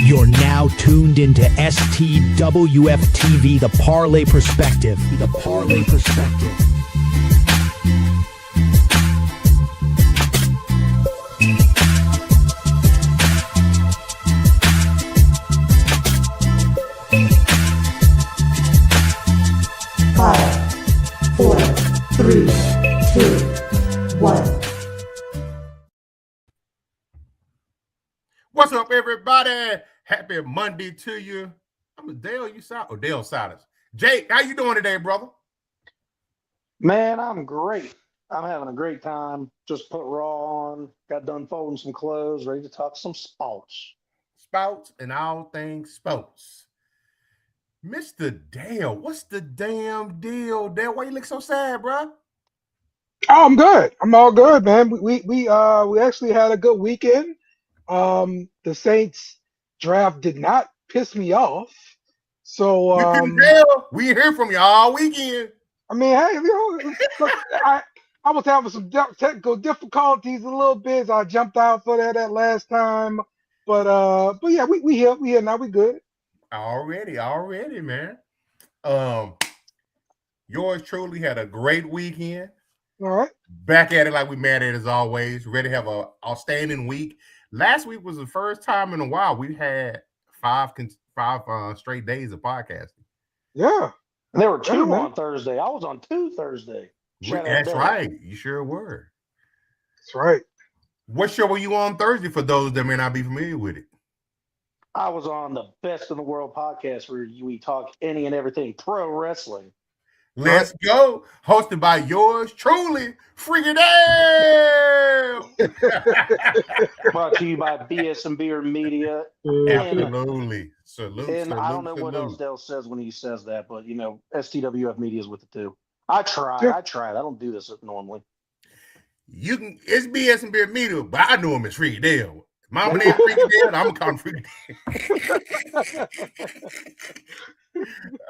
You're now tuned into STWF TV, the Parlay Perspective. The Parlay Perspective. Five, four, three, two, one. What's up, everybody? Happy Monday to you. I'm Dale. Dale Silas. Jake, how you doing today, brother? Man, I'm great. I'm having a great time. Just put Raw on. Got done folding some clothes. Ready to talk some sports. Sports and all things sports. Mr. Dale, what's the damn deal, Dale? Why you look so sad, bro? Oh, I'm good. I'm all good, man. We actually had a good weekend. The Saints draft did not piss me off. So You can tell. We hear from you all weekend. I mean, hey, look, I was having some technical difficulties a little bit. So I jumped out for that last time. But yeah, we here now. We good. Already, man. Yours truly had a great weekend. All right. Back at it like we mad at it as always. Ready to have an outstanding week. Last week was the first time in a while we had five straight days of podcasting. Yeah. And there were two on Thursday. I was on two Thursday. That's right. You sure were. That's right. What show were you on Thursday for those that may not be familiar with it? I was on the Best in the World podcast where we talk any and everything pro wrestling. Let's go. Hosted by yours truly, Freaky Dale. Brought to you by BS and Beer Media. Absolutely. Salute. I don't know what else Dale says when he says that, but STWF Media is with it too. I tried. I don't do this normally. It's BS and Beer Media, but I know him as Freaky Dale. Mama name Freaky Dale, I'm gonna call him Freaky Dale.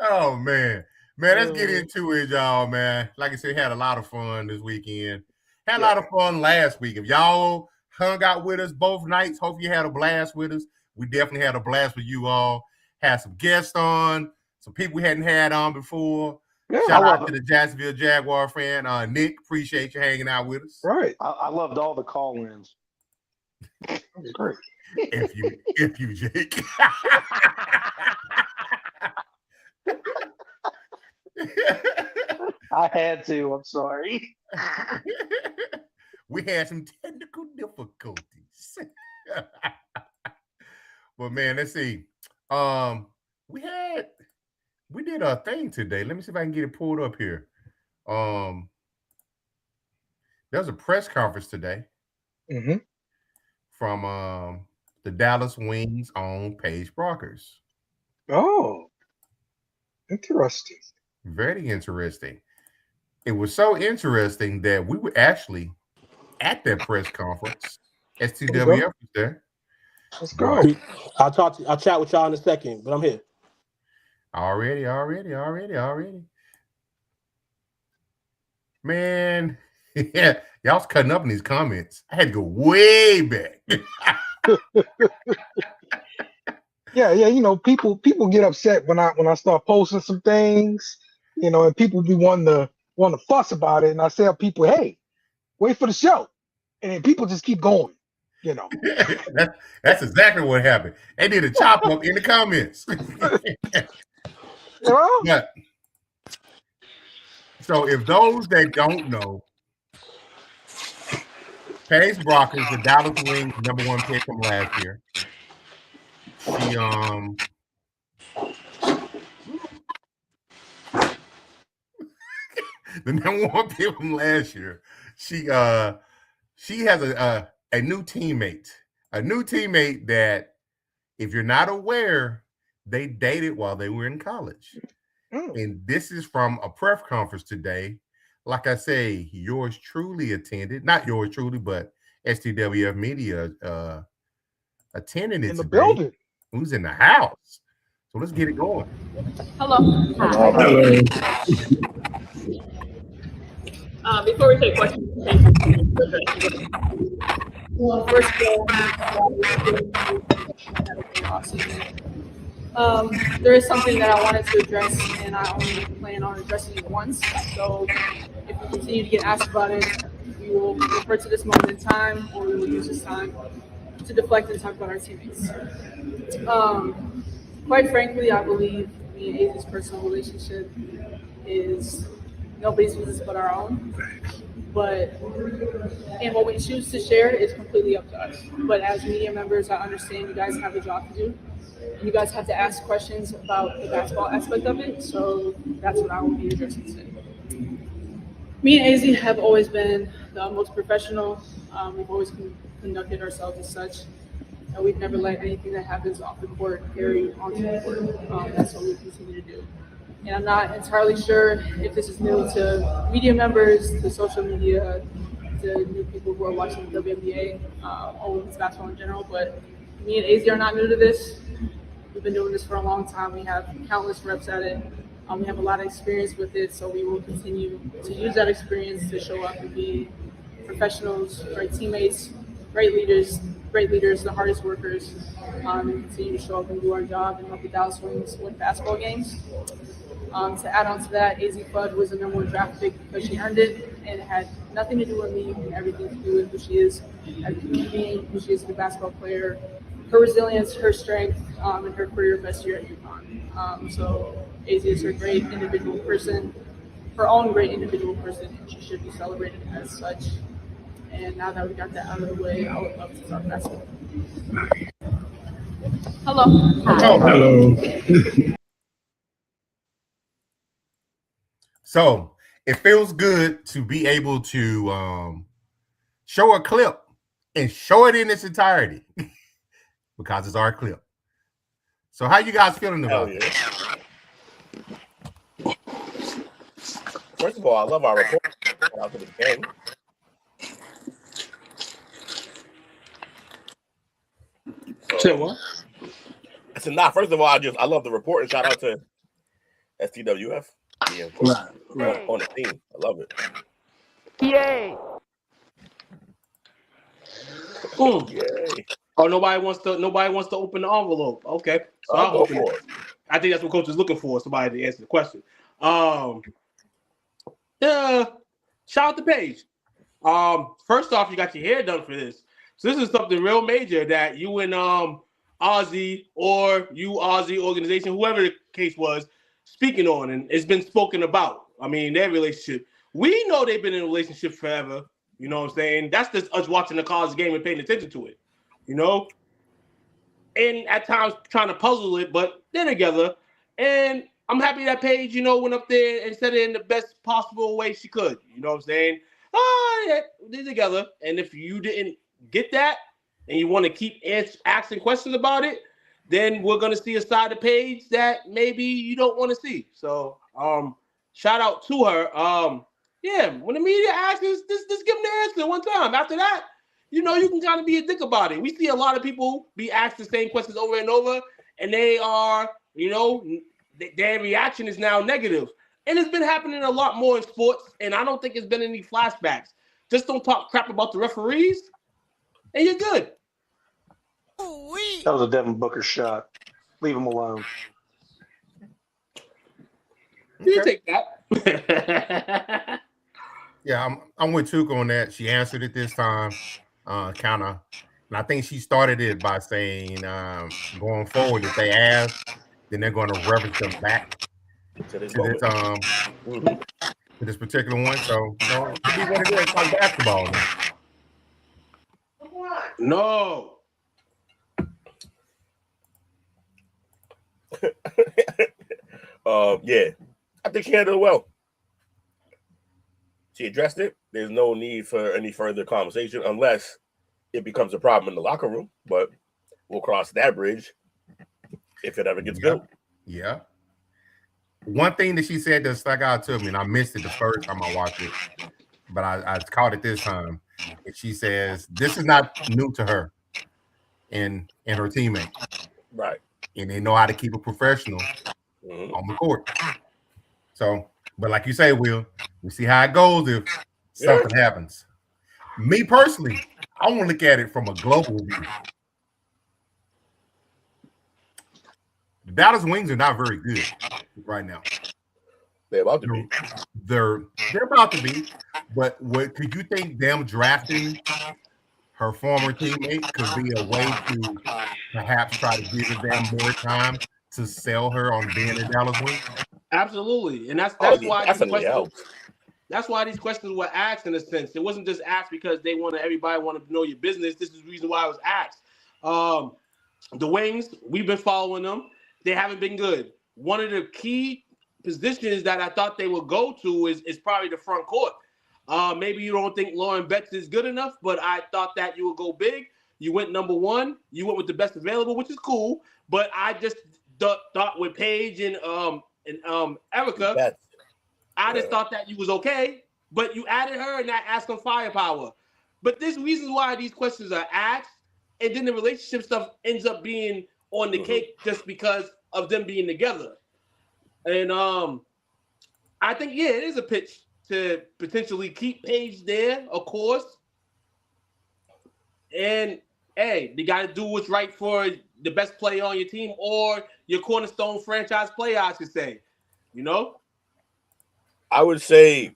Oh man, let's get into it, y'all. Man, like I said, had a lot of fun this weekend. Had a lot of fun last week. If y'all hung out with us both nights, hope you had a blast with us. We definitely had a blast with you all. Had some guests on, some people we hadn't had on before. Yeah, shout out to the Jacksonville Jaguar fan, Nick. Appreciate you hanging out with us. Right, I loved all the call-ins. That was great. If you, Jake. I had to. I'm sorry. We had some technical difficulties. Well, man, let's see. We did a thing today. Let me see if I can get it pulled up here. There was a press conference today. Mm-hmm. From the Dallas Wings on Paige Brockers. Oh, interesting. Very interesting. It was so interesting that we were actually at that press conference. STWF was there. Let's go. I'll chat with y'all in a second, but I'm here. Already. Man, yeah, y'all was cutting up in these comments. I had to go way back. Yeah, people get upset when I start posting some things, and people be wanting to fuss about it, and I tell people, hey, wait for the show, and then people just keep going, That's exactly what happened. They did a chop up in the comments. Yeah. So if those that don't know, Paige Brockers, the Dallas Wings #1 pick from last year. She the #1 pick from last year. She has a new teammate. A new teammate that, if you're not aware, they dated while they were in college. And this is from a press conference today. Like I say, yours truly attended, not yours truly, but STWF Media attended it in the today. building. Who's in the house? So let's get it going. Hello. Before we take questions, first of all, had a great offseason. There is something that I wanted to address, and I only plan on addressing it once. So if we continue to get asked about it, we will refer to this moment in time, or we will use this time to deflect and talk about our teammates. Quite frankly, I believe me and Azi's personal relationship is nobody's business but our own. And what we choose to share is completely up to us. But as media members, I understand you guys have a job to do. You guys have to ask questions about the basketball aspect of it, so that's what I will be addressing today. Me and Az have always been the most professional. We've always conducted ourselves as such. And we've never let anything that happens off the court carry onto the court. That's what we continue to do. And I'm not entirely sure if this is new to media members, to social media, to new people who are watching the WNBA, or women's basketball in general, but me and Az are not new to this. We've been doing this for a long time. We have countless reps at it. We have a lot of experience with it, so we will continue to use that experience to show up and be professionals, great teammates, great leaders, the hardest workers, and continue to show up and do our job and help the Dallas Wings win basketball games. To add on to that, Az Fudd was the #1 draft pick because she earned it, and it had nothing to do with me and everything to do with who she is as a human being, who she is as a basketball player, her resilience, her strength, and her career best year at UConn. So Az is her great individual person, her own great individual person, and she should be celebrated as such. And now that we got that out of the way, I would love to talk basketball. Hello. Hello. So it feels good to be able to show a clip and show it in its entirety because it's our clip. So how you guys feeling about it? First of all, I love our report out to the game. Say what? I said, nah, first of all, I love the report and shout out to STWF. Yeah, Right. On the team. I love it. Yay! Yay. Oh, nobody wants to open the envelope. Okay. So I'll open it. I think that's what coach is looking for, somebody to answer the question. Shout out to Paige. First off, you got your hair done for this. So this is something real major that you and Ozzy or you Ozzy organization, whoever the case was, speaking on, and it's been spoken about. I mean, their relationship. We know they've been in a relationship forever. You know what I'm saying? That's just us watching the college game and paying attention to it. You know? And at times trying to puzzle it, but they're together. And I'm happy that Paige, went up there and said it in the best possible way she could. You know what I'm saying? Yeah, they're together. And if you didn't get that and you want to keep asking questions about it, then we're going to see a side of Paige that maybe you don't want to see. So shout out to her. Yeah, when the media asks, just give them the answer one time. After that, you can kind of be a dick about it. We see a lot of people be asked the same questions over and over, and they are, their reaction is now negative. And it's been happening a lot more in sports, and I don't think it's been any flashbacks. Just don't talk crap about the referees, and you're good. That was a Devin Booker shot. Leave him alone. You take that. Yeah, I'm with Tuka on that. She answered it this time, kind of, and I think she started it by saying, going forward, if they ask, then they're going to reference them back to this particular one. So, it could be what it is. It's like basketball. No. Yeah, I think she handled it well. She addressed it. There's no need for any further conversation unless it becomes a problem in the locker room, but we'll cross that bridge if it ever gets built. Yeah. One thing that she said that stuck out to me, and I missed it the first time I watched it, but I caught it this time. And she says this is not new to her and her teammate. Right. And they know how to keep it professional on the court. So, but like you say, Will, we see how it goes if something happens. Me personally, I want to look at it from a global view. The Dallas Wings are not very good right now. They're about to be. They're about to be. But what could you think them drafting her former teammate could be a way to perhaps try to give them more time to sell her on being a Dallas Wing? Absolutely, and that's why these questions were asked. In a sense, it wasn't just asked because everybody wanted to know your business. This is the reason why it was asked. The Wings, we've been following them. They haven't been good. One of the key positions that I thought they would go to is probably the front court. Maybe you don't think Lauren Betts is good enough, but I thought that you would go big. You went number one. You went with the best available, which is cool. But I just thought with Paige and Erica, I just thought that you was okay. But you added her and that asked some firepower. But there's reasons why these questions are asked, and then the relationship stuff ends up being on the cake just because of them being together. And I think, it is a pitch to potentially keep Paige there, of course. And, hey, you got to do what's right for the best player on your team or your cornerstone franchise player, I should say. You know? I would say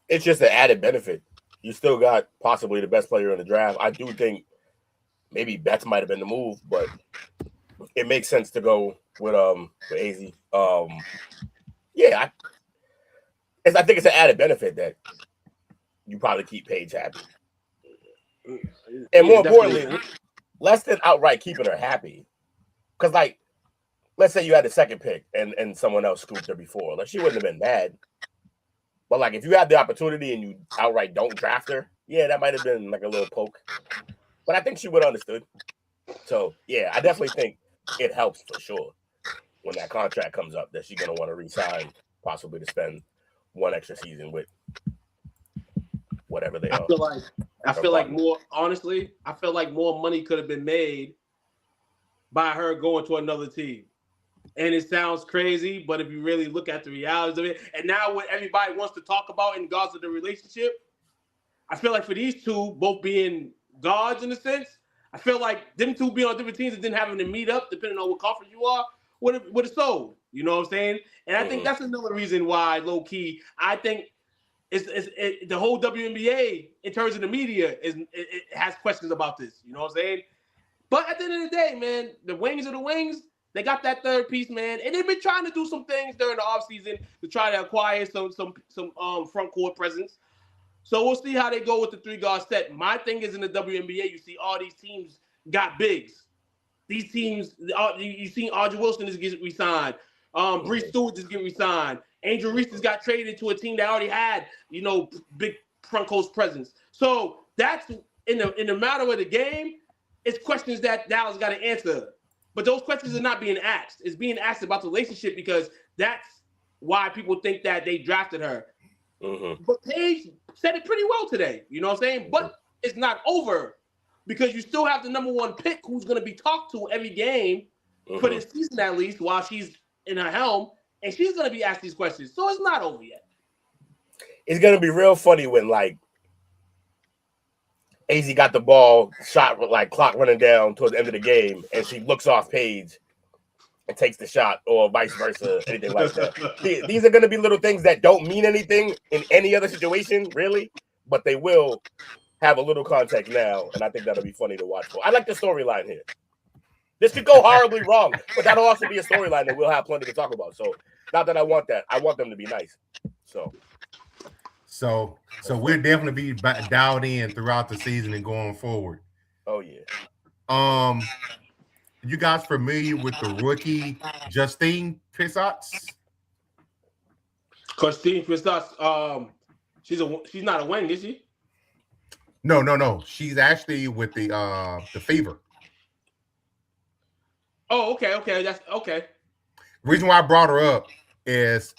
it's just an added benefit. You still got possibly the best player in the draft. I do think maybe Betts might have been the move, but it makes sense to go with AZ. I think it's an added benefit that you probably keep Paige happy. And more importantly, less than outright keeping her happy. Because, like, let's say you had the second pick and someone else scooped her before. Like, she wouldn't have been mad. But, like, if you had the opportunity and you outright don't draft her, that might have been, like, a little poke. But I think she would have understood. So, I definitely think it helps for sure when that contract comes up that she's going to want to re-sign, possibly to spend one extra season with whatever they are. I feel like more money could have been made by her going to another team. And it sounds crazy, but if you really look at the realities of it, and now what everybody wants to talk about in regards to the relationship, I feel like for these two, both being guards in a sense, I feel like them two being on different teams and then having to meet up, depending on what conference you are, would have sold. You know what I'm saying? And I think that's another reason why, low key, I think the whole WNBA in terms of the media it has questions about this. You know what I'm saying? But at the end of the day, man, the Wings are the Wings. They got that third piece, man, and they've been trying to do some things during the offseason to try to acquire some front court presence. So we'll see how they go with the three-guard set. My thing is in the WNBA, you see all these teams got bigs. These teams, you see Audrey Wilson is getting re-signed. Bree Stewart is getting re-signed. Angel Reese has got traded to a team that already had, big front coast presence. So that's in the matter of the game. It's questions that Dallas got to answer. But those questions are not being asked. It's being asked about the relationship because that's why people think that they drafted her. But Paige said it pretty well today. You know what I'm saying? But it's not over because you still have the number one pick who's going to be talked to every game for this season at least while she's in her helm. And she's going to be asked these questions. So it's not over yet. It's going to be real funny when, like, AZ got the ball, shot with, like, clock running down towards the end of the game, and she looks off Paige and takes the shot, or vice versa, anything like that. These are going to be little things that don't mean anything in any other situation, really, but they will have a little context now, and I think that'll be funny to watch for. I like the storyline here. This could go horribly wrong, but that'll also be a storyline that we'll have plenty to talk about. So, not that I want that. I want them to be nice. So we'll definitely be dialed in throughout the season and going forward. Oh yeah. You guys familiar with the rookie Justine Pissotts? Justine Pissotts, she's not a wing, is she? No. She's actually with the Fever. Oh, okay. That's okay. Reason why I brought her up is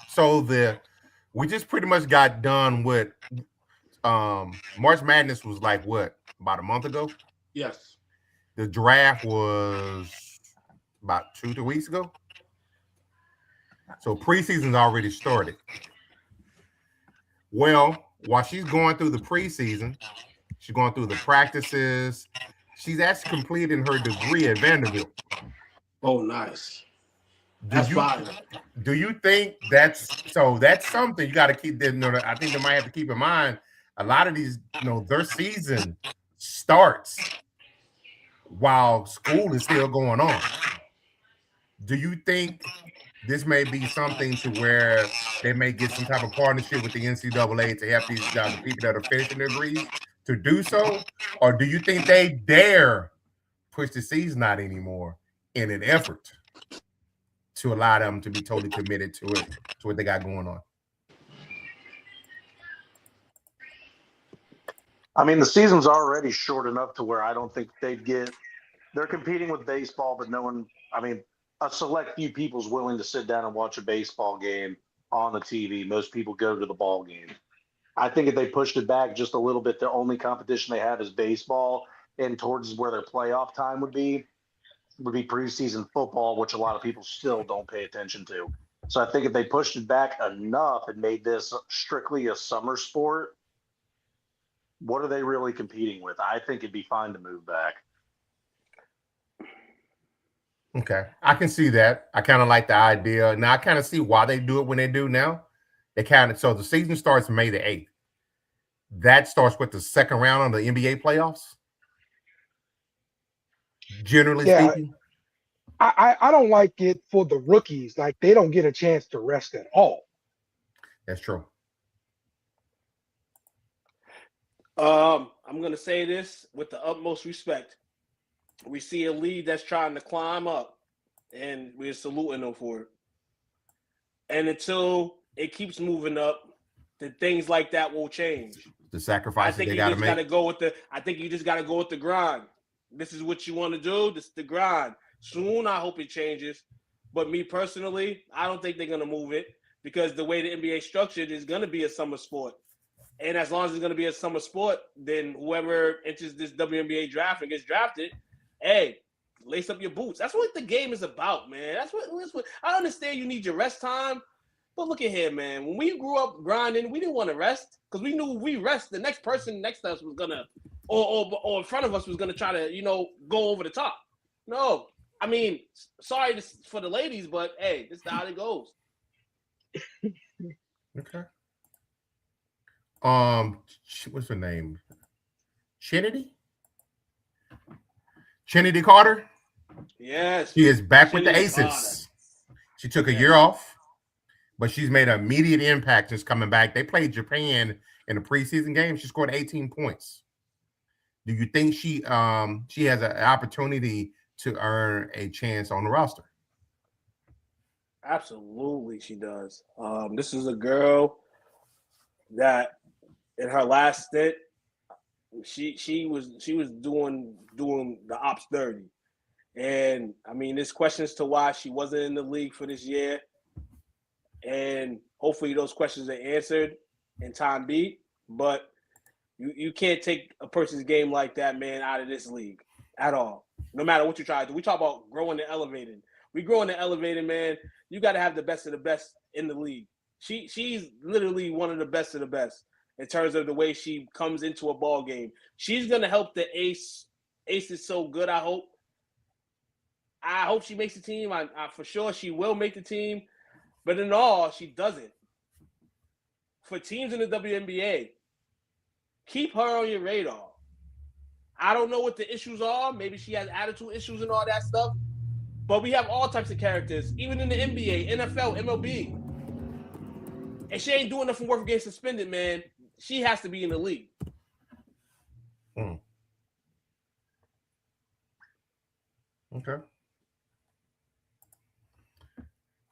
we just pretty much got done with March Madness was like what, about a month ago? Yes. The draft was about 2-3 weeks ago. So preseason's already started. Well, while she's going through the preseason, she's going through the practices, she's actually completing her degree at Vanderbilt. Oh, nice. Do That's you fire. do you think that's something you got to keep? I think they might have to keep in mind. A lot of these, their season starts while school is still going on. Do you think this may be something to where they may get some type of partnership with the NCAA to help these guys, the people that are finishing their degrees, to do so? Or do you think they dare push the season out anymore in an effort to allow them to be totally committed to it, to what they got going on? I mean, the season's already short enough to where I don't think they're competing with baseball, but a select few people's willing to sit down and watch a baseball game on the TV. Most people go to the ball game. I think if they pushed it back just a little bit, the only competition they have is baseball, and towards where their playoff time would be preseason football, which a lot of people still don't pay attention to. So I think if they pushed it back enough and made this strictly a summer sport, what are they really competing with? I think it'd be fine to move back. Okay, I can see that. I kind of like the idea. Now I kind of see why they do it when they do now. So the season starts May the 8th. That starts with the second round of the NBA playoffs. Generally speaking, I don't like it for the rookies. Like, they don't get a chance to rest at all. That's true. I'm going to say this with the utmost respect. We see a league that's trying to climb up, and we're saluting them for it. And until it keeps moving up, then things like that will change. The sacrifices they got to make. I think you just got to go with the grind. This is what you want to do. This is the grind. Soon, I hope it changes. But me personally, I don't think they're going to move it, because the way the NBA is structured is going to be a summer sport. And as long as it's going to be a summer sport, then whoever enters this WNBA draft and gets drafted, hey, lace up your boots. That's what the game is about, man. That's what I understand. You need your rest time. But look at here, man. When we grew up grinding, we didn't want to rest, because we knew if we rest, the next person next to us was going to, or in front of us was going to try to, go over the top. No. I mean, sorry for the ladies, but, hey, this is how it goes. Okay. What's her name? Trinity Carter. Yes, she is back with the Trinity Aces. Carter. She took a year off, but she's made an immediate impact just coming back. They played Japan in the preseason game. She scored 18 points. Do you think she has an opportunity to earn a chance on the roster? Absolutely, she does. This is a girl that in her last stint, she was doing the ops dirty. And I mean, there's questions to why she wasn't in the league for this year. And hopefully those questions are answered in time beat. But you can't take a person's game like that, man, out of this league at all. No matter what you try to do. We talk about growing and elevating. We growing and elevating, man. You got to have the best of the best in the league. She's literally one of the best in terms of the way she comes into a ball game. She's going to help the ace. Ace is so good, I hope. I hope she makes the team. I for sure she will make the team. But in all, she doesn't. For teams in the WNBA, keep her on your radar. I don't know what the issues are. Maybe she has attitude issues and all that stuff. But we have all types of characters, even in the NBA, NFL, MLB. And she ain't doing nothing worth getting suspended, man. She has to be in the league. Okay.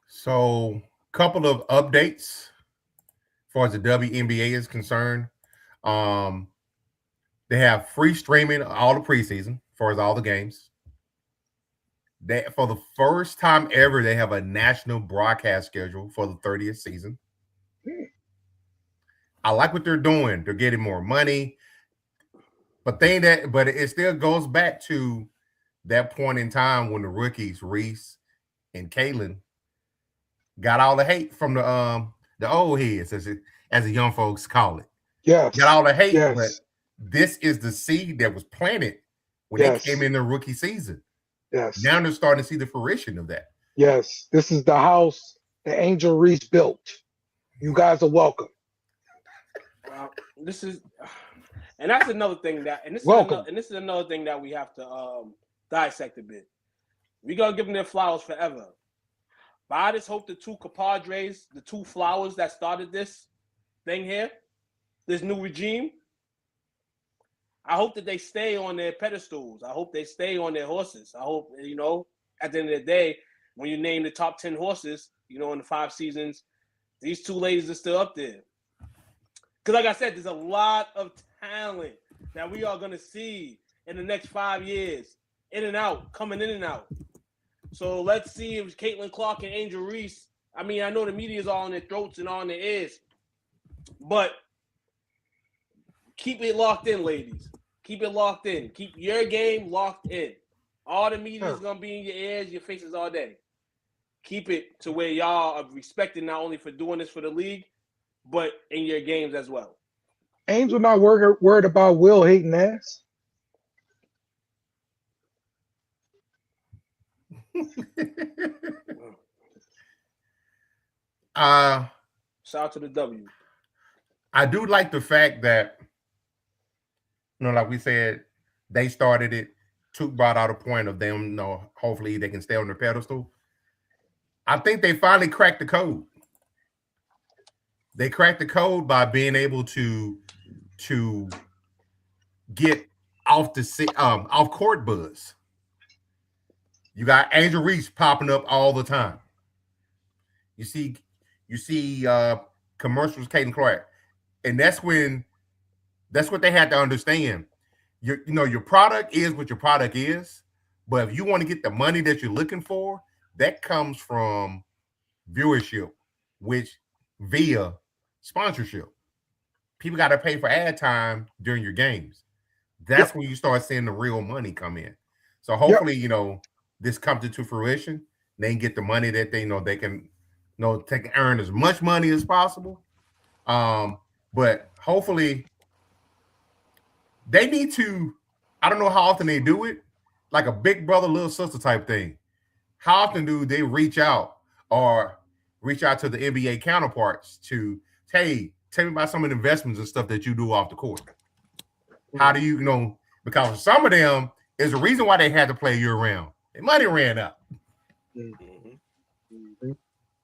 So, couple of updates as far as the WNBA is concerned. They have free streaming all the preseason as far as all the games. For the first time ever, they have a national broadcast schedule for the 30th season. I like what they're doing. They're getting more money. But it still goes back to that point in time when the rookies, Reese and Kaylin, got all the hate from the old heads, as the young folks call it. Yeah. Got all the hate, yes. But this is the seed that was planted when they came in their rookie season. Yes. Now they're starting to see the fruition of that. Yes. This is the house that Angel Reese built. You guys are welcome. This is, and that's another thing that, and this is another thing that we have to dissect a bit. We're gonna give them their flowers forever. But I just hope the two compadres, the two flowers that started this thing here, this new regime, I hope that they stay on their pedestals. I hope they stay on their horses. I hope, you know, at the end of the day, when you name the top 10 horses, you know, in the 5 seasons, these two ladies are still up there. Because like I said, there's a lot of talent that we are going to see in the next 5 years, in and out, coming in and out. So let's see if Caitlin Clark and Angel Reese, I mean, I know the media is all on their throats and on their ears, but keep it locked in, ladies. Keep it locked in. Keep your game locked in. All the media is going to be in your ears, your faces all day. Keep it to where y'all are respected not only for doing this for the league, but in your games as well. Angel not worried about Will hating ass. Shout out to the W. I do like the fact that, you know, like we said, they started it. Took brought out a point of them, you know, hopefully they can stay on the pedestal. I think they finally cracked the code. They cracked the code by being able to get off court buzz. You got Angel Reese popping up all the time. You see commercials, Caitlin Clark, and that's what they had to understand. Your product is what your product is, but if you want to get the money that you're looking for, that comes from viewership, which via sponsorship. People got to pay for ad time during your games. That's when you start seeing the real money come in. So hopefully, you know, this comes into fruition. They can get the money that they can earn as much money as possible. But hopefully they need to, I don't know how often they do it, like a big brother, little sister type thing. How often do they reach out to the NBA counterparts to, hey, tell me about some of the investments and stuff that you do off the court? How do you know? Because for some of them, there's a reason why they had to play year round. Their money ran out.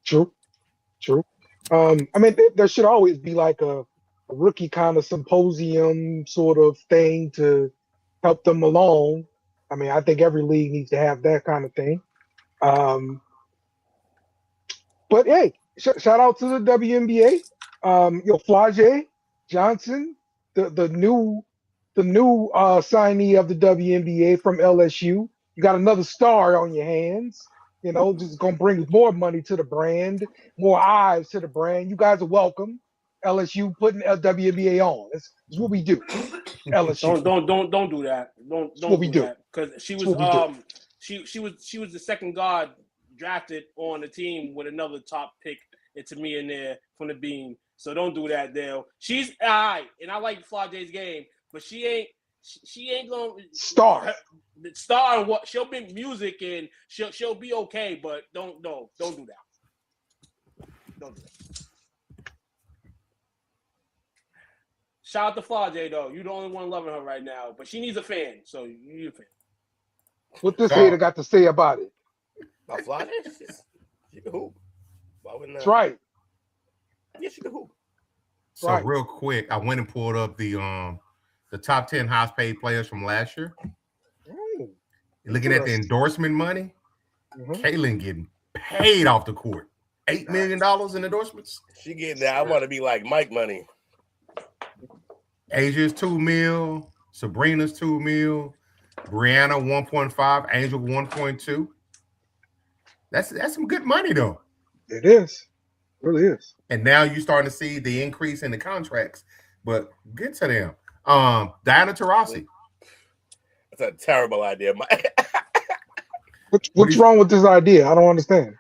True. I mean, there should always be like a rookie kind of symposium sort of thing to help them along. I mean, I think every league needs to have that kind of thing. But hey, shout out to the WNBA. Flage Johnson, the new signee of the WNBA from LSU. You got another star on your hands. You know, just gonna bring more money to the brand, more eyes to the brand. You guys are welcome. LSU putting WNBA on. That's what we do. LSU. Don't do that. Don't do that. Because she was the second guard drafted on the team with another top pick. It's me in there from the beam. So don't do that, Dale. She's all right, and I like Flage's game, but she ain't gonna star and what she'll be music and she'll be okay, but don't do that. Don't do that. Shout out to Flage though. You're the only one loving her right now, but she needs a fan, so you need a fan. What this hater got to say about it? About Flage? She can hoop. Why wouldn't That's right. Yeah, she can hoop. So real quick, I went and pulled up the top 10 highest paid players from last year. Looking at the endorsement money, Caitlin getting paid off the court. $8 million in endorsements. She getting that. I want to be like Mike money. Asia's $2 million, Sabrina's $2 million, Brianna 1.5, Angel 1.2. That's some good money though. It is. It really is. And now you're starting to see the increase in the contracts. But get to them. Diana Taurasi. That's a terrible idea, Mike. What's wrong with this idea? I don't understand.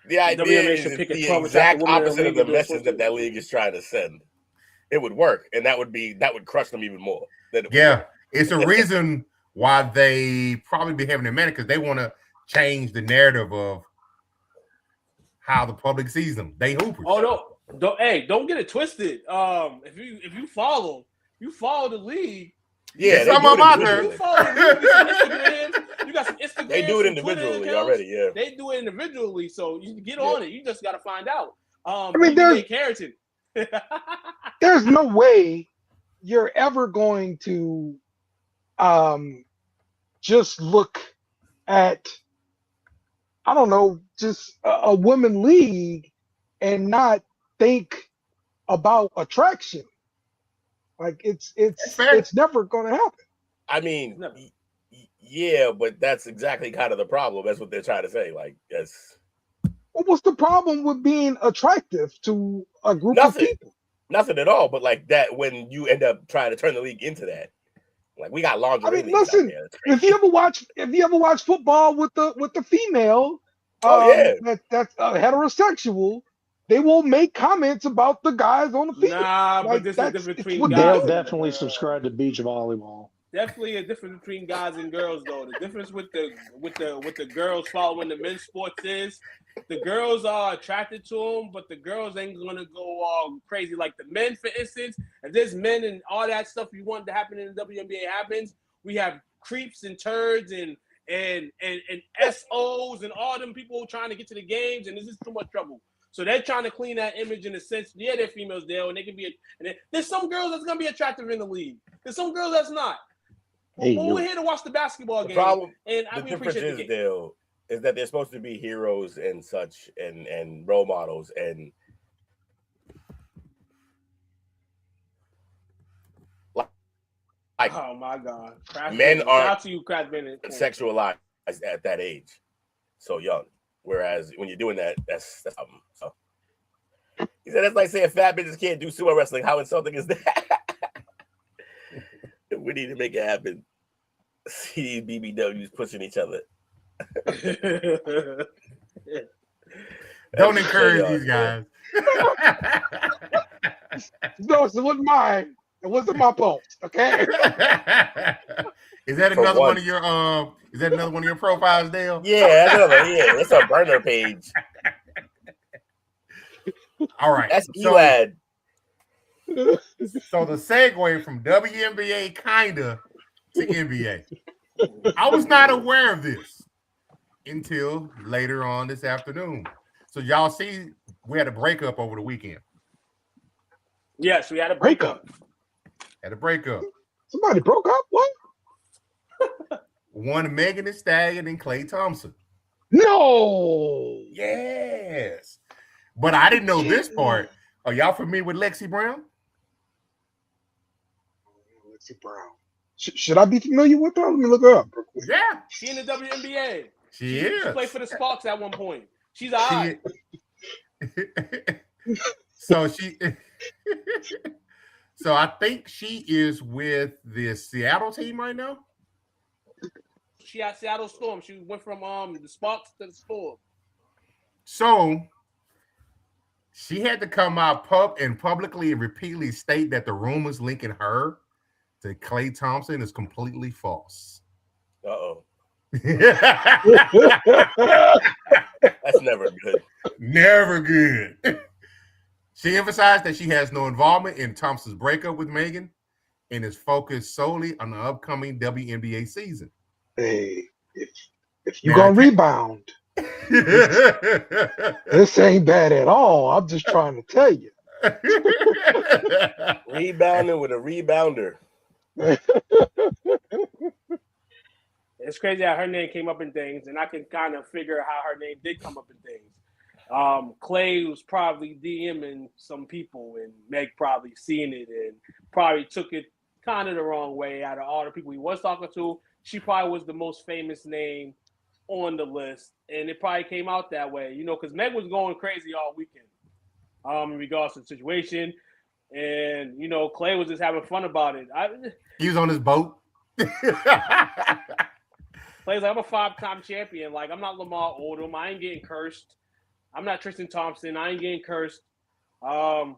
The idea is the exact opposite of the message that league is trying to send. It would work, and that would crush them even more. Yeah, it's a reason why they probably be having a manner, because they want to change the narrative of how the public sees them. They hoopers. Oh no, don't get it twisted. If you follow the league. Yeah, some of them out there. You follow the league, get some Instagrams. You got some Instagrams. They do it individually already. Yeah, they do it individually. So you get on it. You just got to find out. I mean, there's no way you're ever going to just look at, I don't know, just a women league and not think about attraction. Like it's never going to happen. I mean, yeah, but that's exactly kind of the problem. That's what they're trying to say. Like, yes. Well, what's the problem with being attractive to a group of people? Nothing at all. But like that, when you end up trying to turn the league into that, like we got lingerie. I mean, listen, if you ever watch football with the female, that's heterosexual, they will make comments about the guys on the field. Nah, but there's a difference between guys. They'll definitely subscribe to beach volleyball. Definitely a difference between guys and girls, though. The difference with the girls following the men's sports is the girls are attracted to them, but the girls ain't gonna go all crazy like the men. For instance, if there's men and all that stuff you want to happen in the WNBA happens, we have creeps and turds and SOs and all them people trying to get to the games, and this is too much trouble. So they're trying to clean that image in a sense. Yeah, they're females there, and they can be. And there's some girls that's gonna be attractive in the league. There's some girls that's not. Hey, we're here to watch the basketball game. Problem, and the difference is, Dale, is that they're supposed to be heroes and such, and role models, and like oh my God, men are sexualized at that age, so young. Whereas when you're doing that, that's so. He said that's like saying fat bitches can't do sumo wrestling. How insulting is that? We need to make it happen. See these BBWs pushing each other. Don't encourage these guys. No, it wasn't mine. It wasn't my post. Okay. Is that another one of your Is that another one of your profiles, Dale? Yeah, it's a burner page. All right. That's ELAD. So the segue from WNBA kinda to NBA. I was not aware of this until later on this afternoon. So y'all see, we had a breakup over the weekend. Yes, we had a breakup. Somebody broke up? What? One Megan Thee Stallion and Klay Thompson. No. Yes. But I didn't know this part. Are y'all familiar with Lexi Brown? Lexi Brown. Should I be familiar with her? Let me look her up. Yeah. She in the WNBA. She is. She played for the Sparks at one point. She's all right. So I think she is with the Seattle team right now. She had Seattle Storm. She went from the Sparks to the Storm. So she had to come out publicly and repeatedly state that the rumors linking her to Klay Thompson is completely false. Uh-oh. That's never good. Never good. She emphasized that she has no involvement in Thompson's breakup with Megan and is focused solely on the upcoming WNBA season. Hey, if you're going to rebound, this ain't bad at all. I'm just trying to tell you. Rebounding with a rebounder. It's crazy how her name came up in things, and I can kind of figure how her name did come up in things. Klay was probably DMing some people, and Meg probably seen it and probably took it kind of the wrong way. Out of all the people he was talking to, she probably was the most famous name on the list, and it probably came out that way, because Meg was going crazy all weekend in regards to the situation, and Klay was just having fun about it. He was on his boat. Klay's like, I'm a 5-time champion. Like, I'm not Lamar Odom. I ain't getting cursed. I'm not Tristan Thompson. I ain't getting cursed. You're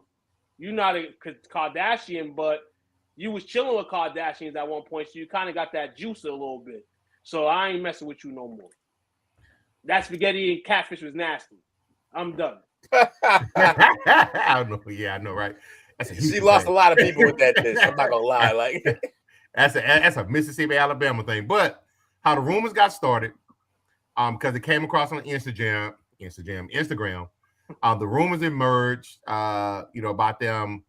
not a Kardashian, but you was chilling with Kardashians at one point, so you kind of got that juice a little bit. So I ain't messing with you no more. That spaghetti and catfish was nasty. I'm done. I know. Yeah, I know, right? She lost a lot of people with that dish. I'm not gonna lie. Like that's a Mississippi, Alabama thing. But how the rumors got started, because it came across on Instagram. The rumors emerged, about them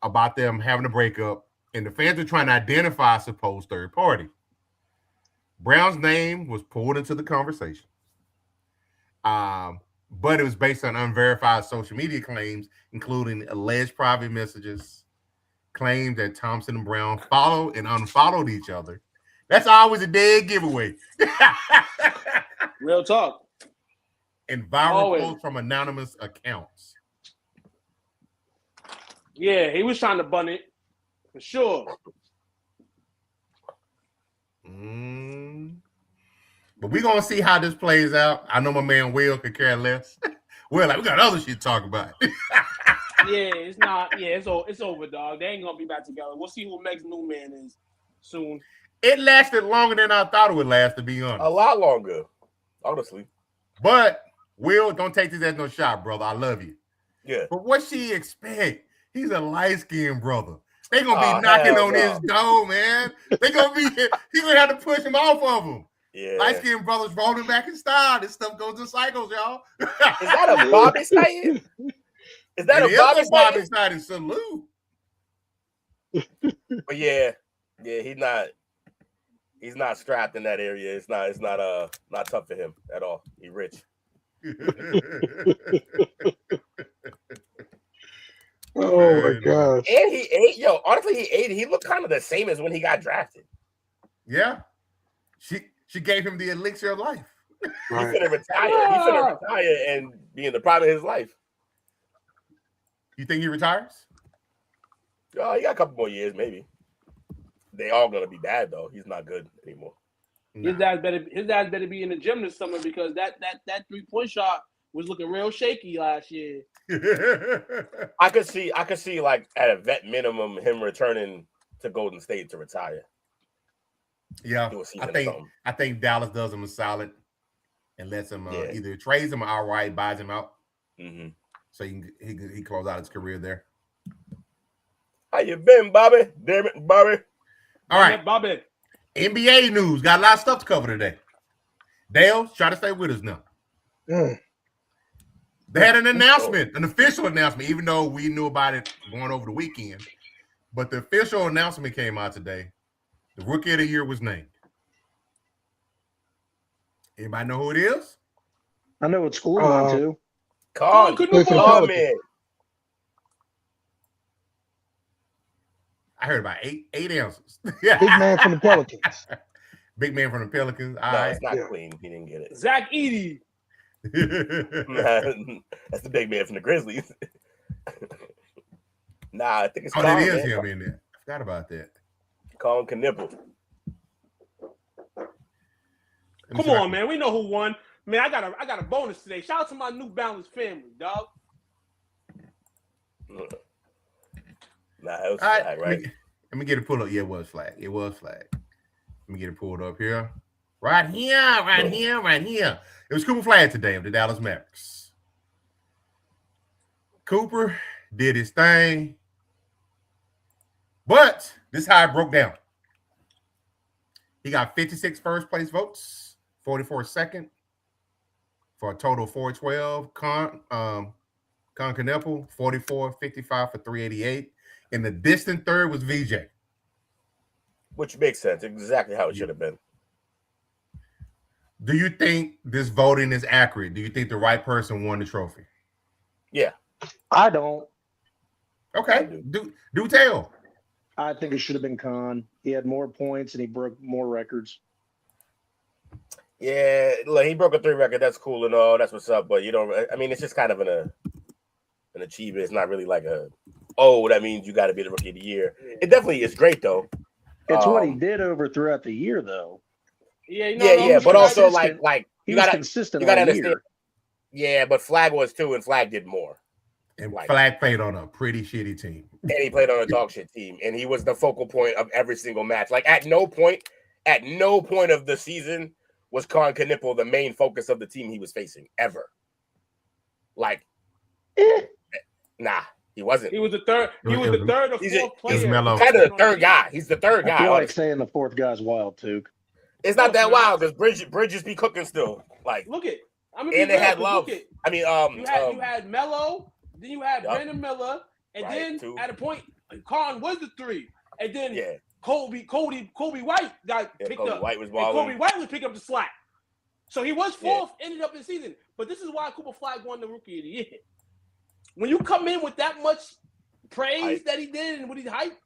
having a breakup, and the fans are trying to identify a supposed third party. Brown's name was pulled into the conversation, but it was based on unverified social media claims, including alleged private messages, claims that Thompson and Brown followed and unfollowed each other. That's always a dead giveaway. Real talk. And viral posts from anonymous accounts. Yeah, he was trying to bun it for sure. But we're gonna see how this plays out. I know my man Will could care less. We got other shit to talk about. Yeah, it's not. Yeah, it's over, dog. They ain't gonna be back together. We'll see who Meg's new man is soon. It lasted longer than I thought it would last, to be honest. A lot longer, honestly. But Will, don't take this as no shot, brother. I love you. Yeah. But what she expect? He's a light-skinned brother. They gonna be knocking on his door, man. He's gonna have to push him off of him. Yeah. Light-skinned brothers rolling back in style. This stuff goes in cycles, y'all. Is that a Bobby sighting? Is that a Bobby sighting? Salute. But yeah, he's not strapped in that area. It's not tough for him at all. He's rich. Oh my gosh. And he ate, honestly, he looked kind of the same as when he got drafted. Yeah. She gave him the elixir of life. Right. He's gonna retire and be in the prime of his life. You think he retires? Oh, he got a couple more years, maybe. They all gonna be bad though. He's not good anymore. His dad better be in the gym this summer, because that 3-point shot was looking real shaky last year. I could see like at a vet minimum him returning to Golden State to retire. Yeah, I think Dallas does him a solid and lets him either trades him or outright buys him out. Mm-hmm. So he close out his career there. How you been, Bobby? Damn it, Bobby. All right, Bobby. NBA news. Got a lot of stuff to cover today. Dale, try to stay with us now. They had an announcement, an official announcement, even though we knew about it going over the weekend. But the official announcement came out today. The Rookie of the Year was named. Anybody know who it is? I know what school I'm on to. Come man. I heard about eight answers. Big man from the Pelicans. Big man from the Pelicans. It's not clean. He didn't get it. Zach Edey. That's the big man from the Grizzlies. I think it's that is him in there. I forgot about that. Colin Knipple. Come on, man. We know who won. Man, I got a bonus today. Shout out to my New Balance family, dog. It was flag, right? Let me get it pulled up. Yeah, it was flag. Let me get it pulled up here. Right here. It was Cooper Flag today of the Dallas Mavericks. Cooper did his thing. But this is how it broke down. He got 56 first place votes, 44 second, for a total of 412. Con Knepple, 44, 55 for 388. And the distant third was VJ. Which makes sense. Exactly how it should have been. Do you think this voting is accurate? Do you think the right person won the trophy? Yeah. I don't. Okay. Do tell. I think it should have been Khan. He had more points and he broke more records. Yeah, look, he broke a 3 record. That's cool and all. That's what's up. But it's just kind of an achievement. It's not really like that means you got to be the Rookie of the Year. It definitely is great though. It's what he did throughout the year though. But also like he was consistent. You got to understand. Yeah, but Flag was too, and Flag did more. And Like, Flag played on a pretty shitty team. And he played on a dog shit team, and he was the focal point of every single match. Like at no point of the season was Con Knipple the main focus of the team he was facing ever. Like, nah, he wasn't. He was the third. He was the third or fourth player. He's mellow. Kind of the third guy. He's the third guy. I feel like saying the fourth guy's wild, too. It's not that wild because Bridges be cooking still. Like, look at. And they had Love. I mean, you had Melo, then you had Yup. Brandon Miller, and Right, then two. at a point, Con was the 3, and then yeah, Kobe White got picked Kobe up. White was And balling. Kobe White was picking up the slack. So he was fourth, ended up in the season. But this is why Cooper Flag won the Rookie of the Year. When you come in with that much praise that he did and with his hype,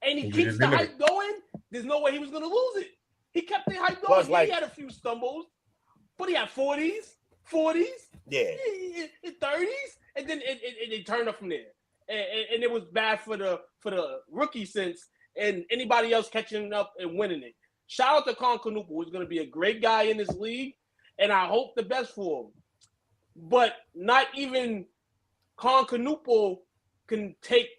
and he keeps the hype going, there's no way he was going to lose it. He kept the hype going. He had a few stumbles, but he had 40s, yeah, 30s, and then it turned up from there. And it was bad for the rookie sense and anybody else catching up and winning it. Shout out to Con Knipple, who's going to be a great guy in this league, and I hope the best for him. But not even Con Knipple can take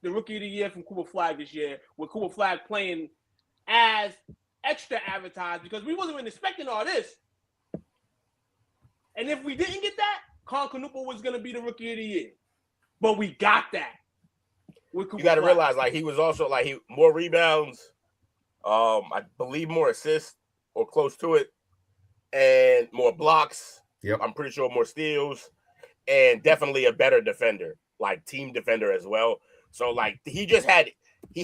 the Rookie of the Year from Cooper Flag this year, with Cooper Flag playing as extra advertised, because we wasn't even expecting all this. And if we didn't get that, Con Knipple was going to be the Rookie of the Year. But we got that. You got to realize, like, he was also, like, more rebounds, I believe more assists or close to it, and more blocks. Yep. I'm pretty sure more steals, and definitely a better defender, like team defender as well. So, like, he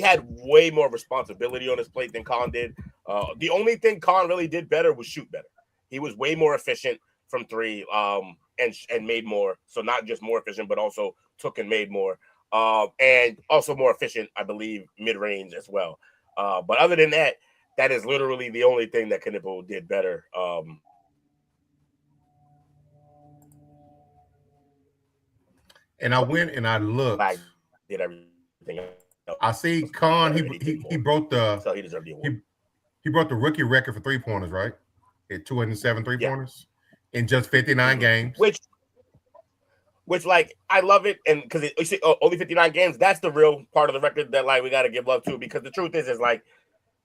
had way more responsibility on his plate than Con did. The only thing Con really did better was shoot better. He was way more efficient from 3, and made more. So not just more efficient, but also took and made more. And also more efficient, I believe, mid-range as well. But other than that, that is literally the only thing that Knipple did better. And I went and I looked. Like, did everything else. I see Con. He broke the. So he deserved the award. He broke the rookie record for 3-pointers, right? At 207 3-pointers in just 59 games. Which, like, I love it, and because only 59 games, that's the real part of the record that, like, we got to give love to, because the truth is like,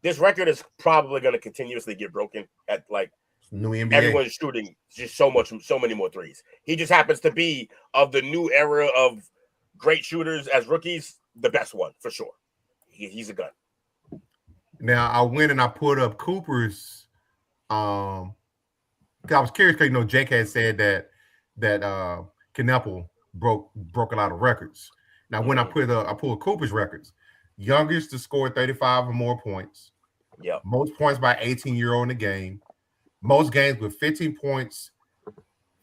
this record is probably going to continuously get broken at, like, new NBA. Everyone's shooting just so many more threes. He just happens to be, of the new era of great shooters as rookies, the best one for sure. He's a gun. Now I went and I put up Cooper's. I was curious because Jake had said that Knipple broke a lot of records. Now when I pulled Cooper's records, youngest to score 35 or more points. Yeah. Most points by 18-year-old in the game. Most games with 15 points,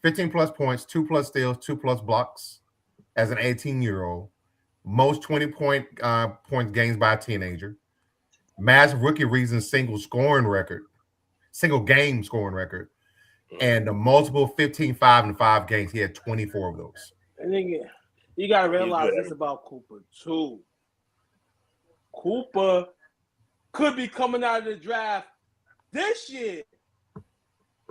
15 plus points, 2 plus steals, 2 plus blocks as an 18-year-old. Most 20-point points games by a teenager. Massive rookie reason single game scoring record. And the multiple 15, 5, and 5 games. He had 24 of those. And then you got to realize this about Cooper, too. Cooper could be coming out of the draft this year.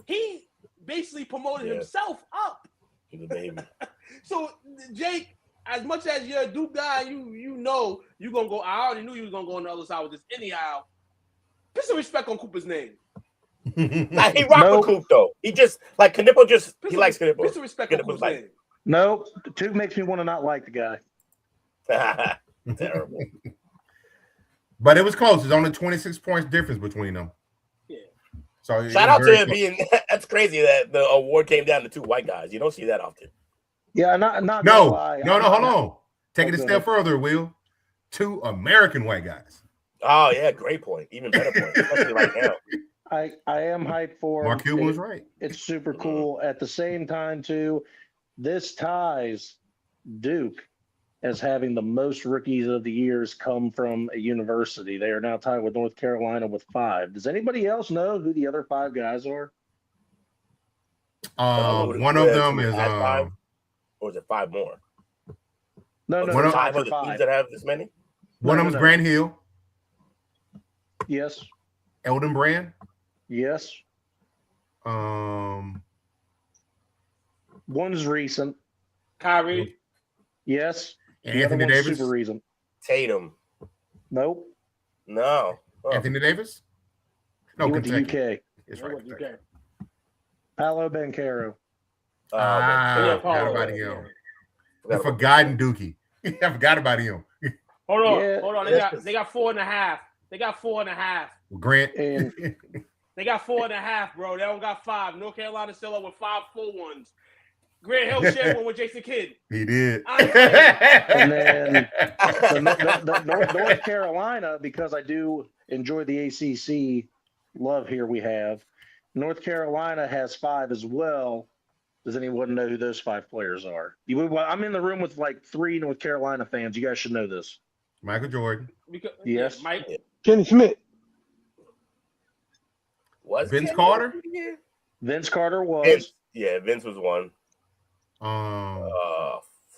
He basically promoted himself up. He's a baby. So, Jake, as much as you're a Duke guy, you know you're going to go. I already knew you was going to go on the other side with this anyhow. Put some respect on Cooper's name. Like, he rocked with Coop, though. He just, like, Knipple he likes Knipple. Put some respect on Cooper's name. No, two makes me want to not like the guy. Terrible. But it was close. There's only 26 points difference between them. Yeah. So shout out to him being. That's crazy that the award came down to 2 white guys. You don't see that often. Yeah, not no. Hold on. Take it a step further, Will. 2 American white guys. Oh yeah, great point. Even better point, especially right now. I am hyped for Mark Cuban was right. It's super cool. At the same time, too, this ties Duke as having the most rookies of the years come from a university. They are now tied with North Carolina with 5. Does anybody else know who the other 5 guys are? One of them is 5, or is it 5 more? No, one of 5 the teams that have this many. One of them is Grant Hill. Yes. Eldon Brand. Yes. One is recent. Kyrie. Yes. And The other Anthony one's Davis? super reason. Tatum. Nope. No. Oh. Anthony Davis? No, He went to Kentucky. UK. It's Yeah, right. what you Kentucky. got? Paolo Banchero. Yeah, Forgot Paul, about yeah. him. The forgotten Dookie. I forgot about him. Hold on, Yeah, hold on. They got 4.5. They got 4.5. Grant. And They got 4.5, bro. They don't got 5. North Carolina still up with 5 full ones. Grant Hill shared one with Jason Kidd. He did. and then the North Carolina, because I do enjoy the ACC love here we have. North Carolina has 5 as well. Does anyone know who those 5 players are? I'm in the room with like 3 North Carolina fans. You guys should know this. Michael Jordan. Because, Yes. Yeah, Mike. Kenny Smith. Was Vince Kenny Carter? Yeah. Vince Carter was. Vince, yeah, Vince was one. Um,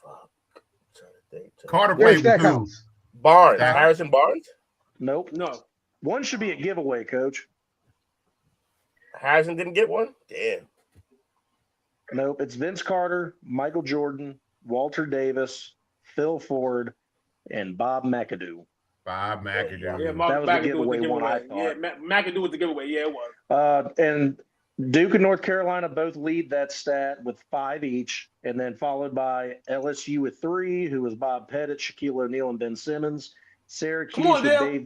Fuck. I'm trying to think. Carter Gary played with who? Stackhouse. Barnes. Stackhouse? Harrison Barnes? Nope. No. One should be a giveaway, Coach. Harrison didn't get one? Damn. Nope. It's Vince Carter, Michael Jordan, Walter Davis, Phil Ford, and Bob McAdoo. Bob McAdoo. Yeah, That was the McAdoo giveaway one, I thought. Yeah, McAdoo was the giveaway. Yeah, it was. And Duke and North Carolina both lead that stat with 5 each, and then followed by LSU with 3, who was Bob Pettit, Shaquille O'Neal, and Ben Simmons. Come on, Dale.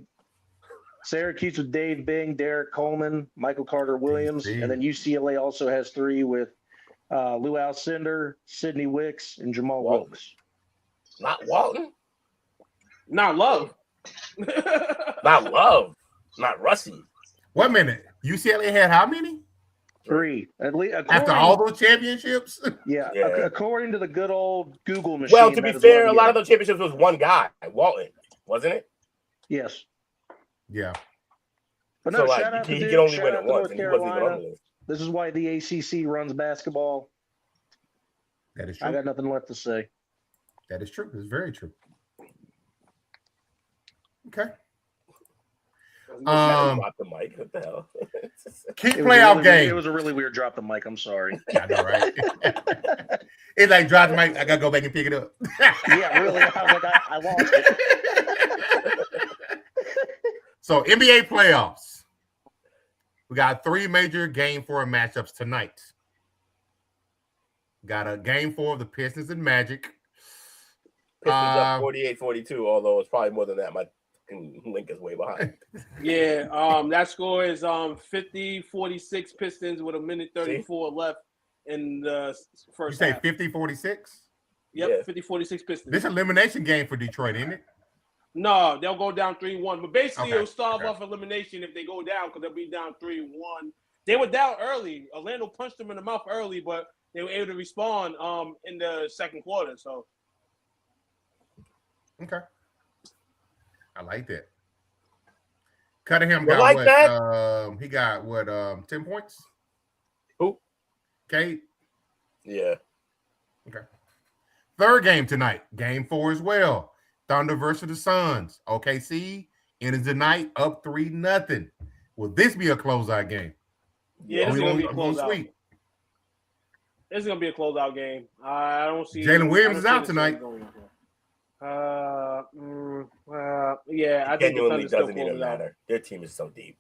Syracuse with Dave Bing, Derek Coleman, Michael Carter Williams, DC. and then UCLA also has 3 with Lou Alcindor, Sidney Wicks, and Jamal Walton. Wilkes. Not Walton. Not Love. Not Love. Not Russie. Wait a minute. UCLA had how many? 3. At least After all those championships? yeah, Yeah. According to the good old Google machine. Well, to be that is fair, what a I'm lot of getting. those championships was one guy, Walton, wasn't it? Yes. Yeah. But no, So, like, shout out to he Duke, could only shout win out it to once, North and he wasn't even on Carolina. the list. This is why the ACC runs basketball. That is I true. got nothing left to say. That is true. It's very true. Okay. Drop the mic. What the hell? Key It was a playoff really- game. It was a really weird drop the mic. I'm sorry. I know, right? It's like drop the mic. I gotta go back and pick it up. Yeah, really. I was like, I lost it. So NBA playoffs. We got 3 major Game 4 matchups tonight. Got a Game 4 of the Pistons and Magic. Pistons up 48-42, although it's probably more than that. My link is way behind. Yeah, that score is 50-46 Pistons with a minute 34 left in the You first say half. 50-46? Yep, Yeah. 50-46 Pistons. This elimination game for Detroit, isn't it? No, they'll go down 3-1. But basically, Okay, it'll starve okay. off elimination if they go down because they'll be down 3-1. They were down early. Orlando punched them in the mouth early, but they were able to respond in the second quarter. So Okay. I like that. Cunningham You got like what? that? He got what? 10 points? Who? Kate. Yeah. Okay. Third game tonight. Game 4 as well. Thunder versus the Suns. OKC enters the night up 3-0. Will this be a closeout game? yeah, this is gonna be a closeout. Sweep. This is gonna be a closeout game. I don't see Jalen Williams I is don't out see this tonight. going yeah, I think the Genuinely Thunder still doesn't close even it out. matter. Their team is so deep.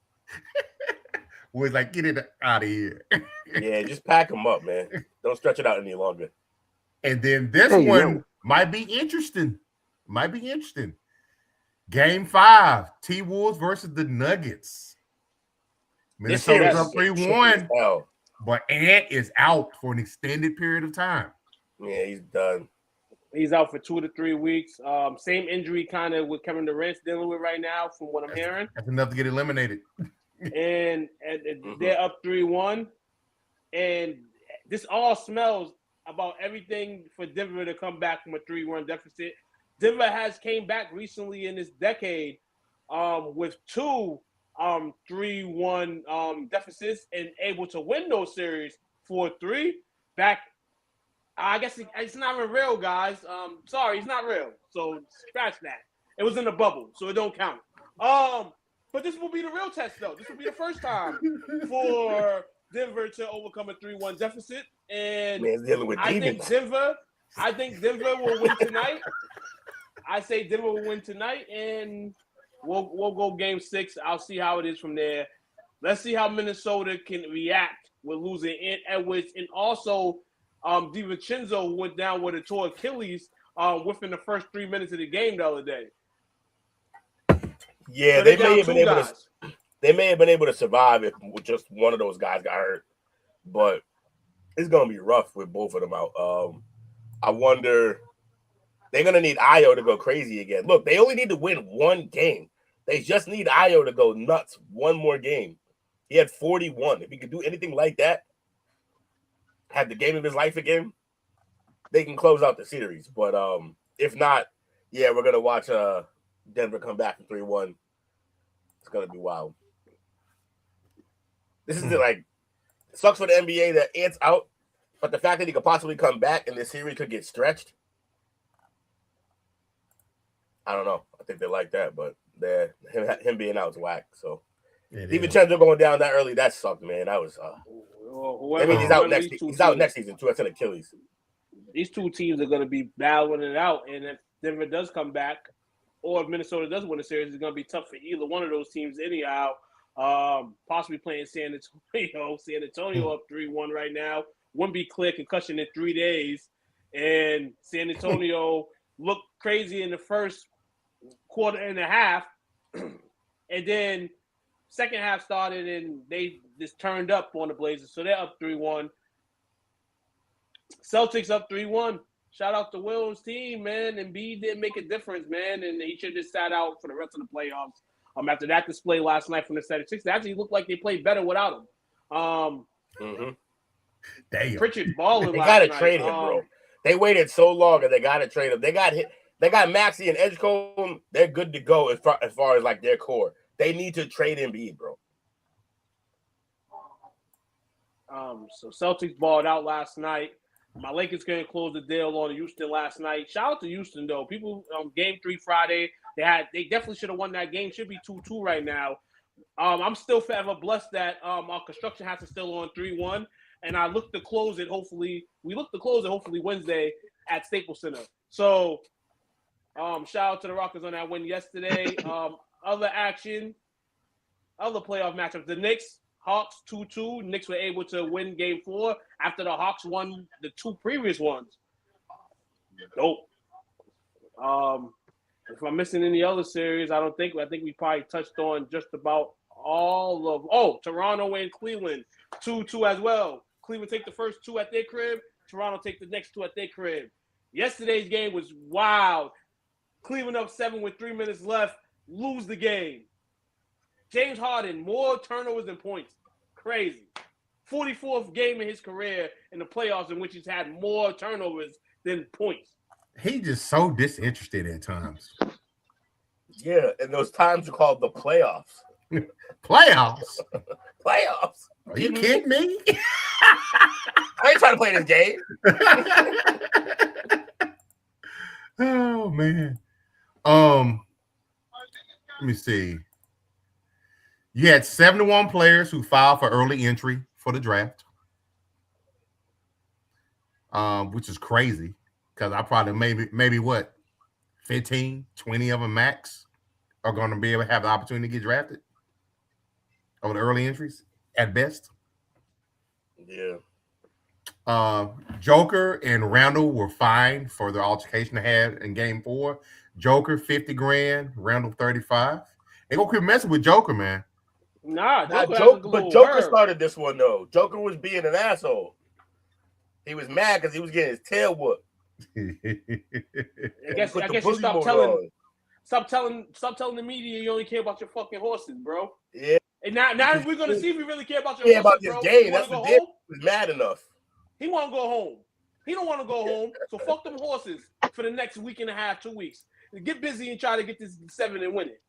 Was like, get it out of here. Yeah, just pack them up, man. Don't stretch it out any longer. And then this Hey, one yo. might be interesting. Game 5, T-Wolves versus the Nuggets. This Minnesota's series up is tricky as 3-1, hell. but Ant is out for an extended period of time. Yeah, he's done. He's out for 2 to 3 weeks. Same injury kind of with Kevin Durant's dealing with right now, from what I'm hearing. That's enough to get eliminated. And they're up 3-1. And this all smells about everything for Denver to come back from a 3-1 deficit. Denver has came back recently in this decade with 2 3-1 deficits and able to win those series 4-3 back. I guess it's not even real, guys. Sorry, it's not real. So scratch that. It was in the bubble, so it don't count. But this will be the real test, though. This will be the first time for Denver to overcome a 3-1 deficit. And Man's dealing with I demons. think I think Denver will win tonight. I say Denver will win tonight, and we'll go game 6. I'll see how it is from there. Let's see how Minnesota can react with losing Edwards, and also DiVincenzo went down with a torn Achilles within the first 3 minutes of the game the other day. Yeah, So they may have been able to survive if just one of those guys got hurt, but it's gonna be rough with both of them out. I wonder, they're gonna need Ayo to go crazy again. Look, they only need to win one game. They just need Ayo to go nuts one more game. He had 41. If he could do anything like that, have the game of his life again, they can close out the series. But if not, yeah, we're gonna watch Denver come back from 3-1. It's gonna be wild. This is like, it sucks for the NBA that Ant's out, but the fact that he could possibly come back and this series could get stretched, I don't know. I think they like that, but him being out is whack. So DiVincenzo going down that early, that sucked, man. That was. I mean, he's out next. He's out next season too. That's an Achilles. These two teams are going to be battling it out, and if Denver does come back, or if Minnesota does win the series, it's going to be tough for either one of those teams anyhow. Possibly playing San Antonio. San Antonio up 3-1 right now. Wouldn't be clear concussion in 3 days, and San Antonio looked crazy in the first quarter and a half, and then second half started and they just turned up on the Blazers, so they're up 3-1. Celtics up 3-1. Shout out to Will's team, man. And B didn't make a difference, man, and he should have just sat out for the rest of the playoffs. After that display last night from the 76ers, they actually looked like they played better without him. Damn. Pritchard balling. They gotta trade him, bro. They waited so long and they gotta trade him. They got Maxey and Edgecombe. They're good to go as far as like their core. They need to trade Embiid, bro. So Celtics balled out last night. My Lakers couldn't close the deal on Houston last night. Shout out to Houston though. People game 3 Friday. They definitely should have won that game. Should be 2-2 right now. I'm still forever blessed that our construction house is still on 3-1. And I look to close it. Hopefully Wednesday at Staples Center. So shout out to the Rockets on that win yesterday. Other action, other playoff matchups. The Knicks, Hawks 2-2. Knicks were able to win game 4 after the Hawks won the 2 previous ones. Dope. If I'm missing any other series, I think we probably touched on just about all of Toronto and Cleveland 2-2 as well. Cleveland take the first 2 at their crib. Toronto take the next 2 at their crib. Yesterday's game was wild. Cleveland up 7 with 3 minutes left. Lose the game. James Harden, more turnovers than points. Crazy. 44th game in his career in the playoffs in which he's had more turnovers than points. He just so disinterested at times. Yeah, and those times are called the playoffs. Playoffs? Playoffs. Are you kidding me? I ain't trying to play this game. Oh man. Let me see. You had 71 players who filed for early entry for the draft, which is crazy because I probably maybe what 15, 20 of them max are going to be able to have the opportunity to get drafted over the early entries at best. Yeah. Joker and Randall were fined for their altercation they had in game 4. Joker $50,000, Randall $35,000. They gonna quit messing with Joker, man. Joker started this one though. Joker was being an asshole. He was mad because he was getting his tail whooped. I guess you stop telling the media you only care about your fucking horses, bro. Yeah. And now we're gonna see if we really care about your horses, about this bro. game. That's the difference. He was mad enough. He want to go home. He don't want to go home. So fuck them horses for the next week and a half, 2 weeks. Get busy and try to get this 7 and win it.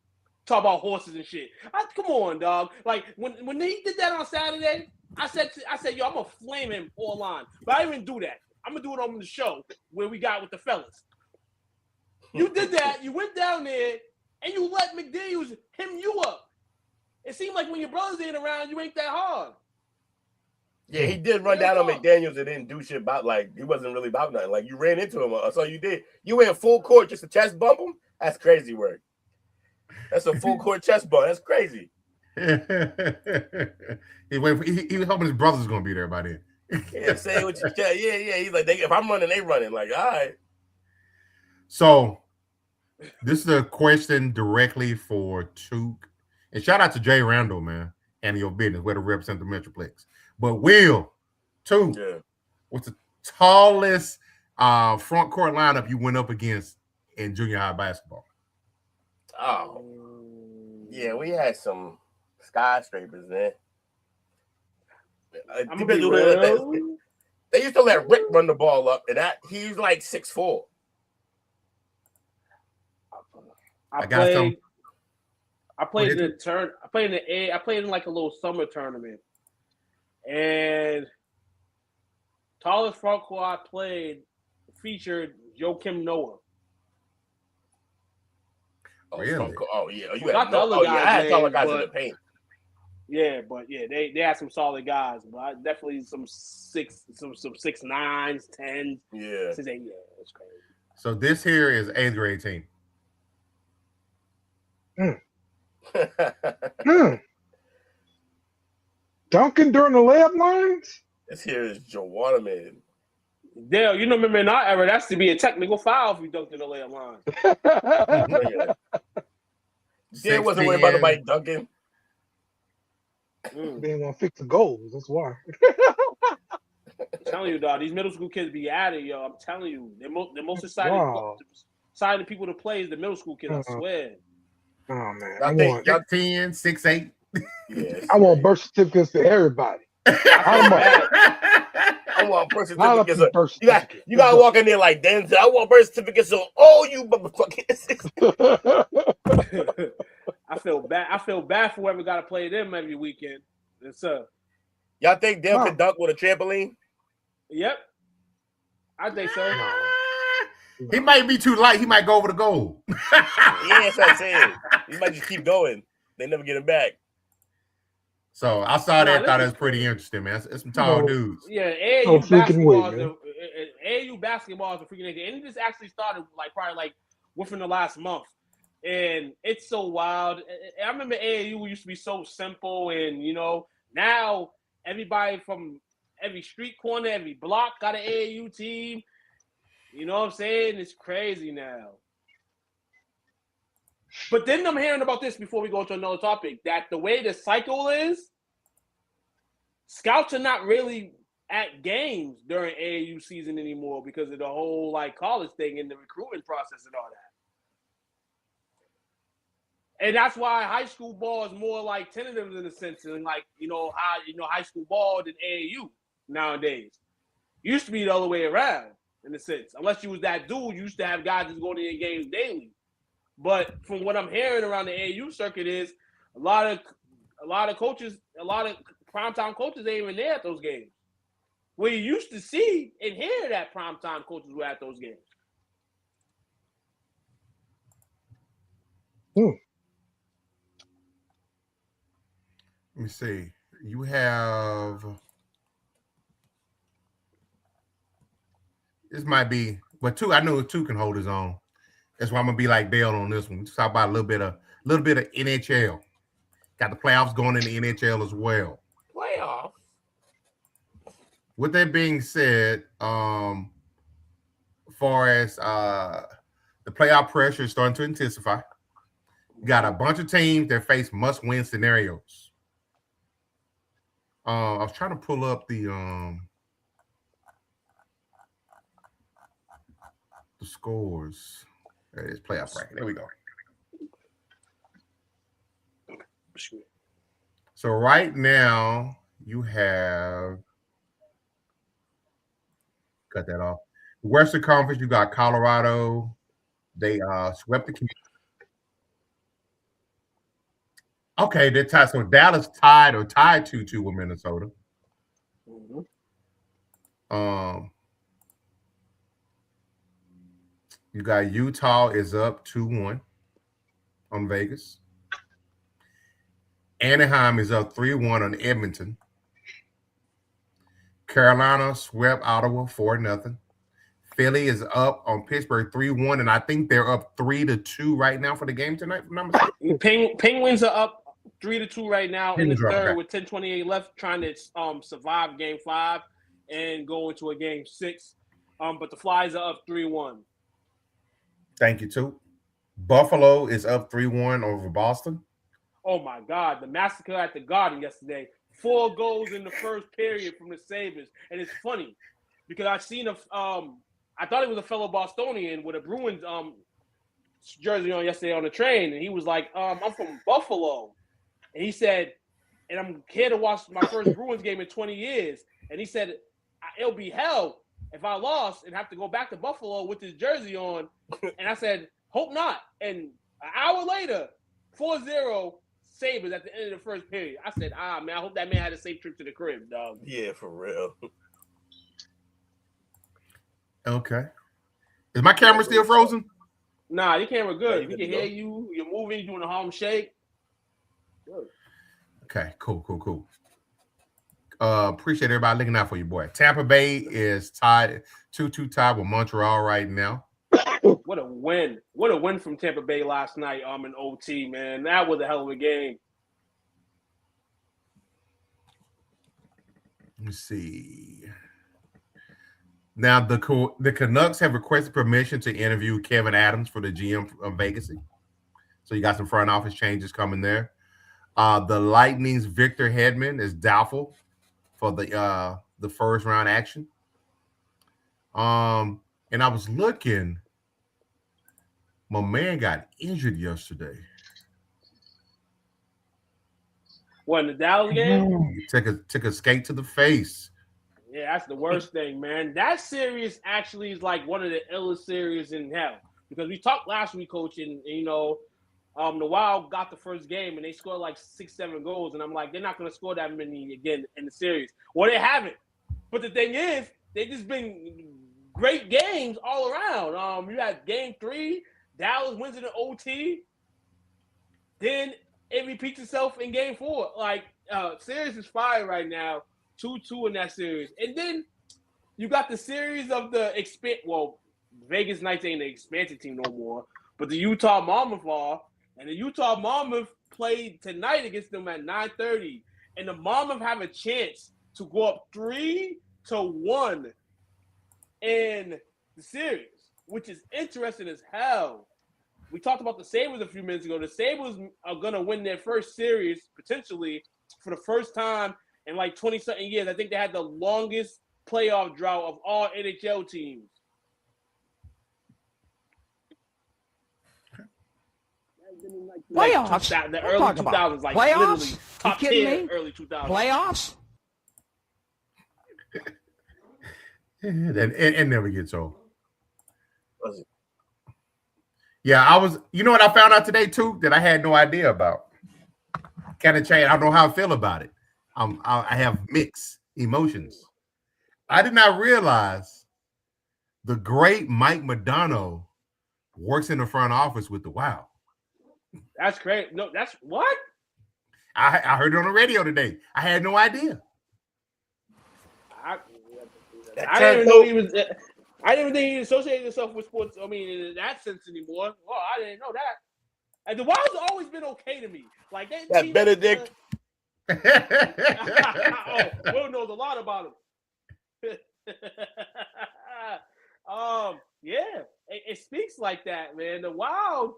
Talk about horses and shit. Come on, dog. Like when he did that on Saturday, I said, yo, I'm gonna flame him online. But I didn't do that. I'm gonna do it on the show where we got with the fellas. You did that. You went down there and you let McDaniels hem you up. It seemed like when your brothers ain't around, you ain't that hard. Yeah, he did run down on McDaniels and didn't do shit about, like, he wasn't really about nothing. Like, you ran into him, so you did. You went full court just to chest bump him? That's crazy work. That's a full court chest bump. That's crazy. he was hoping his brother's going to be there by then. Yeah, say what you can. Yeah. He's like, if I'm running, they running. Like, all right. So, this is a question directly for Took. And shout out to Jay Randall, man, and your business, way to represent the Metroplex. But Will, Took, what's the tallest front court lineup you went up against in junior high basketball? Oh, yeah, we had some skyscrapers, man. They used to let Rick run the ball up, and he's like 6'4". I played in like a little summer tournament, and tallest front court I played featured Joakim Noah. Oh, really? You had other guys. I had taller guys in the paint. Yeah, but they had some solid guys, but definitely some 6'9", 10s. Yeah. It's crazy. So this here is 8th grade team. Duncan during the layup lines? This here is Joanna, man. Dale, you remember in our era, that's to be a technical foul if you dunked in the layup line. Dale wasn't worried about nobody dunking. They didn't want to fix the goals. That's why. I'm telling you, dog, these middle school kids be at it, yo. I'm telling you. They're most excited people to play is the middle school kids, I swear. Oh, man. I think 10, 6'8". Yes. I want birth certificates for everybody. I want birth certificates. You gotta walk in there like Denzel. I want birth certificates on all you motherfuckers. I feel bad for whoever got to play them every weekend. Yes, sir. Y'all think Dale could dunk with a trampoline? Yep. I think so. He might be too light. He might go over the goal. Yeah, that's what I'm saying. He might just keep going. They never get him back. So I saw that. Thought it was pretty interesting, man. It's some tall dudes. Yeah, AAU basketball is a freaking nigga. And it just actually started probably within the last month. And it's so wild. I remember AAU used to be so simple, and now everybody from every street corner, every block got an AAU team. You know what I'm saying? It's crazy now. But then I'm hearing about this before we go to another topic, that the way the cycle is, scouts are not really at games during AAU season anymore because of the whole college thing and the recruiting process and all that. And that's why high school ball is more tentative in a sense, and high school ball than AAU nowadays. Used to be the other way around in a sense. Unless you was that dude, you used to have guys just going to your games daily. But from what I'm hearing around the AAU circuit is a lot of coaches, a lot of primetime coaches ain't even there at those games. Where you used to see and hear that primetime coaches were at those games. Let me see. You have this might be, but I know two can hold his own. That's why I'm gonna be like Dale on this one. We talk about a little bit of NHL. Got the playoffs going in the NHL as well. Playoffs. With that being said, as far as the playoff pressure is starting to intensify, you got a bunch of teams that face must-win scenarios. I was trying to pull up the scores. There it is, playoff bracket. There we go. So right now you have cut that off. Western Conference, you got Colorado. They swept the community. Okay, they're tied. So Dallas tied 2-2 with Minnesota. You got Utah is up 2-1 on Vegas. Anaheim is up 3-1 on Edmonton. Carolina swept Ottawa 4-0. Philly is up on Pittsburgh 3-1, and I think they're up 3-2 right now for the game tonight. If I'm not mistaken. Penguins are up 3-2 right now in the Penguins are up, third okay. with 10:28 left, trying to survive Game 5 and go into a Game 6. But the Flyers are up 3-1. Thank you, too. Buffalo is up 3-1 over Boston. Oh my God, the massacre at the Garden yesterday. 4 goals in the first period from the Sabres. And it's funny because I seen I thought it was a fellow Bostonian with a Bruins jersey on yesterday on the train, and he was like, I'm from Buffalo. And he said, and I'm here to watch my first Bruins game in 20 years. And he said, it'll be hell if I lost and have to go back to Buffalo with this jersey on. And I said, hope not. And an hour later, 4-0 Sabres at the end of the first period. I said, man, I hope that man had a safe trip to the crib, dog. Yeah, for real. Okay. Is my camera still frozen? Nah, your camera good. Yeah, We can hear you. You're moving, doing a Harlem Shake. Good. Okay, cool. Appreciate everybody looking out for you, boy. Tampa Bay is tied 2-2 tied with Montreal right now. What a win. What a win from Tampa Bay last night in OT, man. That was a hell of a game. Let me see. Now, the Canucks have requested permission to interview Kevin Adams for the GM of Vegas. So you got some front office changes coming there. The Lightning's Victor Hedman is doubtful for the first round action. And I was looking. My man got injured yesterday. What, in the Dallas game? He took a skate to the face. Yeah, that's the worst thing, man. That series actually is like one of the illest series in hell. Because we talked last week, Coach, and the Wild got the first game and they scored like 6-7 goals. And I'm like, they're not going to score that many again in the series. Well, they haven't. But the thing is, they just been great games all around. You had Game 3, Dallas wins in the OT. Then it repeats itself in Game 4. Like, series is fire right now. 2-2 in that series. And then you got the series of the Vegas Knights ain't the expansion team no more, but the Utah Monmouth are. And the Utah Monmouth played tonight against them at 9:30. And the Monmouth have a chance to go up 3-1 in the series, which is interesting as hell. We talked about the Sabres a few minutes ago. The Sabres are going to win their first series, potentially, for the first time in like 20-something years. I think they had the longest playoff drought of all NHL teams. Playoffs? The early 2000s, like playoffs? literally top 10 early 2000s. Playoffs? It never gets old. Yeah, you know what I found out today too that I had no idea about. Kind of change. I don't know how I feel about it. I have mixed emotions. I did not realize the great Mike Modano works in the front office with the Wild. That's great. No, that's what? I heard it on the radio today. I had no idea. I didn't even know he was. I didn't even think he associated himself with sports. I mean, in that sense anymore. Well, I didn't know that. And the Wild's always been okay to me. Like that Benedict. Will knows a lot about him. Yeah, it speaks like that, man. The Wild,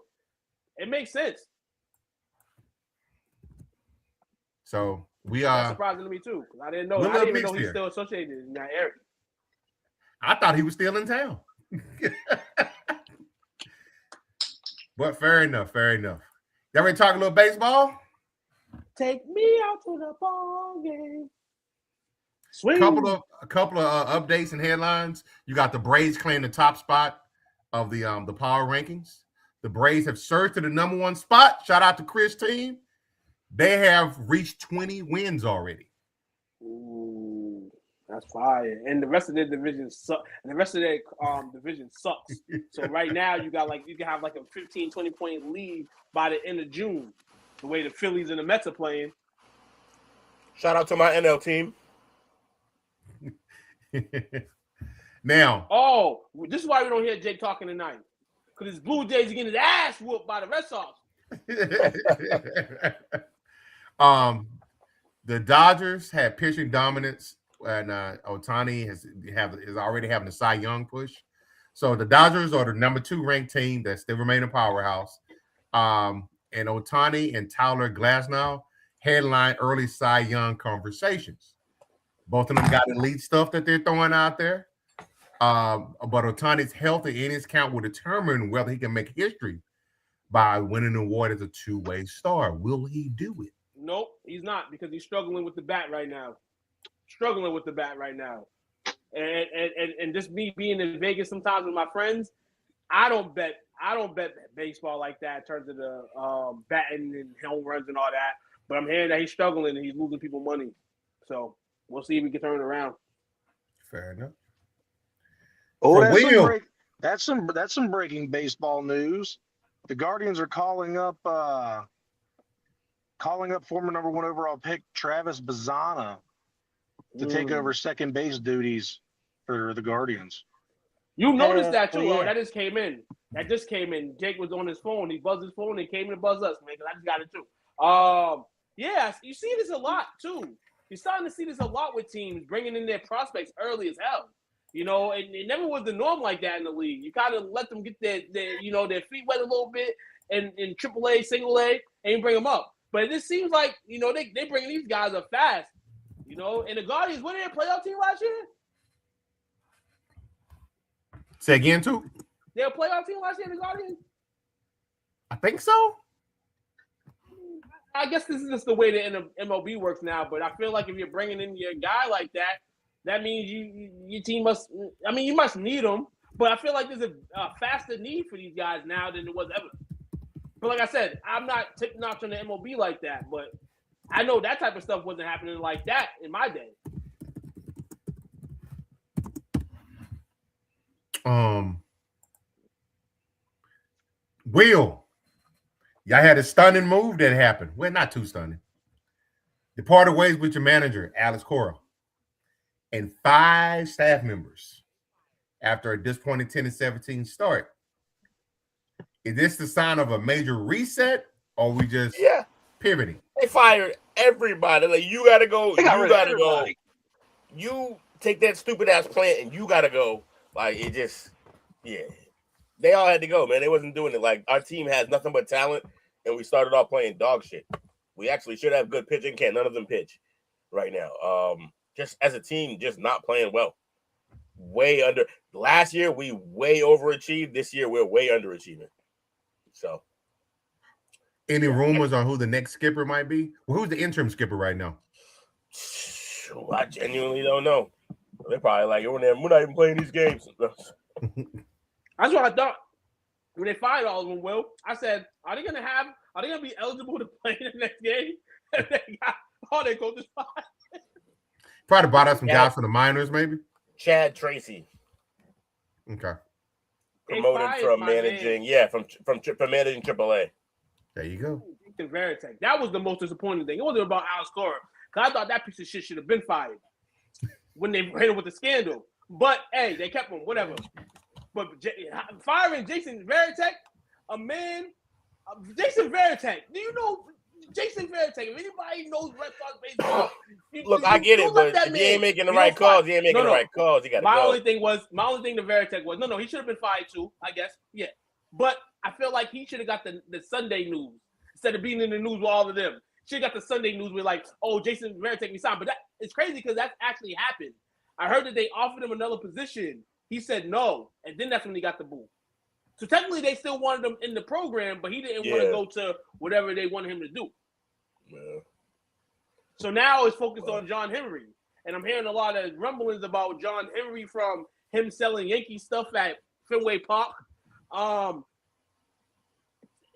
it makes sense. So that's surprising to me too, because I didn't know. I didn't even know he's still associated in that area. I thought he was still in town. But fair enough. Y'all ready to talk a little baseball? Take me out to the ball game. Sweet. A couple of updates and headlines. You got the Braves claim the top spot of the power rankings. The Braves have surged to the number 1 spot. Shout out to Chris' team. They have reached 20 wins already. Ooh, that's fire. And the rest of their division sucks. And the rest of their division sucks. So right now you can have like a 15, 20 point lead by the end of June. The way the Phillies and the Mets are playing. Shout out to my NL team. Now, Oh, this is why we don't hear Jake talking tonight. Because his Blue Jays are getting his ass whooped by the Red Sox. the Dodgers had pitching dominance, and Ohtani is already having the Cy Young push. So the Dodgers are the number 2 ranked team that still remain a powerhouse. And Ohtani and Tyler Glasnow headline early Cy Young conversations. Both of them got elite stuff that they're throwing out there. But Ohtani's health and innings count will determine whether he can make history by winning an award as a 2-way star. Will he do it? Nope, he's not, because he's struggling with the bat right now. And just me being in Vegas sometimes with my friends, I don't bet baseball like that in terms of the batting and home runs and all that. But I'm hearing that he's struggling and he's losing people money. So we'll see if we can turn it around. Fair enough. Oh, that's some breaking baseball news. The Guardians are calling up former number 1 overall pick Travis Bazzana to take over second base duties for the Guardians. You noticed that too. Yeah. Oh, that just came in. Jake was on his phone. He buzzed his phone and came to buzz us, man, because I just got it too. Yeah, you see this a lot too. You're starting to see this a lot with teams bringing in their prospects early as hell. You know, and it never was the norm like that in the league. You kind of let them get their feet wet a little bit in AAA, single A, and you bring them up. But it just seems like, they bringing these guys up fast. And the Guardians, were they a playoff team last year? Say again, too? They were a playoff team last year, the Guardians? I think so. I guess this is just the way the MLB works now, but I feel like if you're bringing in your guy like that, that means your team must – you must need them, but I feel like there's a faster need for these guys now than there was ever. But like I said, I'm not taking off on the MLB like that, but I know that type of stuff wasn't happening like that in my day. Will, y'all had a stunning move that happened. Well, not too stunning. Departed ways with your manager, Alex Cora, and 5 staff members after a disappointing 10-17 start. Is this the sign of a major reset, or we just pivoting? They fired everybody. Like, you got to go. You got to go. You take that stupid ass plant and you got to go. Like, it just, they all had to go, man. They wasn't doing it. Like, our team has nothing but talent, and we started off playing dog shit. We actually should have good pitching. Can't none of them pitch right now. Just as a team, just not playing well. Way under. Last year, we way overachieved. This year, we're way underachieving. So. Any rumors on who the next skipper might be? Well, who's the interim skipper right now? I genuinely don't know. They're probably like, we're not even playing these games. That's what I thought. When they fired all of them, Will, I said, are they gonna be eligible to play in the next game? They got all their coaches fired. Probably brought out some guys from the minors, maybe. Chad Tracy. Okay. Promoted from managing, from managing AAA. There you go. Veritek. That was the most disappointing thing. It wasn't about Alex Cora, because I thought that piece of shit should have been fired when they hit him with the scandal. But hey, they kept him, whatever. But firing Jason Veritek, Jason Veritek. Do you know Jason Veritek? If anybody knows Red Sox baseball, look, I get it, but if he ain't making the right calls, he ain't making the right calls. He got to go. My only thing to Veritek was, no, he should have been fired too, I guess. Yeah. But I feel like he should have got the Sunday news instead of being in the news with all of them. Should have got the Sunday news with like, oh, Jason Veritek resigned. But it's crazy because that actually happened. I heard that they offered him another position. He said no, and then that's when he got the boot. So technically, they still wanted him in the program, but he didn't want to go to whatever they wanted him to do. Yeah. So now it's focused on John Henry, and I'm hearing a lot of rumblings about John Henry from him selling Yankee stuff at Fenway Park.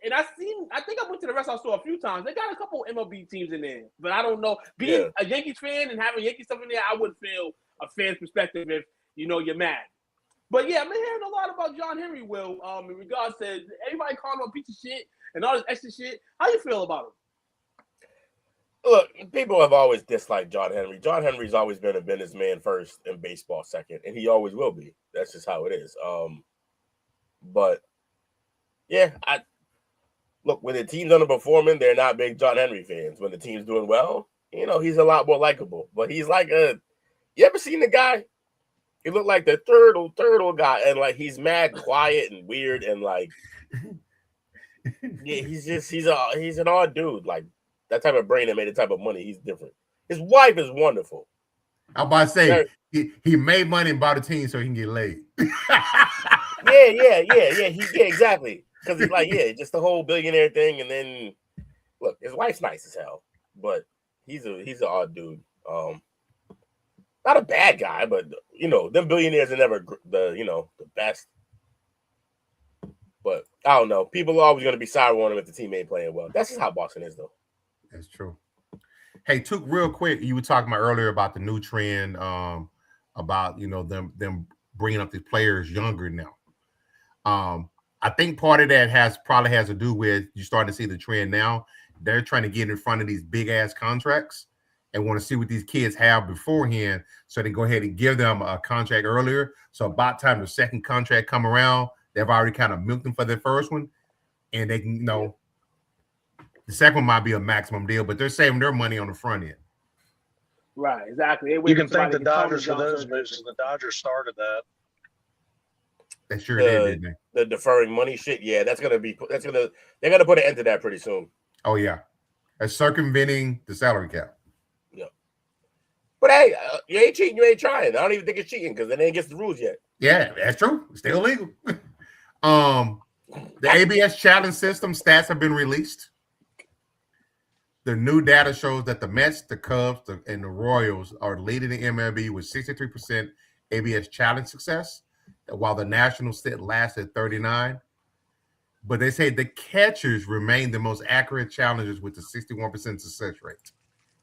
And I think I went to the Red Sox store a few times. They got a couple MLB teams in there, but I don't know. Being a Yankees fan and having Yankee stuff in there, I wouldn't feel a fan's perspective if you're mad. But yeah, I've been hearing a lot about John Henry, Will, in regards to everybody calling him a piece of shit and all this extra shit. How you feel about him? Look, people have always disliked John Henry. John Henry's always been a businessman first and baseball second, and he always will be. That's just how it is. But yeah, look, when the team's underperforming, they're not big John Henry fans. When the team's doing well, he's a lot more likable. But he's like you ever seen the guy? He looked like the turtle guy, and like he's mad quiet and weird, and like yeah, he's an odd dude. Like that type of brain that made the type of money. He's different. His wife is wonderful. I'm about to say he made money and bought a team so he can get laid. Yeah, exactly. Because he's like, just the whole billionaire thing, and then look, his wife's nice as hell, but he's an odd dude. Not a bad guy, but them billionaires are never the best. But I don't know. People are always going to be sour on him if the team ain't playing well. That's just how Boston is, though. That's true. Hey, Took, real quick, you were talking about earlier about the new trend, about them bringing up these players younger now. I think part of that probably has to do with you starting to see the trend now. They're trying to get in front of these big ass contracts and want to see what these kids have beforehand, so they go ahead and give them a contract earlier. So about time the second contract come around, they've already kind of milked them for their first one, and they can the second one might be a maximum deal, but they're saving their money on the front end. Right, exactly. You can thank the Dodgers for those moves. The Dodgers started that. They sure did, didn't they? The deferring money shit. Yeah, they're gonna put an end to that pretty soon. Oh yeah, as circumventing the salary cap. Yeah, but hey, you ain't cheating. You ain't trying. I don't even think it's cheating because they ain't against the rules yet. Yeah, that's true. It's still legal. The ABS challenge system stats have been released. The new data shows that the Mets, the Cubs, and the Royals are leading the MLB with 63% ABS challenge success, while the Nationals sit last at 39%. But they say the catchers remain the most accurate challengers with the 61% success rate.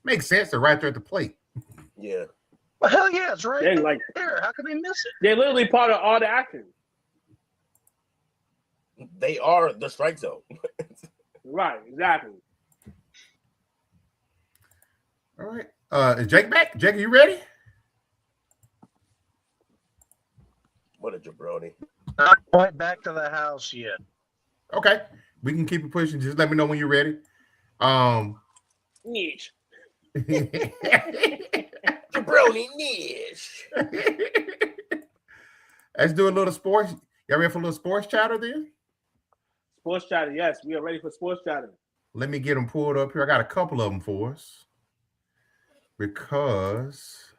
Makes sense. They're right there at the plate. Yeah. Well, hell yeah, it's right They're like there. How can they miss it? they're literally part of all the action. They are the strike zone. Right, exactly. All right. Is Jake back? Jake, are you ready? What a jabroni. Not quite back to the house yet. Okay. We can keep it pushing. Just let me know when you're ready. Niche. Jabroni niche. Let's do a little sports. Y'all ready for a little sports chatter then? Sports chatter, yes. We are ready for sports chatter. Let me get them pulled up here. I got a couple of them for us. Because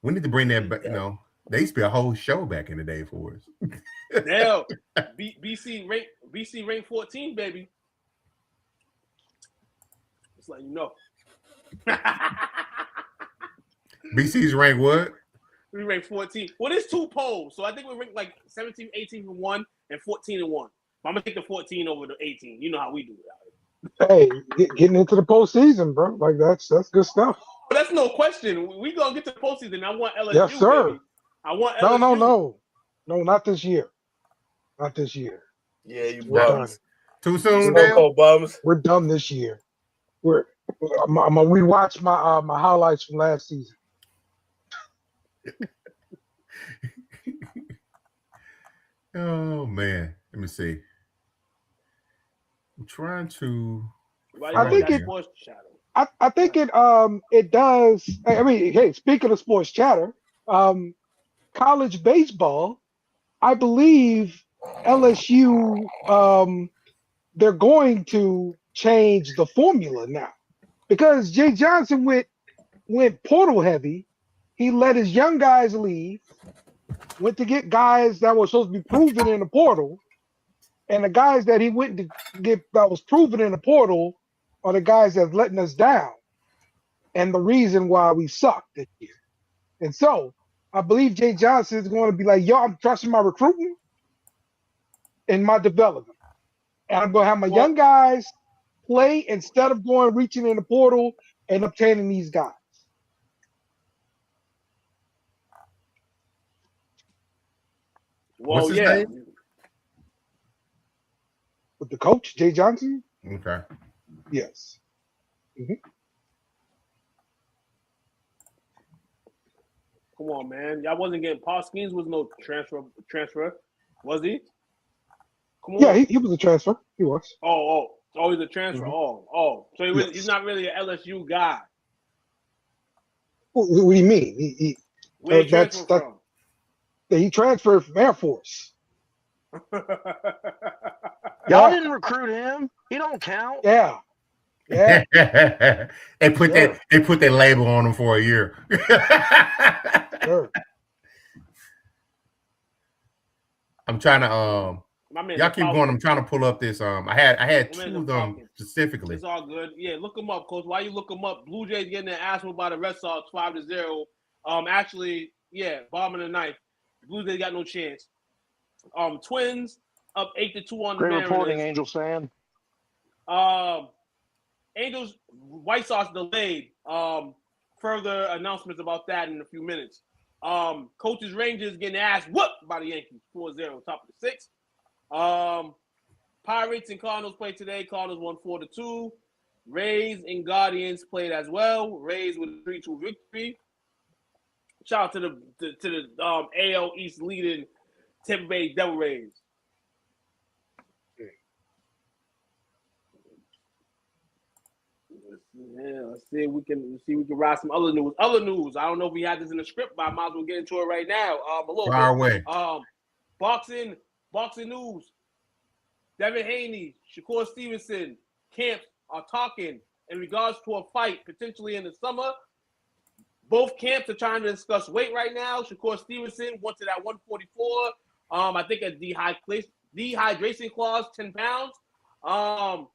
we need to bring that back. There used to be a whole show back in the day for us. Hell, BC ranked 14, baby. Just letting you know. BC's ranked what? We ranked 14. Well, there's two polls, so I think we ranked like 17, 18 and 1, and 14 and 1. I'm gonna take the 14 over the 18. You know how we do it. Hey, getting into the postseason, bro. Like that's good stuff. But that's no question. We gonna get to the postseason. I want LSU. Yes, sir. Baby. I want LSU. No, not this year. Not this year. Yeah, you We're bums. done. Too soon, Cold bums. We're done this year. I'm gonna rewatch my highlights from last season. Oh man, let me see. I'm trying to. I think it does. I mean, hey, speaking of sports chatter, college baseball, I believe LSU, they're going to change the formula now because Jay Johnson went portal heavy. He let his young guys leave, went to get guys that were supposed to be proven in the portal. And the guys that he went to get that was proven in the portal are the guys that's letting us down. And the reason why we suck this year. And so I believe Jay Johnson is going to be like, yo, I'm trusting my recruiting and my development. And I'm going to have my young guys play instead of reaching in the portal and obtaining these guys. What's his name? With the coach, Jay Johnson? Okay. Yes. Come on, man. Y'all wasn't getting Paul Skeens was no transfer, was he? Come on. Yeah, he was a transfer. He was. Oh, he's a transfer. So he's not really an LSU guy. What do you mean? Where he transferred from? He transferred from Air Force. Y'all didn't recruit him. He don't count. Yeah. They put that label on him for a year. Sure. I'm trying to y'all keep going. I'm trying to pull up this. I had two of them specifically. It's all good. Yeah, look them up, Coach. While you look them up, Blue Jays getting their ass whooped by the Red Sox 5-0. Actually, yeah, bottom of the ninth. Blue Jays got no chance. Twins up 8-2 on the Mariners. Great reporting, Angels fan. Angels, White Sox delayed. Further announcements about that in a few minutes. Coaches Rangers getting their ass whooped by the Yankees 4-0, top of the sixth. Pirates and Cardinals played today. Cardinals won 4-2. Rays and Guardians played as well. Rays with a 3-2 victory. Shout out to the AL East leading Tampa Bay Devil Rays. Yeah, let's see if we can ride some other news. Other news. I don't know if we had this in the script, but I might as well get into it right now. A little Far bit. away. Boxing news. Devin Haney, Shakur Stevenson, camps are talking in regards to a fight potentially in the summer. Both camps are trying to discuss weight right now. Shakur Stevenson went to that 144. I think a dehydration clause, 10 pounds.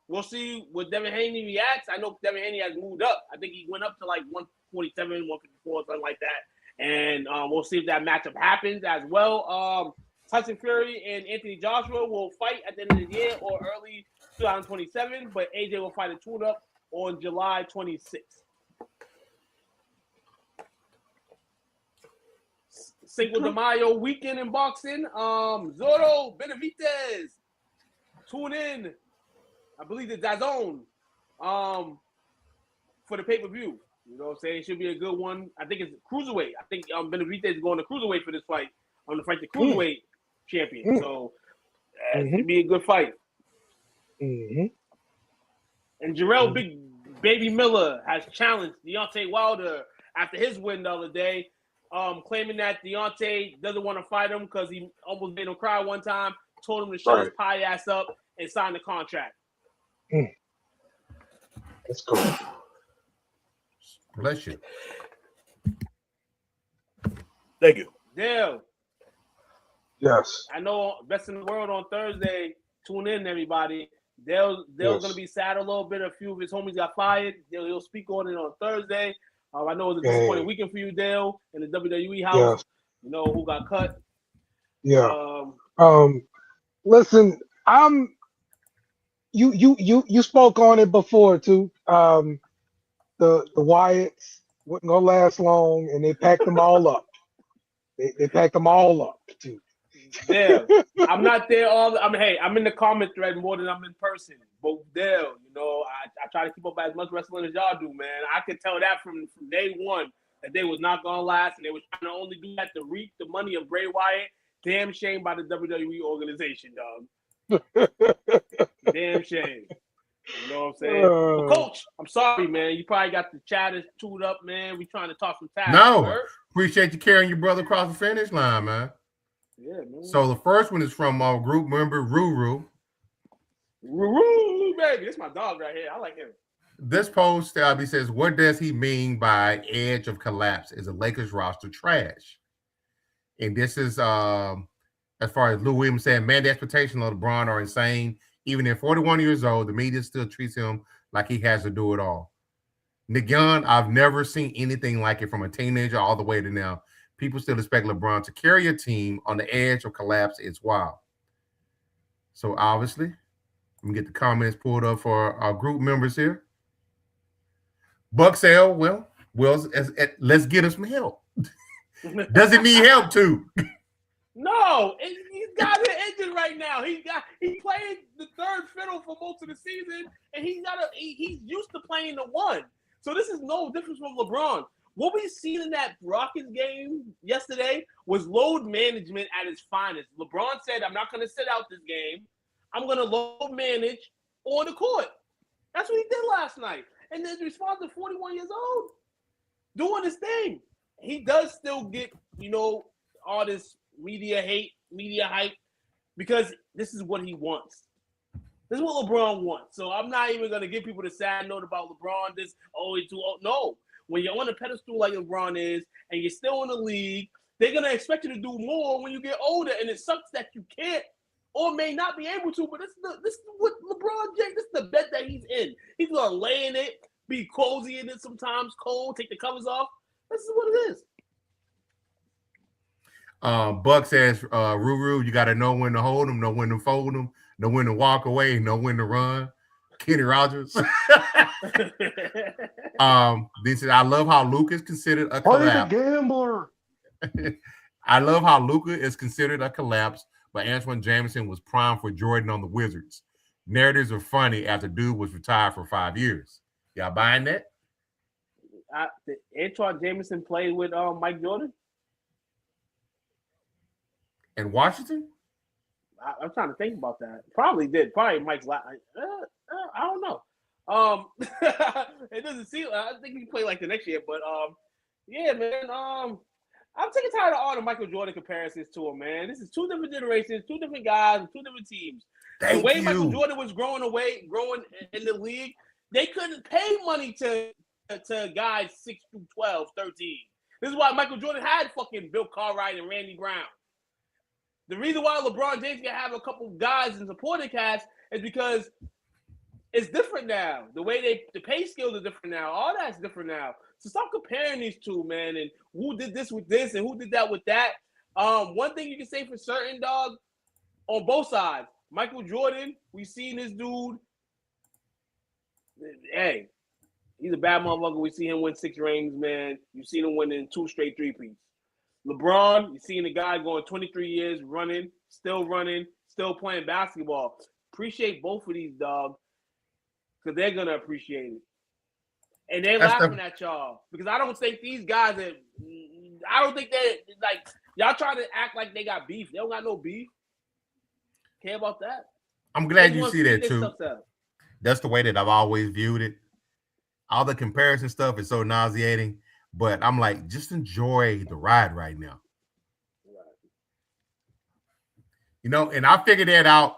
We'll see what Devin Haney reacts. I know Devin Haney has moved up. I think he went up to like 147, 154, something like that. And we'll see if that matchup happens as well. Tyson Fury and Anthony Joshua will fight at the end of the year or early 2027, but AJ will fight a tune-up on July 26th. Cinco de Mayo weekend in boxing. Zoro Benavidez. Tune in. I believe the DAZN for the pay-per-view. You know what I'm saying? It should be a good one. I think it's cruiserweight. I think Benavidez is going to cruiserweight for this fight. I'm going to fight the cruiserweight champion. So it should be a good fight. And Jarrell Big Baby Miller has challenged Deontay Wilder after his win the other day, claiming that Deontay doesn't want to fight him because he almost made him cry one time, told him to shut his pie ass up and sign the contract. That's cool. Bless you. Thank you. Dale. Yes. I know Best in the World on Thursday. Tune in, everybody. Dale's going to be sad a little bit. A few of his homies got fired. He'll speak on it on Thursday. I know it was a disappointing weekend for you, Dale, in the WWE house. Yes. You know who got cut. Yeah. Listen, you spoke on it before too. The Wyatts wasn't gonna last long, and they packed them all up. They packed them all up too. Dale, I'm not there I'm in the comment thread more than I'm in person. But Dale, you know, I try to keep up as much wrestling as y'all do, man. I could tell that from day one that they was not gonna last, and they was trying to only do that to reap the money of Bray Wyatt. Damn shame by the WWE organization, dog. Damn shame. You know what I'm saying? But Coach, I'm sorry, man. You probably got the chatters chewed up, man. We trying to talk some tax. No, appreciate you carrying your brother across the finish line, man. Yeah, man. So the first one is from our group member Ruru. Ruru, baby. It's my dog right here. I like him. This post, he says, what does he mean by edge of collapse? Is the Lakers roster trash? And this is, as far as Lou Williams saying, man, the expectations of LeBron are insane. Even at 41 years old, the media still treats him like he has to do it all. Nick Young, I've never seen anything like it from a teenager all the way to now. People still expect LeBron to carry a team on the edge of collapse. It's wild. So obviously, let me get the comments pulled up for our group members here. Buck Sale, well, let's get him some help. Does he need help too? No, he's guys are injured right now. He played the third fiddle for most of the season, and he's used to playing the one. So this is no difference from LeBron. What we seen in that Rockets game yesterday was load management at its finest. LeBron said, "I'm not going to sit out this game. I'm going to load manage on the court." That's what he did last night. And then responsible, 41 years old, doing his thing. He does still get, all this media hate, media hype, because this is what he wants. This is what LeBron wants. So I'm not even going to give people the sad note about LeBron. He's too old. No. When you're on a pedestal like LeBron is, and you're still in the league, they're going to expect you to do more when you get older. And it sucks that you can't or may not be able to, but this is what LeBron James, this is the bed that he's in. He's going to lay in it, be cozy in it sometimes, cold, take the covers off. This is what it is. Buck says, Ruru, you got to know when to hold them, know when to fold them, know when to walk away, know when to run. Kenny Rogers. Then said, I love how Luka is considered a collapse. The gambler. I love how Luka is considered a collapse, but Antoine Jameson was prime for Jordan on the Wizards. Narratives are funny after dude was retired for 5 years. Y'all buying that? Did Antoine Jameson play with Mike Jordan? In Washington? I'm trying to think about that. Probably did. Probably Mike's last. I don't know. It doesn't seem. I think he play like the next year, but yeah, man. I'm sick and tired of all the Michael Jordan comparisons to him, man. This is two different generations, two different guys, two different teams. The way Michael Jordan was growing in the league, they couldn't pay money to guys 6 through 12, 13. This is why Michael Jordan had fucking Bill Cartwright and Randy Brown. The reason why LeBron James can have a couple guys in supporting cast is because it's different now. The way the pay scales are different now. All that's different now. So stop comparing these two, man, and who did this with this and who did that with that. One thing you can say for certain, dog, on both sides, Michael Jordan, we seen this dude. Hey, he's a bad motherfucker. We see him win 6 rings, man. You seen him winning 2 straight three-peats. LeBron, you seen the guy going 23 years running, still playing basketball. Appreciate both of these, dog, because they're going to appreciate it. And they're laughing at y'all because I don't think these guys I don't think they're like, y'all trying to act like they got beef. They don't got no beef. Care about that. I'm glad you see that too. That's the way that I've always viewed it. All the comparison stuff is so nauseating. But I'm like, just enjoy the ride right now. And I figured that out.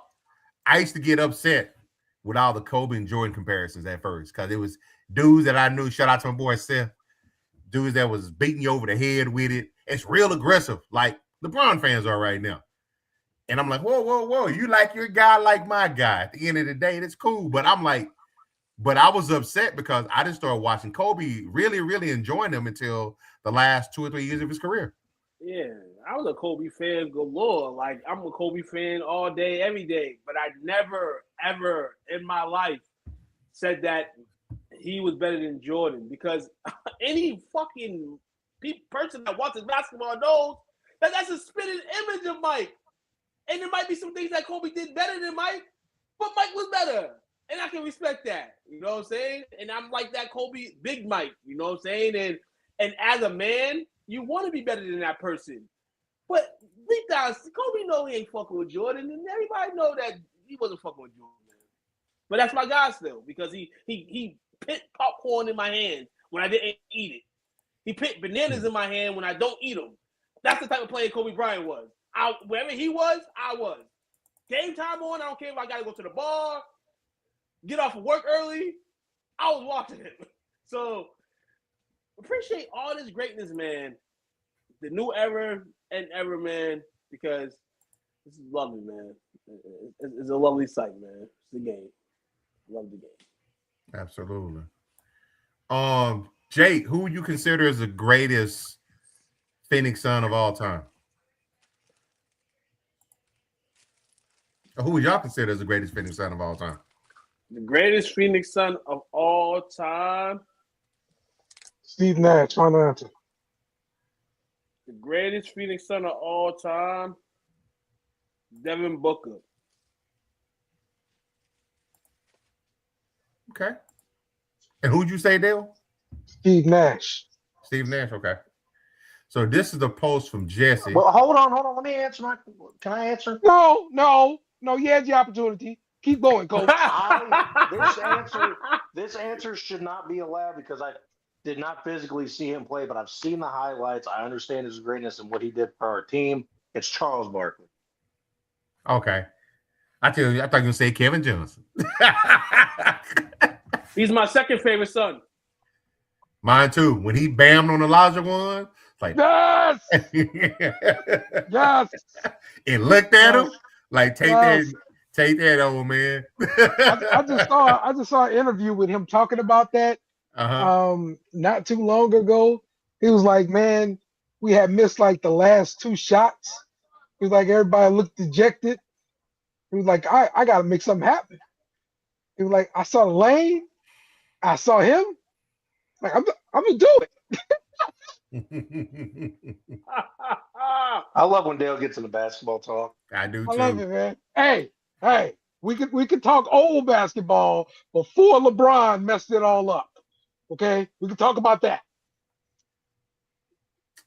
I used to get upset with all the Kobe and Jordan comparisons at first because it was dudes that I knew. Shout out to my boy Seth. Dudes that was beating you over the head with it. It's real aggressive, like LeBron fans are right now. And I'm like, whoa. You like your guy like my guy. At the end of the day, that's cool. But I'm like, but I was upset because I didn't start watching Kobe, really, really enjoying him until the last 2 or 3 years of his career. Yeah, I was a Kobe fan galore. Like, I'm a Kobe fan all day, every day. But I never, ever in my life said that he was better than Jordan because any fucking person that watches basketball knows that that's a spitting image of Mike. And there might be some things that Kobe did better than Mike, but Mike was better. And I can respect that. You know what I'm saying? And I'm like that Kobe, Big Mike. You know what I'm saying? And as a man, you want to be better than that person. But deep down, Kobe know he ain't fucking with Jordan. And everybody know that he wasn't fucking with Jordan, man. But that's my guy still because he put popcorn in my hand when I didn't eat it. He put bananas in my hand when I don't eat them. That's the type of player Kobe Bryant was. Wherever he was, I was. Game time on, I don't care if I got to go to the bar, get off of work early, I was watching him. So appreciate all this greatness, man. The new era and ever, man, because this is lovely, man. It's a lovely sight, man. It's the game. Love the game. Absolutely. Jake, who would you consider as the greatest Phoenix Sun of all time? Or who would y'all consider as the greatest Phoenix Sun of all time? The greatest Phoenix Sun of all time. Steve Nash, final answer. The greatest Phoenix Sun of all time. Devin Booker. Okay. And who'd you say, Dale? Steve Nash. Steve Nash. Okay. So this is a post from Jesse. Well, hold on. Let me answer can I answer? No. You had the opportunity. Keep going, Coach. This answer should not be allowed because I did not physically see him play, but I've seen the highlights. I understand his greatness and what he did for our team. It's Charles Barkley. Okay. I thought you were going to say Kevin Johnson. He's my second favorite son. Mine too. When he bammed on Elijah one, it's like Yes. Yes. and looked at him like take that old man. I just saw an interview with him talking about that not too long ago. He was like, man, we had missed like the last 2 shots. He was like, everybody looked dejected. He was like, I gotta make something happen. He was like, I saw the lane, I saw him. Like, I'm gonna do it. I love when Dale gets into basketball talk. I do too. I love it, man. Hey, we could talk old basketball before LeBron messed it all up. Okay, we can talk about that.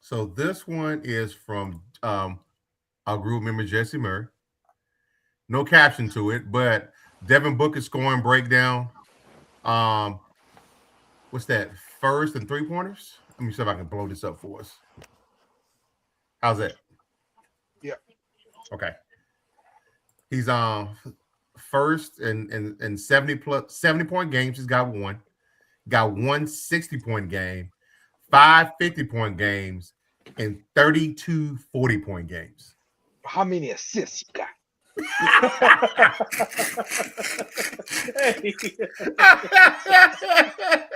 So this one is from our group member Jesse Murray. No caption to it, but Devin Booker scoring breakdown. What's that? First and 3-pointers? Let me see if I can blow this up for us. How's that? Yeah. Okay. He's first in 70 point games. He's got one. Got 1 60-point game, 5 50-point games, and 32 40-point games. How many assists you got?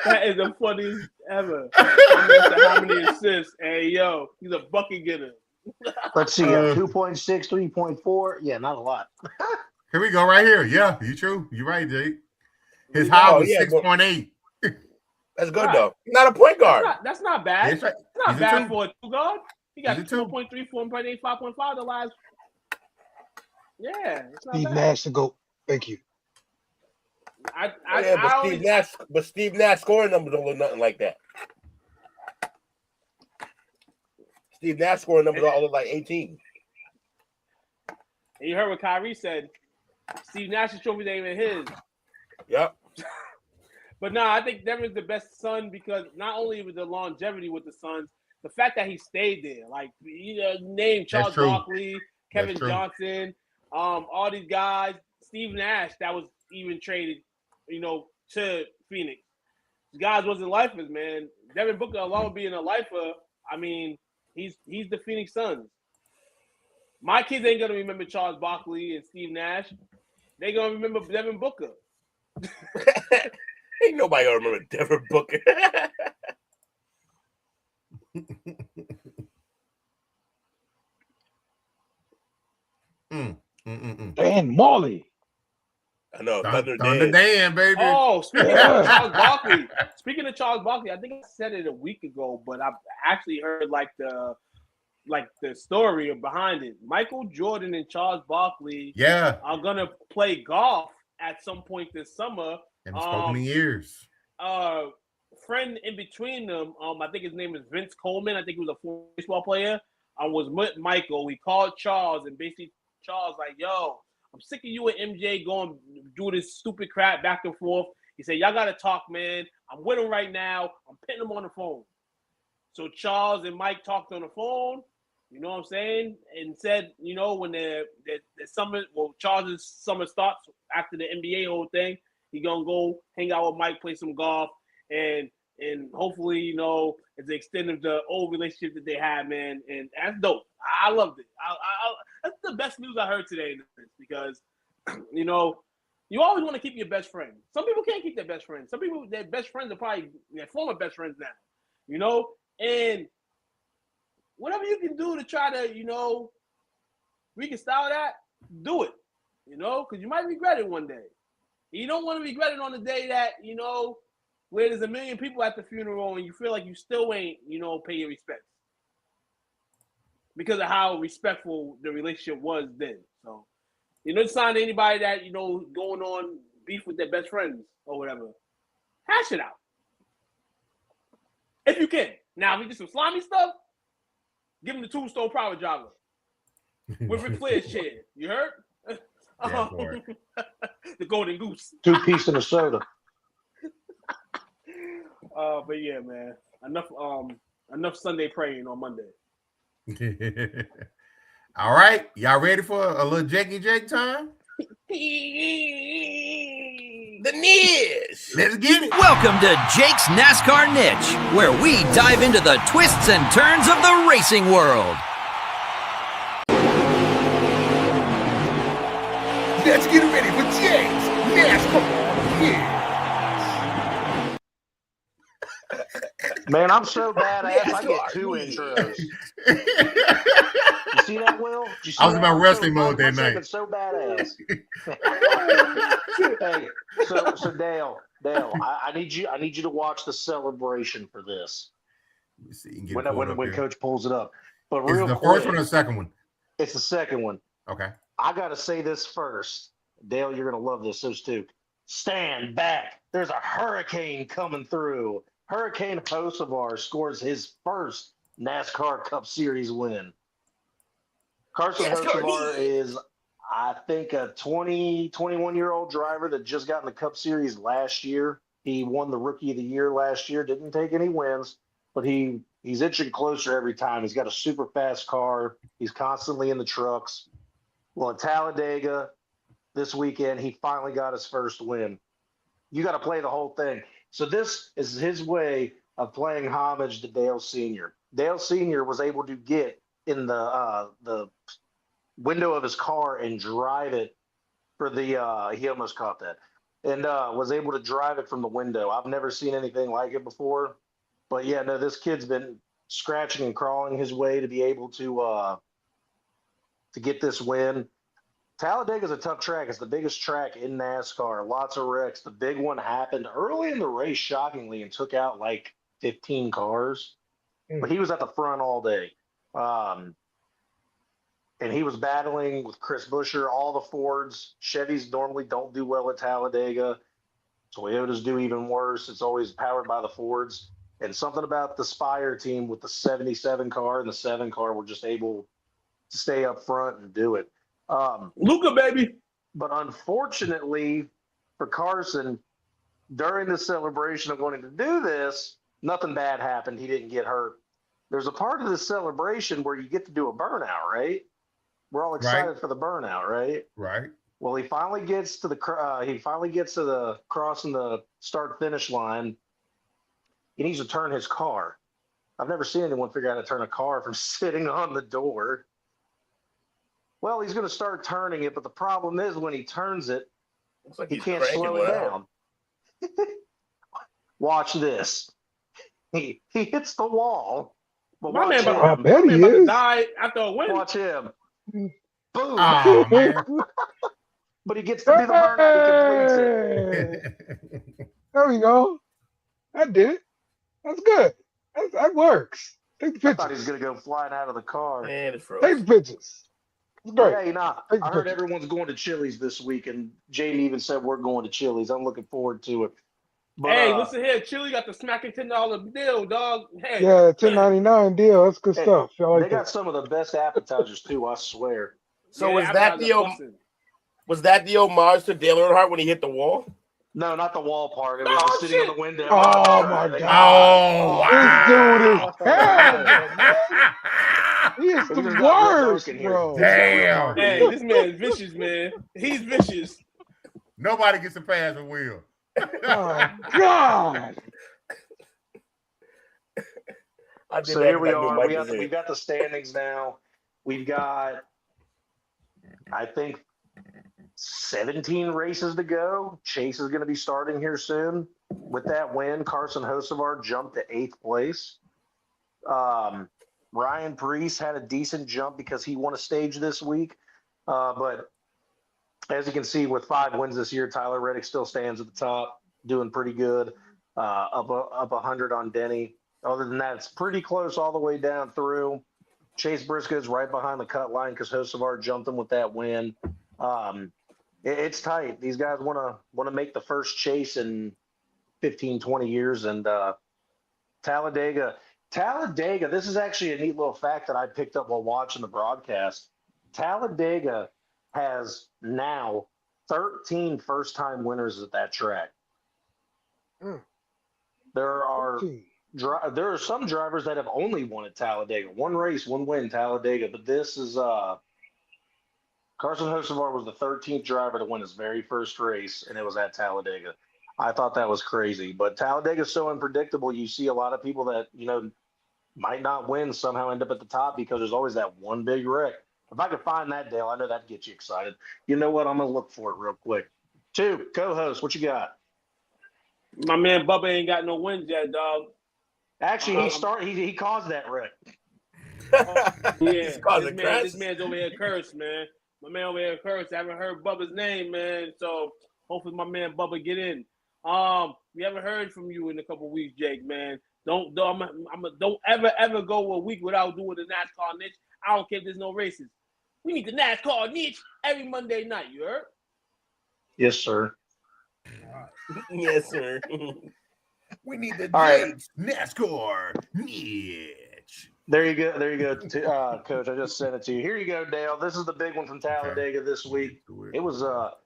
That is the funniest ever. How many assists? Hey, yo, he's a bucket getter. Let's see, 2.6, 3.4. Yeah, not a lot. Here we go, right here. Yeah, you true. You're right, Jake. His high was 6.8. That's good though. Not a point guard. That's not bad. That's right. It's not He's bad for a 2 guard. He got He's a two. 4.3, 4.8, 5.5 the last. Yeah, it's not Steve bad. Nash to go. Thank you. But Steve Nash scoring numbers don't look nothing like that. Steve Nash scoring numbers all look like 18. And you heard what Kyrie said. Steve Nash's trophy ain't even his. Yep. But no, I think Devin's the best son because not only with the longevity with the Suns, the fact that he stayed there. Like, name Charles Barkley, Kevin Johnson, all these guys, Steve Nash that was even traded, to Phoenix. These guys wasn't lifers, man. Devin Booker alone being a lifer, I mean, he's the Phoenix Suns. My kids ain't gonna remember Charles Barkley and Steve Nash. They gonna remember Devin Booker. Ain't nobody gonna remember Devin Booker. Dan Marley. I know. Thunder Dan, baby. Oh, speaking of Charles Barkley. Speaking of Charles Barkley, I think I said it a week ago, but I've actually heard the story behind it. Michael Jordan and Charles Barkley are gonna play golf at some point this summer. And spoken in years. Friend in between them, I think his name is Vince Coleman. I think he was a former baseball player. I was with Michael. We called Charles and basically Charles like, yo, I'm sick of you and MJ going do this stupid crap back and forth. He said, y'all got to talk, man. I'm with him right now. I'm pitting him on the phone. So Charles and Mike talked on the phone, you know what I'm saying? And said, when the summer, Charles' summer starts after the NBA whole thing, he going to go hang out with Mike, play some golf, and hopefully, it's the extent of the old relationship that they had, man. And that's dope. I loved it. That's the best news I heard today because, you always want to keep your best friend. Some people can't keep their best friends. Some people, their best friends are probably their former best friends now, and whatever you can do to try to, reconcile that, do it, because you might regret it one day. You don't want to regret it on the day that, where there's a million people at the funeral and you feel like you still ain't, pay your respects because of how respectful the relationship was then. So, you know, sign to anybody that, you know, going on beef with their best friends or whatever. Hash it out. If you can. Now, if you do some slimy stuff, give him the tombstone private driver with Ric Flair's chair. You heard? Yeah, boy. The golden goose. 2-piece and a soda. But yeah, man. Enough Sunday praying on Monday. All right. Y'all ready for a little Jakey Jake time? The Niche. Let's get it. Welcome to Jake's NASCAR Niche, where we dive into the twists and turns of the racing world. Let's get ready for Jake's NASCAR Niche. Man, I'm so badass. I get 2 intros. You see that, Will? Did you see I was in that? my wrestling mode that I'm night. so badass. Hey, so Dale, I need you to watch the celebration for this. Let me see. You can get it pulled up When here. Coach pulls it up. But Is it real the quick, first one or the second one? it's the second one. Okay. I got to say this first. Dale, you're going to love this. Those two. Stand back. There's a hurricane coming through. Hurricane Hocevar scores his first NASCAR Cup Series win. Carson Hocevar is, I think, a 21-year-old driver that just got in the Cup Series last year. He won the Rookie of the Year last year. Didn't take any wins, but he's inching closer every time. He's got a super fast car. He's constantly in the trucks. Well, at Talladega this weekend, he finally got his first win. You got to play the whole thing. So this is his way of playing homage to Dale Sr. Dale Sr. was able to get in the window of his car and drive it for the he almost caught that, and was able to drive it from the window. I've never seen anything like it before. But yeah, no, this kid's been scratching and crawling his way to be able to get this win. Talladega is a tough track. It's the biggest track in NASCAR. Lots of wrecks. The big one happened early in the race, shockingly, and took out like 15 cars. But he was at the front all day. And he was battling with Chris Buescher, all the Fords. Chevys normally don't do well at Talladega. Toyotas do even worse. It's always powered by the Fords. And something about the Spire team with the 77 car and the 7 car were just able to stay up front and do it. Luca, baby. But unfortunately for Carson, during the celebration of wanting to do this, nothing bad happened. He didn't get hurt. There's a part of the celebration where you get to do a burnout, right? We're all excited for the burnout, right? Right. Well, he finally gets to the crossing the start finish line. He needs to turn his car. I've never seen anyone figure out how to turn a car from sitting on the door. Well, he's going to start turning it, but the problem is when he turns it, Looks like he he's can't cranking slow one it out. down. Watch this. He hits the wall. But My man watch about him. to die after a win. Watch him. Boom. Oh, man. But he gets to do the burnout. He completes it. There we go. I did it. That's good. That works. Take the I thought he was pictures. going to go flying out of the car. Man, it's Take frozen. the pictures. It's great. Hey, nah, Take the I heard pictures. everyone's going to Chili's this week, and Jamie even said we're going to Chili's. I'm looking forward to it. But, Hey, listen here. Chili got the smacking $10 deal, dog. Hey. Yeah, $10.99 deal. That's good Hey, stuff. I like they got that. some of the best appetizers, too, I swear. So Yeah, was I that got the busting. was that the homage to Dale Earnhardt when he hit the wall? No, not the wall part. It was Oh, the sitting shit. on the window. Oh, my God. Oh, wow. This dude is terrible, man. He is We the just got real worst, dark in here. bro. Damn. Hey, this man's vicious, man. He's vicious. Nobody gets a pass with Will. Oh, God. I did So that here we with that new are. mic is We've in. got the standings now. We've got, I think, 17 races to go. Chase is going to be starting here soon. With that win, Carson Hocevar jumped to 8th place. Ryan Preece had a decent jump because he won a stage this week. But as you can see, with 5 wins this year, Tyler Reddick still stands at the top, doing pretty good. Up 100 on Denny. Other than that, it's pretty close all the way down through. Chase Briscoe's right behind the cut line because Hocevar jumped him with that win. It's tight. These guys want to make the first chase in 15, 20 years. And Talladega, this is actually a neat little fact that I picked up while watching the broadcast. Talladega has now 13 first-time winners at that track. There are some drivers that have only won at Talladega. One race, one win, Talladega. But this is Carson Hocevar was the 13th driver to win his very first race, and it was at Talladega. I thought that was crazy. But Talladega is so unpredictable. You see a lot of people that, might not win somehow end up at the top because there's always that one big wreck. If I could find that, Dale, I know that'd get you excited. You know what? I'm going to look for it real quick. 2, co-host, what you got? My man Bubba ain't got no wins yet, dog. Actually, he caused that wreck. Yeah, this man's over here cursed, man. My man over here cursed. I haven't heard Bubba's name, man. So hopefully my man Bubba get in. We haven't heard from you in a couple weeks, Jake, man. Don't ever go a week without doing the NASCAR niche. I don't care if there's no races. We need the NASCAR niche every Monday night. You heard? Yes, sir. Yes, sir. We need the right. NASCAR niche. There you go, Coach. I just sent it to you. Here you go, Dale. This is the big one from Talladega this week. It was not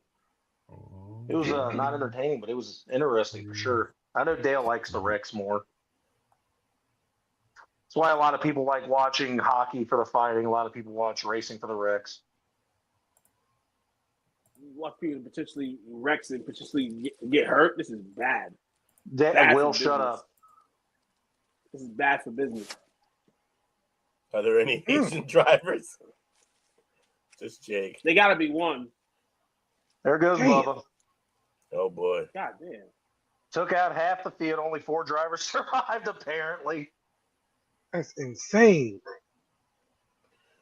entertaining, but it was interesting for sure. I know Dale likes the wrecks more. That's why a lot of people like watching hockey for the fighting. A lot of people watch racing for the wrecks. Watch people potentially wrecks and potentially get hurt. This is bad. Will, shut up. This is bad for business. Are there any Asian drivers? Just Jake. They got to be one. There goes Bubba. Oh, boy. God damn. Took out half the field. Only 4 drivers survived, apparently. That's insane.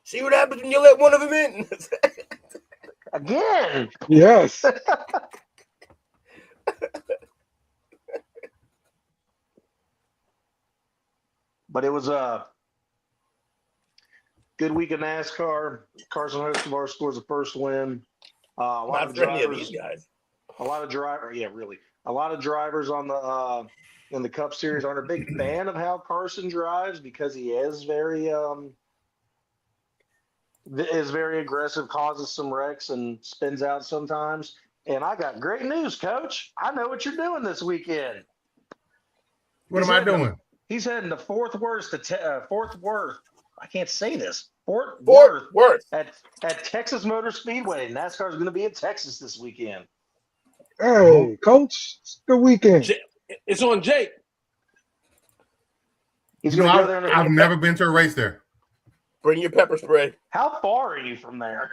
See what happens when you let one of them in? Again. Yes. But it was a good week of NASCAR. Carson Hocevar scores the first win. A lot of drivers. These guys. A lot of drivers. Yeah, really. A lot of drivers on the in the Cup Series aren't a big fan of how Carson drives because he is very aggressive, causes some wrecks, and spins out sometimes. And I got great news, Coach. I know what you're doing this weekend. What am I doing? He's heading to Fort Worth. I can't say this. Fort Worth at Texas Motor Speedway. NASCAR is going to be in Texas this weekend. Hey, Coach, it's a good weekend. It's on Jake. He's going to go there. I've never been to a race there. Bring your pepper spray. How far are you from there?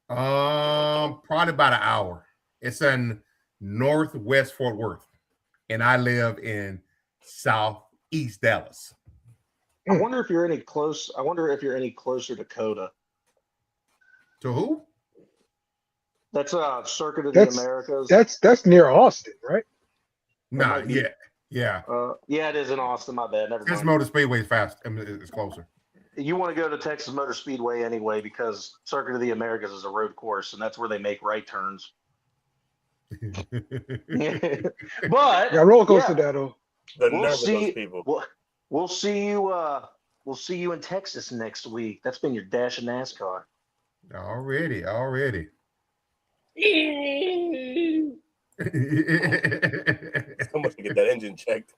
Probably about an hour. It's in northwest Fort Worth, and I live in southeast Dallas. I wonder if you're any closer to Coda. To who? That's Circuit of the Americas. That's near Austin, right? Nah, yeah. Yeah, it is in Austin. My bad. Never Texas mind. Motor Speedway is fast. I mean, it's closer. You want to go to Texas Motor Speedway anyway because Circuit of the Americas is a road course, and that's where they make right turns. But roller coaster that'll. We'll see you in Texas next week. That's been your dash of NASCAR. Already. Someone can get that engine checked.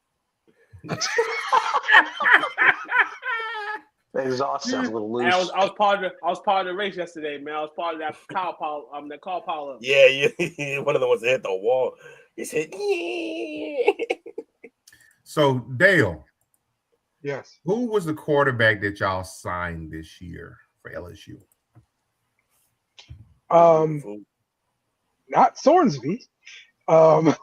The exhaust sounds a little loose. I was part of the race yesterday, man. I was part of that car pile. That car pile up. Yeah, one of the ones that hit the wall. He said, So Dale, yes, who was the quarterback that y'all signed this year for LSU? Not Sornsby. Well,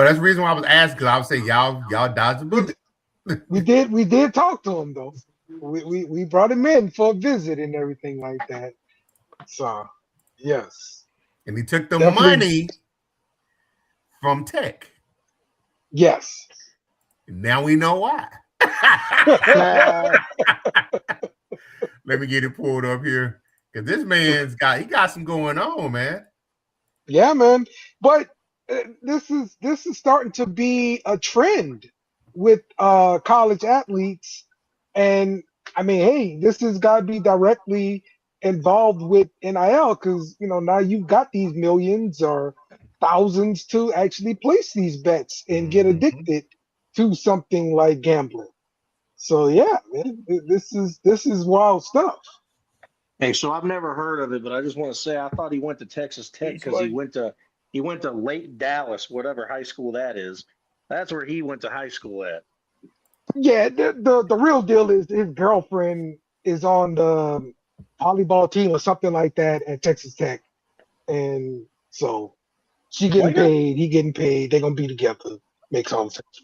that's the reason why I was asking, because I would say y'all dodged the bullet. We did talk to him though. We brought him in for a visit and everything like that. So yes. And he took the Definitely. money from Tech. Yes. And now we know why. Let me get it pulled up here because this man's got some going on, man. Yeah, man. But this is starting to be a trend with college athletes, and I mean, hey, this has got to be directly involved with NIL because now you've got these millions or thousands to actually place these bets and get addicted to something like gambling. So yeah, man, this is wild stuff. Hey, so I've never heard of it, but I just want to say I thought he went to Texas Tech because he went to Lake Dallas, whatever high school that is. That's where he went to high school at. Yeah, the real deal is his girlfriend is on the volleyball team or something like that at Texas Tech, and so she getting paid, he getting paid. They're gonna be together. Makes all sense.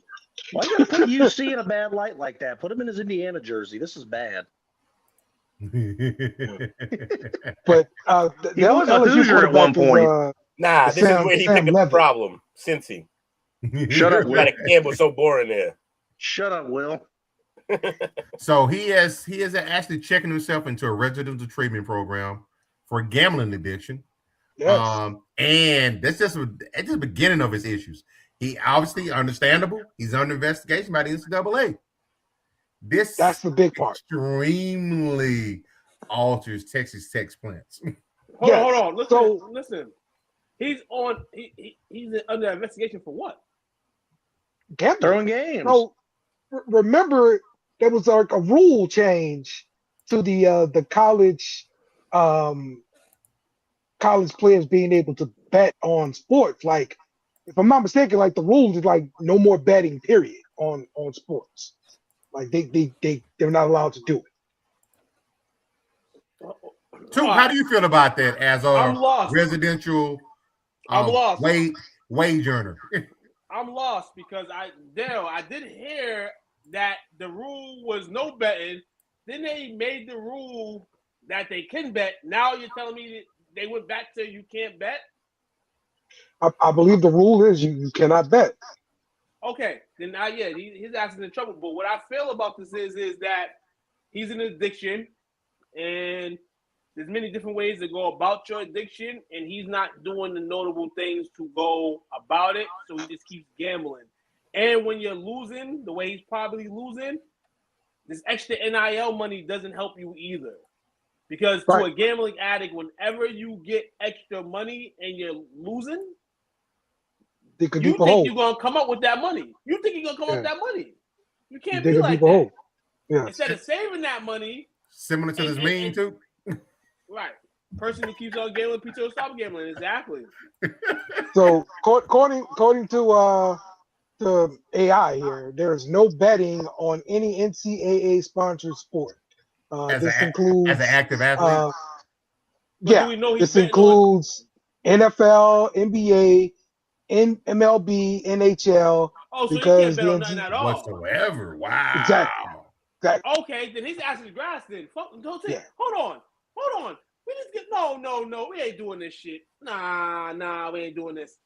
Why you gotta put UC in a bad light like that? Put him in his Indiana jersey. This is bad. But he was a Hoosier at one point. This is where he picked up the problem. Cincy. Shut up, Will. Camp was so boring there. Shut up, Will. So he is actually checking himself into a residential treatment program for gambling addiction. Yes. And that's just the beginning of his issues. He obviously understandable. He's under investigation by the NCAA. That's the big part. Extremely alters Texas Tech's plans. Hold on. Listen. He's under investigation for what? Gambling. Throwing games. So remember, there was like a rule change to the college players being able to bet on sports. Like, if I'm not mistaken, like the rules is like no more betting, period, on sports. Like they're not allowed to do it. So how do you feel about that as a residential wage earner? I'm lost because I did hear that the rule was no betting. Then they made the rule that they can bet. Now you're telling me that they went back to you can't bet? I believe the rule is you cannot bet. Okay, then now his ass is in trouble. But what I feel about this is that he's in addiction, and there's many different ways to go about your addiction, and he's not doing the notable things to go about it, so he just keeps gambling. And when you're losing, the way he's probably losing, this extra NIL money doesn't help you either. Because to a gambling addict, whenever you get extra money and you're losing, you think you're going to come up with that money. You think you're going to come up with that money. You can't be like that. Yeah. Instead of saving that money. Similar to this meme, too? Right. Person who keeps on gambling, people stop gambling. Exactly. So, according to AI here, there is no betting on any NCAA sponsored sport. This includes as an active athlete. This includes NFL, NBA, MLB, NHL. Oh, so because you can't bet on nothing at all whatsoever. Wow. Exactly. Okay, then his ass is grass. Then don't take. Hold on. We just get no. We ain't doing this shit. Nah. We ain't doing this.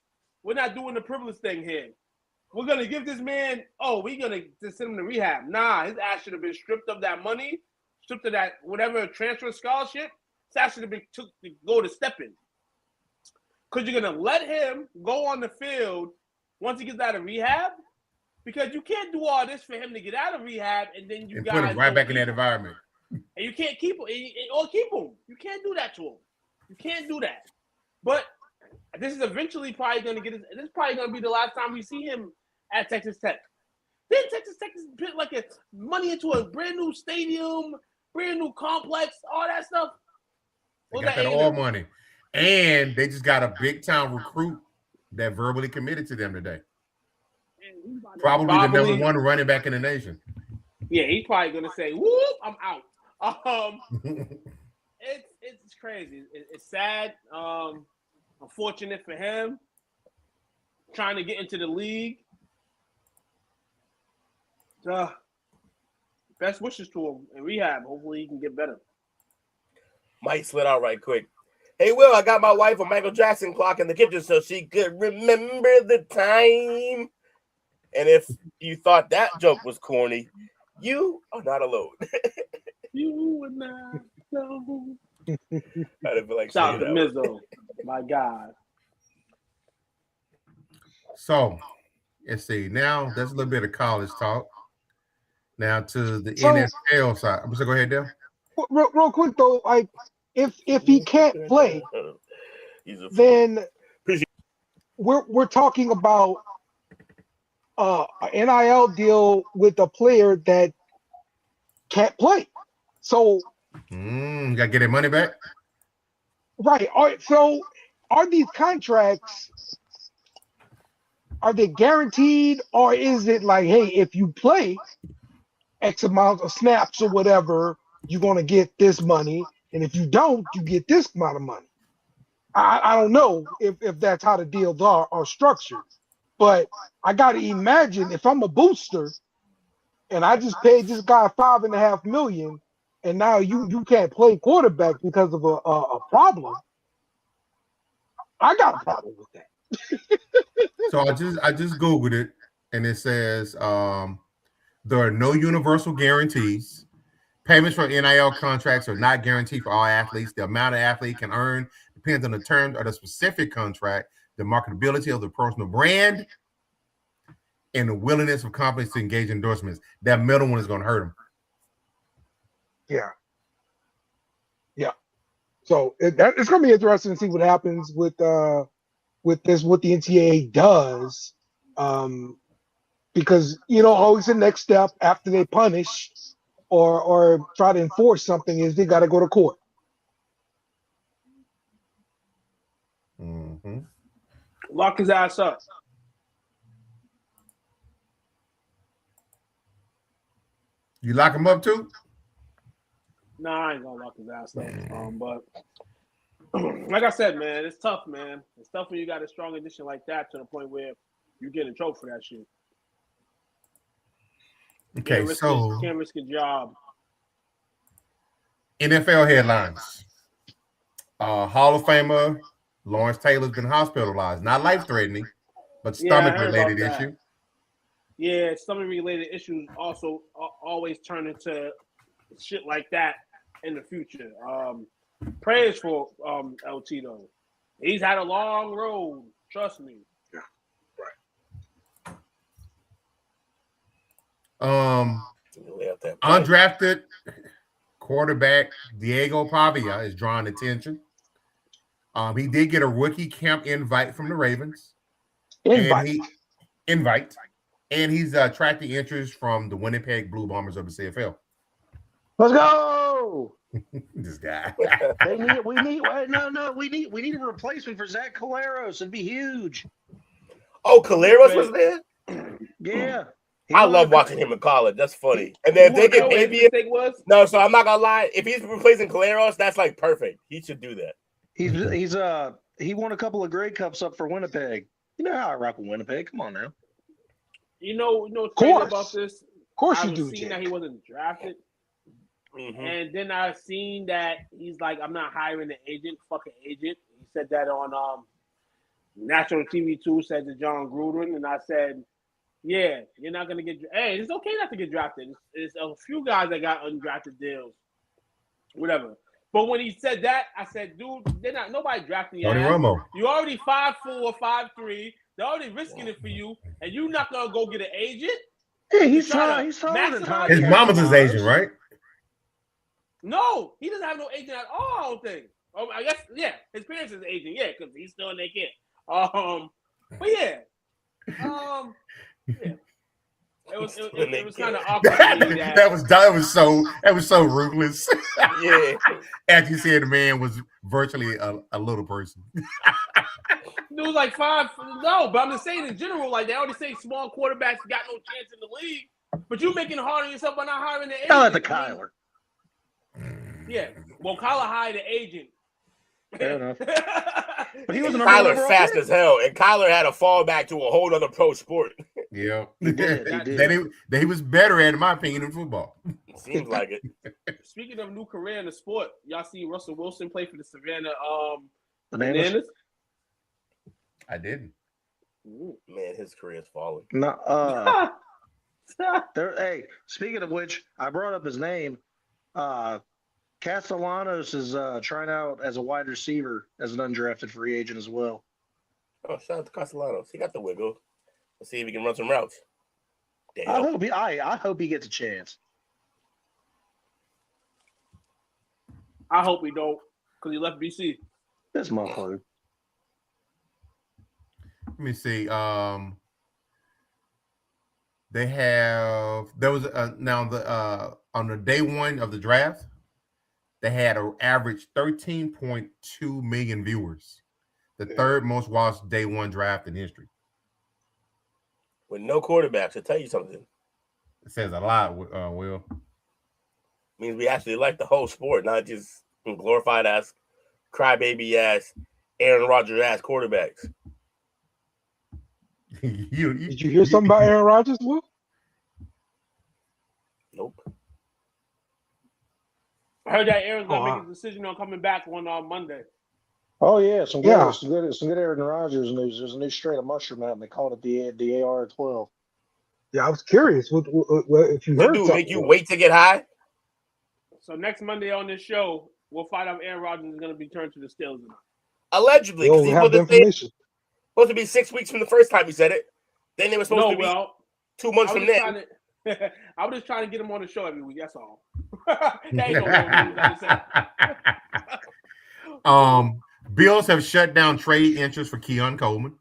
We're not doing the privilege thing here. We're gonna give this man. We're gonna just send him to rehab. Nah, his ass should have been stripped of that money, stripped of that whatever transfer scholarship. His ass should have been took to go to stepping. Because you're gonna let him go on the field once he gets out of rehab. Because you can't do all this for him to get out of rehab and then you guys put him right back in that environment. And you can't keep him or keep him. You can't do that to him. You can't do that. But this is eventually probably going to get. This is probably going to be the last time we see him at Texas Tech. Then Texas Tech is put like a money into a brand new stadium, brand new complex, all that stuff. They got that all money, and they just got a big time recruit that verbally committed to them today. Probably the number one running back in the nation. Yeah, he's probably going to say, "Whoop, I'm out." It's crazy. It's sad. Unfortunate for him. Trying to get into the league. Best wishes to him in rehab. Hopefully he can get better. Mike slid out right quick. Hey, Will, I got my wife a Michael Jackson clock in the kitchen so she could remember the time. And if you thought that joke was corny, You are not alone. You and I. I didn't feel like Shout out saying to that Mizzo. My God. So let's see. Now that's a little bit of college talk. Now to the So- NFL side. So go ahead, Dale. Real quick though, like if he can't play, He's a then we're talking about an NIL deal with a player that can't play. So You gotta get their money back. right, all right. So are these contracts, are they guaranteed, or is it like, hey, if you play X amount of snaps or whatever, you're gonna get this money, and if you don't, you get this amount of money? I don't know if that's how the deals are structured, but I gotta imagine if I'm a booster and I just paid this guy $5.5 million, and now you can't play quarterback because of a problem. I got a problem with that. So I just Googled it, and it says there are no universal guarantees. Payments for NIL contracts are not guaranteed for all athletes. The amount an athlete can earn depends on the terms of the specific contract, the marketability of the personal brand, and the willingness of companies to engage in endorsements. That middle one is going to hurt them. Yeah. So it's going to be interesting to see what happens with this, what the NCAA does, because always the next step after they punish or try to enforce something is they got to go to court. Mm-hmm. Lock his ass up. You lock him up too? Nah, I ain't gonna lock his ass up. But like I said, man, it's tough, man. It's tough when you got a strong addition like that to the point where you get in trouble for that shit. Okay, so can't risk a job. NFL headlines. Hall of Famer Lawrence Taylor's been hospitalized. Not life-threatening, but stomach-related issue. Yeah, stomach-related issues also always turn into shit like that in the future. Prayers for LT though. He's had a long road. Trust me. Undrafted quarterback Diego Pavia is drawing attention. He did get a rookie camp invite from the Ravens. And he's attracting interest from the Winnipeg Blue Bombers of the CFL. Let's go. This guy. We need a replacement for Zach Caleros. It'd be huge. Oh, Caleros was there? Yeah. I love watching him in college. That's funny. And then if they get maybe no, so I'm not gonna lie. If he's replacing Caleros, that's like perfect. He should do that. He won a couple of Grey Cups up for Winnipeg. You know how I rock with Winnipeg. Come on now. You know what's crazy about this? Of course you I do. was seeing that he wasn't drafted. Mm-hmm. And then I seen that he's like, I'm not hiring an agent, fucking agent. He said that on national TV too, said to John Gruden. And I said, yeah, you're not gonna get. Hey, it's okay not to get drafted. It's a few guys that got undrafted deals, whatever. But when he said that, I said, dude, they're not. Nobody drafting you. You already 5'4", 5'3". They're already risking it for you, and you're not gonna go get an agent. Yeah, he's taller than Tommy. His mama's his agent, right? No, he doesn't have no agent at all. I don't think. I guess his parents is agent, because he's still in their kid. But yeah. Yeah. It was kind of awkward. that was so ruthless. Yeah. As you said, the man was virtually a little person. It was like 5. No, but I'm just saying in general, like they already say small quarterbacks got no chance in the league. But you're making it hard on yourself by not hiring an agent. Tell it to Kyler. Yeah. Well, Kyler hired an agent. Fair enough. But he was Kyler fast as hell, and Kyler had to fall back to a whole other pro sport. Yeah, he did. He was better at, in my opinion, in football. Seems like it. Speaking of new career in the sport, y'all see Russell Wilson play for the Savannah Bananas? I didn't. Man, his career is falling. No, Hey, speaking of which, I brought up his name. Castellanos is trying out as a wide receiver as an undrafted free agent as well. Oh, shout out to Castellanos. He got the wiggle. Let's see if he can run some routes. I hope he gets a chance. I hope he don't, because he left BC. This motherfucker. Let me see. There was on the day one of the draft, they had an average 13.2 million viewers, the third most watched day one draft in history. With no quarterbacks, I'll tell you something. It says a lot, Will. Means we actually like the whole sport, not just glorified ass, crybaby ass, Aaron Rodgers ass quarterbacks. Did you hear something about Aaron Rodgers, Will? Nope. I heard that Aaron's gonna make a decision on coming back on Monday. Oh yeah, some good Aaron Rodgers news. There's a new strain of mushroom out, and they called it the AR-12. Yeah, I was curious if you heard Dude, something. make you wait to get high. So next Monday on this show, we'll find out if Aaron Rodgers is going to be turned to the Steelers or not. Allegedly, because he's supposed to be 6 weeks from the first time he said it. Then they were supposed to be 2 months from then. I was just trying to get him on the show every week. That's all. Bills have shut down trade interest for Keon Coleman.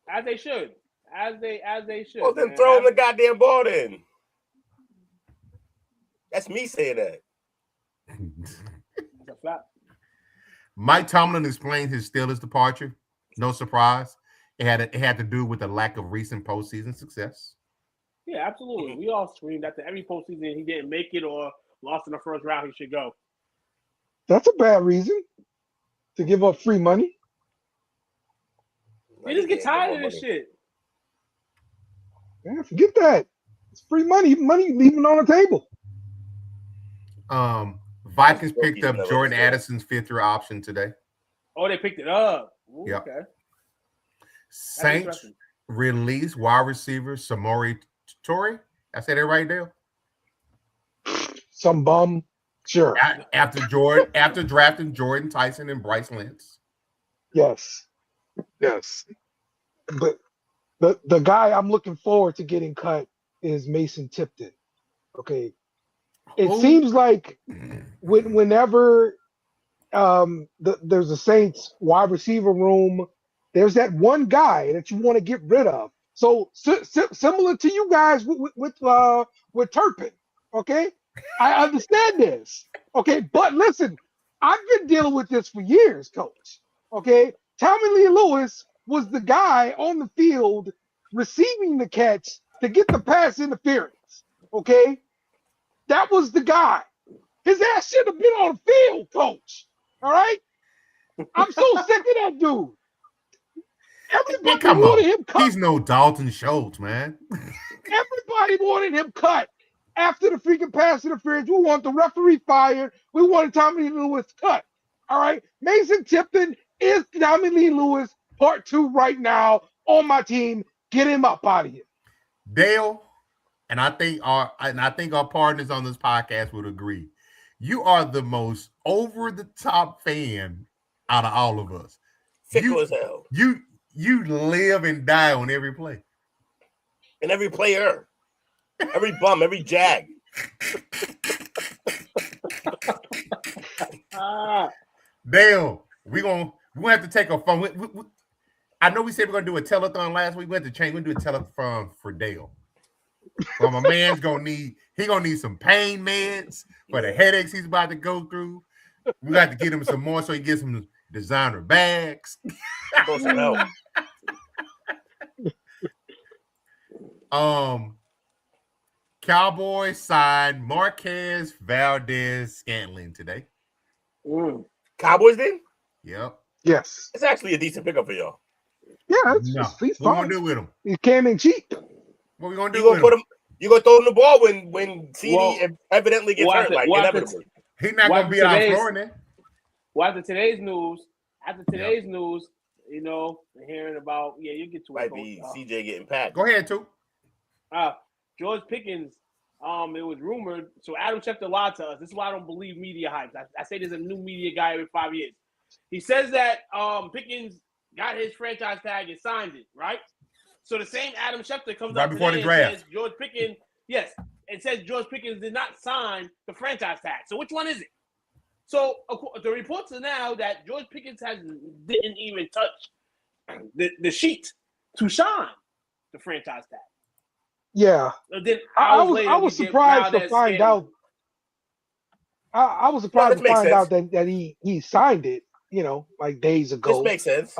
As they should. As they should. Well, then throw him the goddamn ball in. That's me saying that. That's a fact. Mike Tomlin explained his Steelers departure. No surprise. It had to do with the lack of recent postseason success. Yeah, absolutely. We all screamed after every postseason he didn't make it or lost in the first round, he should go. That's a bad reason to give up free money. They just get tired of this shit. Yeah, forget that. It's free money. Money leaving on the table. Vikings picked up Jordan Addison's fifth-year option today. Oh, they picked it up. Ooh, yep. Okay. Saints released wide receiver Samori Toure. I said it right there. Some bum. Sure. After drafting Jordan Tyson and Bryce Lance. Yes. But the guy I'm looking forward to getting cut is Mason Tipton. Okay. It seems like whenever there's a Saints wide receiver room, there's that one guy that you want to get rid of. So similar to you guys with Turpin, okay? I understand this, okay? But listen, I've been dealing with this for years, Coach. Okay, Tommy Lee Lewis was the guy on the field receiving the catch to get the pass interference. Okay, that was the guy. His ass should have been on the field, Coach. All right, I'm so sick of that dude. Everybody wanted him cut. He's no Dalton Schultz, man. Everybody wanted him cut after the freaking pass interference. We want the referee fired. We wanted Tommy Lee Lewis cut. All right, Mason Tipton is Tommy Lee Lewis part 2 right now on my team. Get him up out of here, Dale. And I think our partners on this podcast would agree. You are the most over the top fan out of all of us. Fickle as hell. You live and die on every play. And every player. Every bum, every jag. Dale, we're gonna have to take a phone. I know we said we're gonna do a telethon last week. We had to change. We're gonna do a telethon for Dale. Well, my man's gonna need some pain meds for the headaches he's about to go through. We got to get him some more so he gets some designer bags. Cowboys signed Marquez Valdez-Scantling today. Cowboys did? Yep. Yes. It's actually a decent pickup for y'all. Yeah, he's what fine. we gonna do with him? He came in cheap. What we gonna do? You gonna throw him the ball when CD evidently gets hurt, like inevitably. He's not gonna be out Florida. Well, after today's news, you know, hearing about you get to might be CJ getting packed. Go ahead, too. George Pickens, it was rumored. So Adam Schefter lied to us. This is why I don't believe media hype. I say there's a new media guy every 5 years. He says that Pickens got his franchise tag and signed it, right? So the same Adam Schefter comes Right out before the today and draft. says George Pickens, yes, and says George Pickens did not sign the franchise tag. So which one is it? So the reports are now that George Pickens didn't even touch the sheet to sign the franchise tag. Yeah, Then I was surprised to find out. I was surprised to find out that he signed it, like days ago. This makes sense.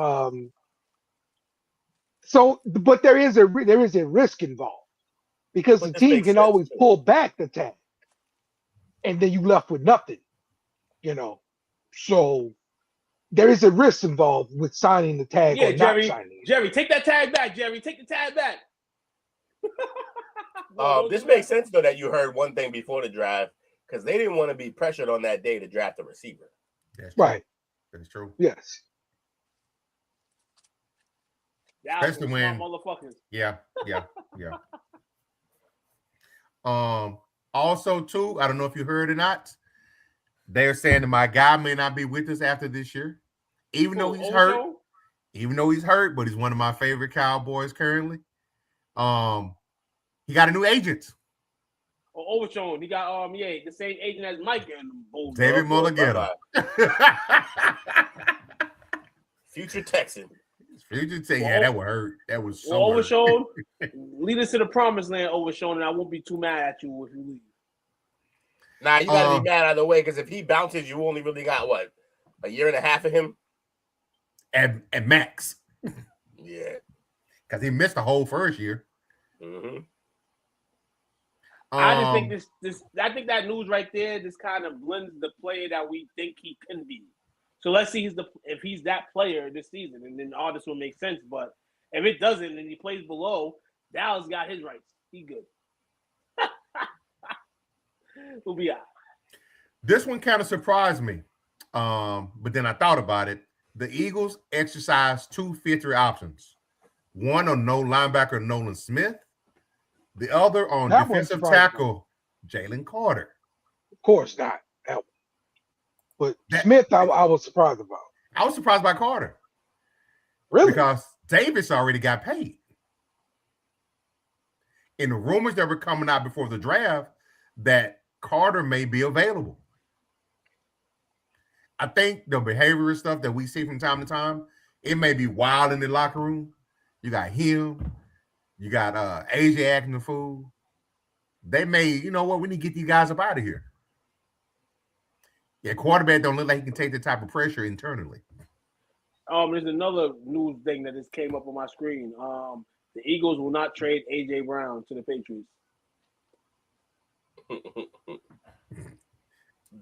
So, but there is a risk involved because the team can always pull back the tag, and then you left with nothing, So there is a risk involved with signing the tag or Jerry, not signing it. Jerry, take that tag back. Jerry, take the tag back. This makes sense though that you heard one thing before the draft because they didn't want to be pressured on that day to draft a receiver. That's true. Right. That's true. Yes. Especially when motherfuckers. Yeah. Also, too, I don't know if you heard or not. They're saying that my guy may not be with us after this year, even though he's hurt. Even though he's hurt, but he's one of my favorite Cowboys currently. He got a new agent. Overshown. He got the same agent as Mike and David Mulligata. Future Texan. Future Texan. Yeah, that would hurt. That was so Overshown. Lead us to the promised land, Overshown, and I won't be too mad at you if you leave. Nah, you gotta be mad either way because if he bounces, you only really got what, a year and a half of him at max. Yeah, because he missed the whole first year. Mm-hmm. I just think I think that news right there just kind of blends the player that we think he can be. So let's see if he's that player this season, and then all this will make sense. But if it doesn't, and he plays below, Dallas got his rights. He good. We'll be out. This one kind of surprised me, but then I thought about it. The Eagles exercised 2 fifth-year options. One on no linebacker Nolan Smith, the other on defensive tackle Jalen Carter. Of course not. But Smith, I was surprised about. I was surprised by Carter. Really? Because Davis already got paid. In the rumors that were coming out before the draft, that Carter may be available. I think the behavioral stuff that we see from time to time, it may be wild in the locker room. You got him. You got AJ acting the fool. They may, you know what, we need to get these guys up out of here. Yeah, quarterback don't look like he can take the type of pressure internally. There's another news thing that just came up on my screen. The Eagles will not trade AJ Brown to the Patriots.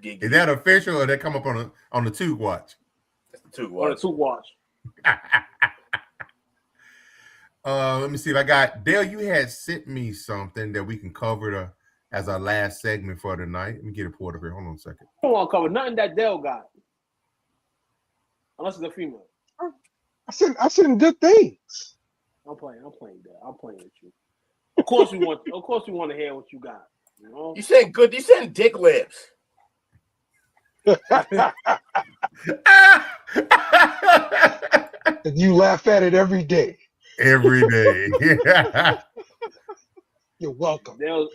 Is that official or that come up on the Toot Watch? That's the Toot Watch. On the Toot Watch. Let me see if I got Dale. You had sent me something that we can cover as our last segment for tonight. Let me get it pulled up here. Hold on a second. I don't want to cover nothing that Dale got, unless it's a female. I sent good things. I'm playing, Dale. I'm playing with you. Of course we want to hear what you got. You know? You said good. You said dick lips. And you laugh at it every day. Every day. You're welcome. Dale,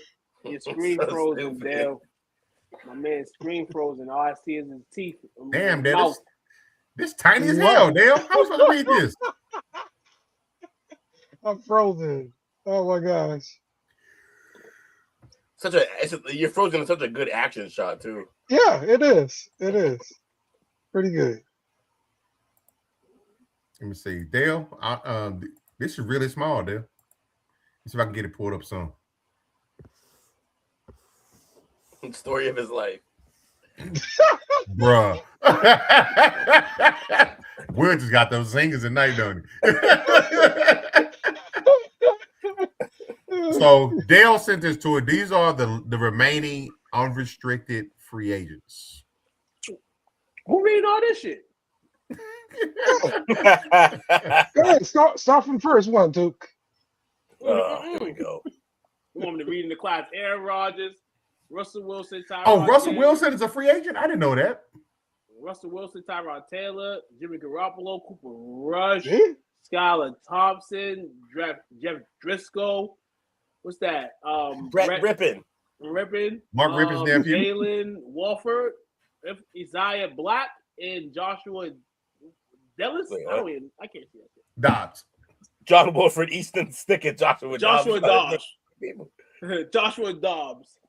your screen frozen, Dale. My man's screen frozen. All I see is his teeth. Damn, Dale. This tiny as hell, Dale. How was I supposed to read this? I'm frozen. Oh my gosh. You're frozen in such a good action shot too. Yeah, it is. It is pretty good. Let me see, Dale. This is really small, Dale. Let's see if I can get it pulled up some. Story of his life, bruh. Will just got those singers at night, don't he? So Dale sent this to it. These are the remaining unrestricted free agents. Who reading all this shit? Go ahead, start from first one, Duke. Here we go. You want me to read in the class? Aaron Rodgers, Russell Wilson, Tyrod Oh, Russell Taylor, Wilson is a free agent? I didn't know that. Russell Wilson, Tyrod Taylor, Jimmy Garoppolo, Cooper Rush, Yeah. Skylar Thompson, Jeff Driscoll. What's that? Brett Rippin. Mark Rippon's nephew. Jalen Wolford, Isaiah Black, and Joshua Dallas. Wait, I can't see that. Dobbs. John Wolford, Easton Stick, and Joshua Dobbs. Dobbs. Joshua Dobbs.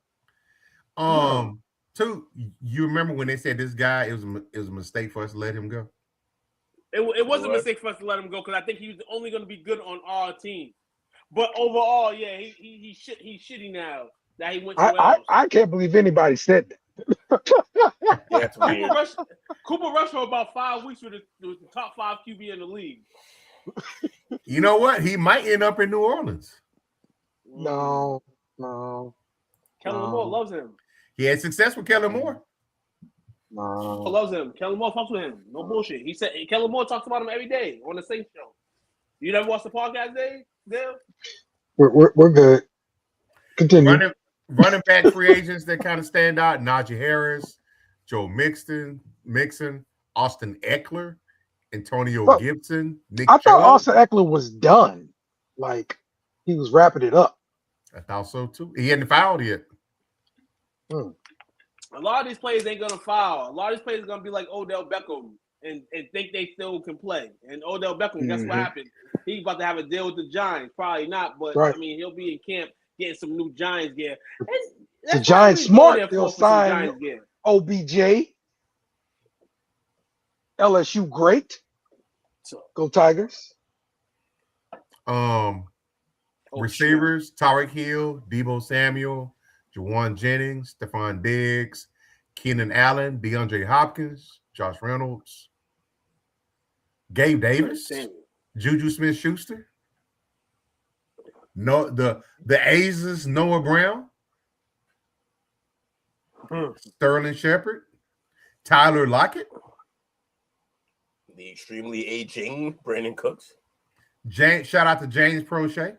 So you remember when they said this guy, it was a mistake for us to let him go? It was a mistake for us to let him go because I think he was only going to be good on our team. But overall, yeah, he's shitty now that he went to I can't believe anybody said that. Yeah, it's weird. Cooper Rush for about 5 weeks was the top 5 QB in the league. You know what? He might end up in New Orleans. No. Kellen Moore loves him. He had success with Kellen Moore. No. Loves him. Kellen Moore fucks with him. No bullshit. He said Kellen Moore talks about him every day on the same show. You never watched the podcast, Dale? We're good. Continue. Running back free agents that kind of stand out: Najee Harris, Joe Mixon, Austin Eckler, Antonio Gibson, Nick I thought Chubb. Austin Eckler was done. Like he was wrapping it up. I thought so too. He hadn't fouled yet. A lot of these players ain't gonna foul. A lot of these players are gonna be like Odell Beckham and think they still can play. And Odell Beckham, guess what happened? He's about to have a deal with the Giants. Probably not, but Right. I mean he'll be in camp getting some new Giants gear. The Giants smart. They'll sign OBJ. LSU great. Go Tigers. Receivers: Tyreek Hill, Deebo Samuel, Juwan Jennings, Stephon Diggs, Keenan Allen, DeAndre Hopkins, Josh Reynolds, Gabe Davis, Juju Smith-Schuster. No, the Aces, Noah Brown, Sterling Shepard, Tyler Lockett, The extremely aging Brandon Cooks. Shout out to James Prochet.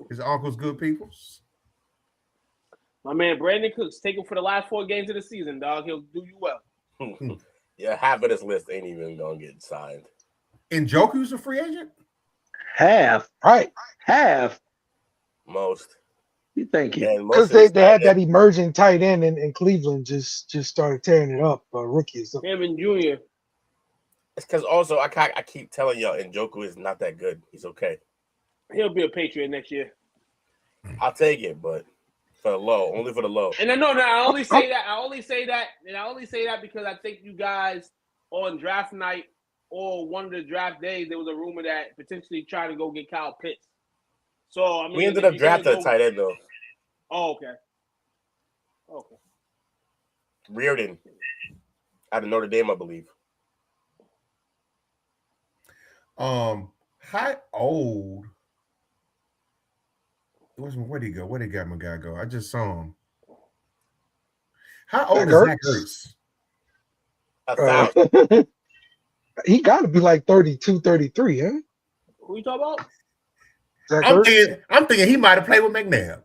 His uncle's good peoples. My man Brandon Cooks, take him for the last 4 games of the season, dog. He'll do you well. Yeah, half of this list ain't even gonna get signed. Njoku's a free agent? Half. Right. Half. Most. You think it? And Because most they had that emerging tight end in Cleveland just started tearing it up. Rookies. Him and Junior. It's because also I keep telling y'all Njoku is not that good. He's okay. He'll be a Patriot next year. I'll take it, but for the low, only for the low. And I only say that because I think you guys on draft night or one of the draft days there was a rumor that potentially trying to go get Kyle Pitts. So I mean, we ended up drafting a tight end though. Oh, okay. Reardon out of Notre Dame, I believe. How old? Where'd he go? Where'd my guy go? I just saw him. How old is Zach Ertz? He got to be like 32, 33, huh? Who you talking about? Zach I'm thinking he might have played with McNabb.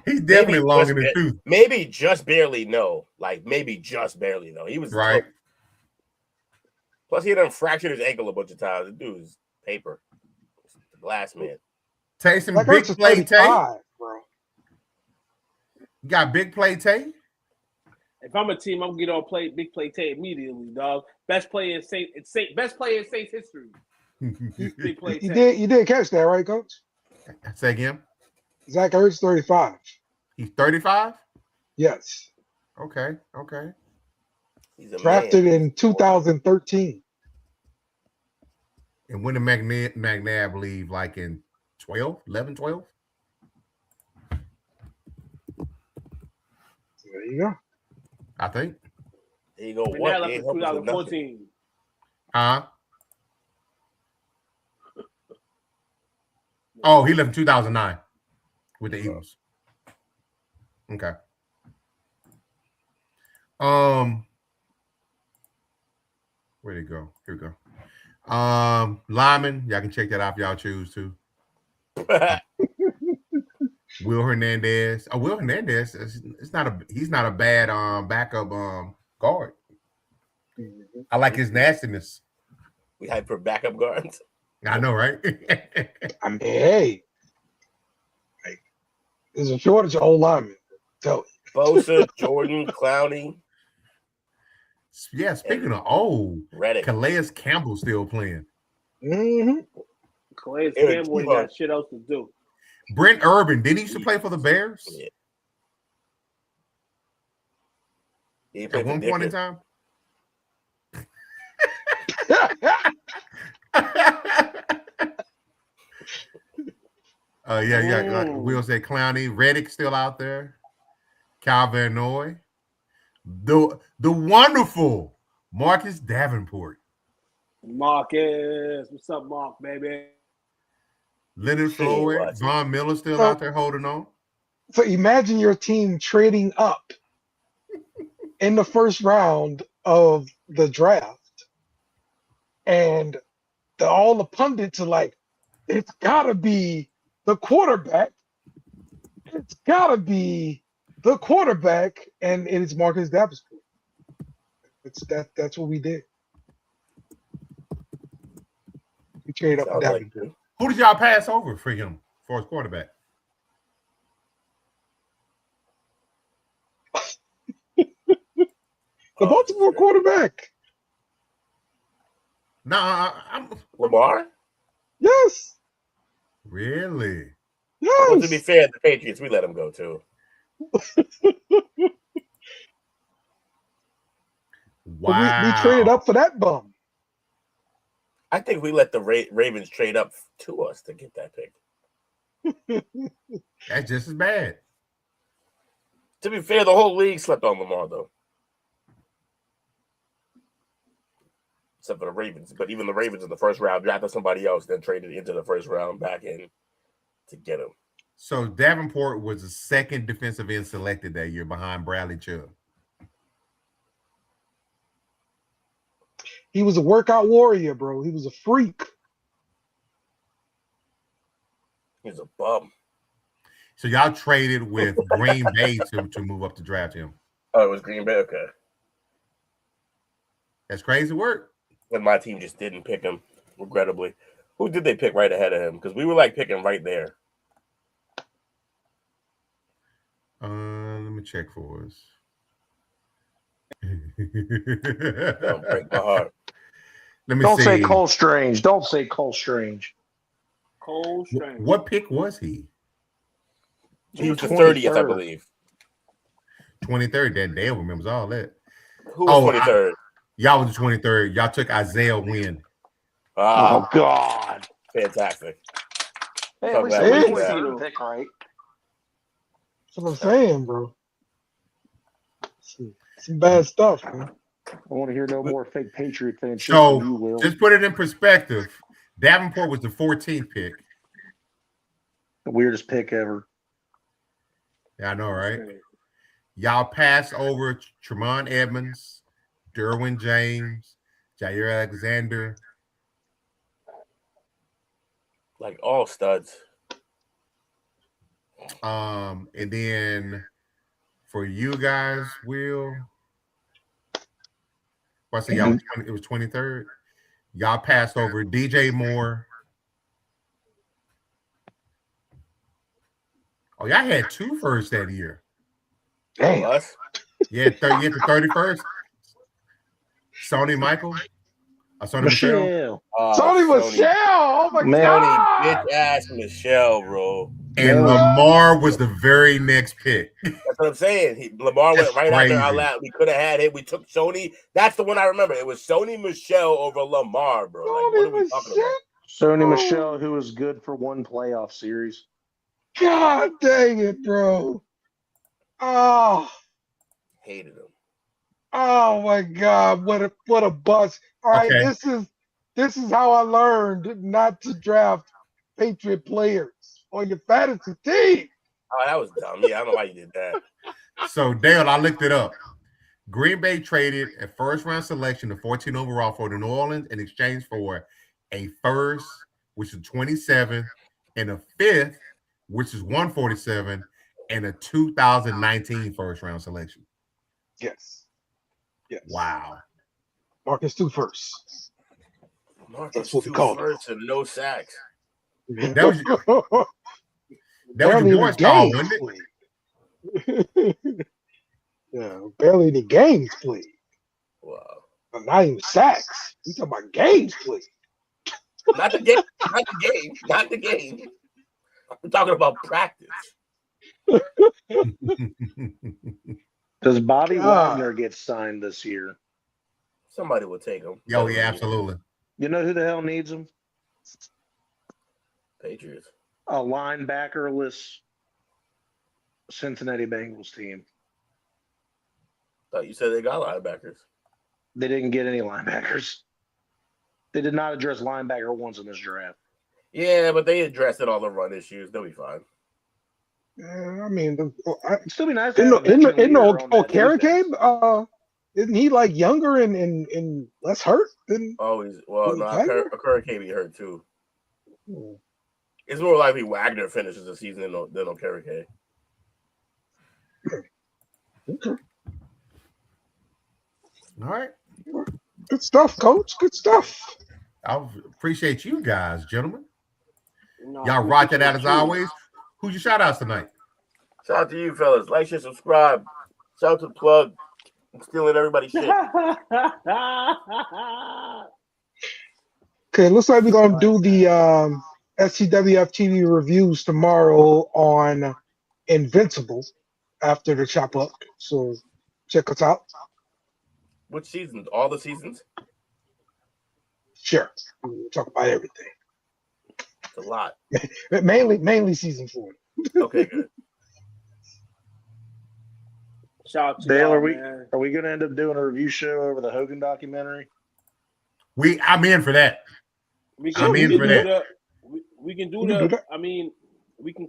He's definitely longer than two. Maybe just barely no. Like maybe just barely no. He was right. Plus, he done fractured his ankle a bunch of times. The dude is paper. The glass man. Taysom big play Tay. Bro. You got big play Tay? If I'm a team, I'm gonna get on big play Tay immediately, dog. Best player in Saints history. Big play Tay. You did catch that, right, Coach? Say again. Zach Ertz 35. He's 35? Yes. Okay. He's a drafted in 2013. And when did McNabb leave? Like in 11, 12? There you go. I think. There you go. What? Left in 2014. Oh, he left in 2009 with the Eagles. Okay. Where'd he go? Here we go. Lyman, y'all can check that out if y'all choose to. Will Hernandez. Oh, Will Hernandez. He's not a bad backup guard. I like his nastiness. We hype for backup guards. I know, right? I mean, hey, there's a shortage of old linemen. Tell Bosa, Jordan, Clowney. Yeah, speaking of old, Reddick. Calais Campbell still playing. Calais Campbell ain't got shit else to do. Brent Urban, did he used to play for the Bears? Yeah. At one point in time? Yeah. Will say Clowney. Reddick still out there. Calvin Noy. The wonderful Marcus Davenport. Marcus, what's up, Mark, baby? Leonard Floyd, Von Miller still out there holding on. So imagine your team trading up in the first round of the draft, and all the pundits are like, it's got to be the quarterback. It's got to be the quarterback, and it is Marcus Davenport. That's what we did. We traded up for Davenport. Who did y'all pass over for him for his quarterback? The Baltimore quarterback. Nah, Lamar? Yes. Really? Yes. Well, to be fair, the Patriots, we let him go too. Wow. We traded up for that bum. I think we let the Ravens trade up to us to get that pick. That's just as bad. To be fair, the whole league slept on Lamar, though. Except for the Ravens. But even the Ravens in the first round drafted somebody else, then traded into the first round back in to get him. So Davenport was the second defensive end selected that year behind Bradley Chubb. He was a workout warrior, bro. He was a freak. He's a bum. So y'all traded with Green Bay to move up to draft him. Oh, it was Green Bay? Okay. That's crazy work. And my team just didn't pick him, regrettably. Who did they pick right ahead of him? Because we were like picking right there. Let me check for us. Don't break my heart. Let me Don't see. say Cole Strange. Don't say Cole Strange. Cole Strange. What pick was he? He was the 30th, I believe. 23rd. That Dale remembers all that. Who was 23rd? Y'all was the 23rd. Y'all took Isaiah Wynn. Oh, God. Fantastic. Hey, So at least glad we we did that. didn't pick right. That's what I'm saying, bro. Some bad stuff, man. I want to hear no more fake Patriot fan shit So from you, Will. just put it in perspective. Davenport was the 14th pick. The weirdest pick ever. Yeah, I know, right? Y'all passed over Tremont Edmonds, Derwin James, Jair Alexander. Like all studs. And then for you guys, Will, I say y'all it was 23rd. Y'all passed over DJ Moore. Oh, y'all had 2 firsts that year. Damn. Us? Yeah, the 31st. Sony Michael. Sony Michelle. Sony Michelle. Oh my God. Bitch ass Michelle, bro. And Lamar was the very next pick. That's what I'm saying. Lamar went right crazy. after our lap. We could have had it. We took Sony. That's the one I remember. It was Sony Michelle over Lamar, bro. Like, what are we talking about? Sony Michelle, who was good for one playoff series. God dang it, bro. Oh. Hated him. Oh my God. What a bust. All right, Okay. this is how I learned not to draft Patriot players on your fantasy team. Oh, that was dumb. Yeah, I don't know why you did that. So, Dale, I looked it up. Green Bay traded a first-round selection of 14 overall for the New Orleans in exchange for a first, which is 27, and a fifth, which is 147, and a 2019 first-round selection. Yes. Yes. Wow. Marcus 2 firsts. Marcus That's what we 2 called it. firsts and no sacks. That was your boy's call, wasn't it? Yeah, barely any games played. Wow. But not even sacks. We talking about games played. Not the game. Not the game. Not the game. We're talking about practice. Does Bobby God. Wagner get signed this year? Somebody will take him. Oh, yeah, absolutely. You know who the hell needs him? Patriots. A linebackerless Cincinnati Bengals team. Thought you said they got linebackers. They didn't get any linebackers. They did not address linebacker once in this draft. Yeah, but they addressed all the run issues. They'll be fine. I mean, It'd still be nice. Carrick, isn't he like younger and less hurt than? Oh, Okere can't be hurt too. Hmm. It's more likely Wagner finishes the season than Okere. Okay. All right. Good stuff, Coach. Good stuff. I appreciate you guys, gentlemen. No, Y'all rock that out as always. Who's your shout outs tonight? Shout out to you, fellas. Like, share, subscribe. Shout out to the plug. I'm stealing everybody's shit. Okay, looks like we're gonna do the STWF TV reviews tomorrow on Invincible after the chop up. So check us out. Which seasons? All the seasons? Sure, we'll talk about everything. It's a lot. mainly season 4. Okay, good. Shout out to Dale, y'all, are we man. going to end up doing a review show over the Hogan documentary? I'm in for that. We I'm in for that. We can do We can do that. I mean, we can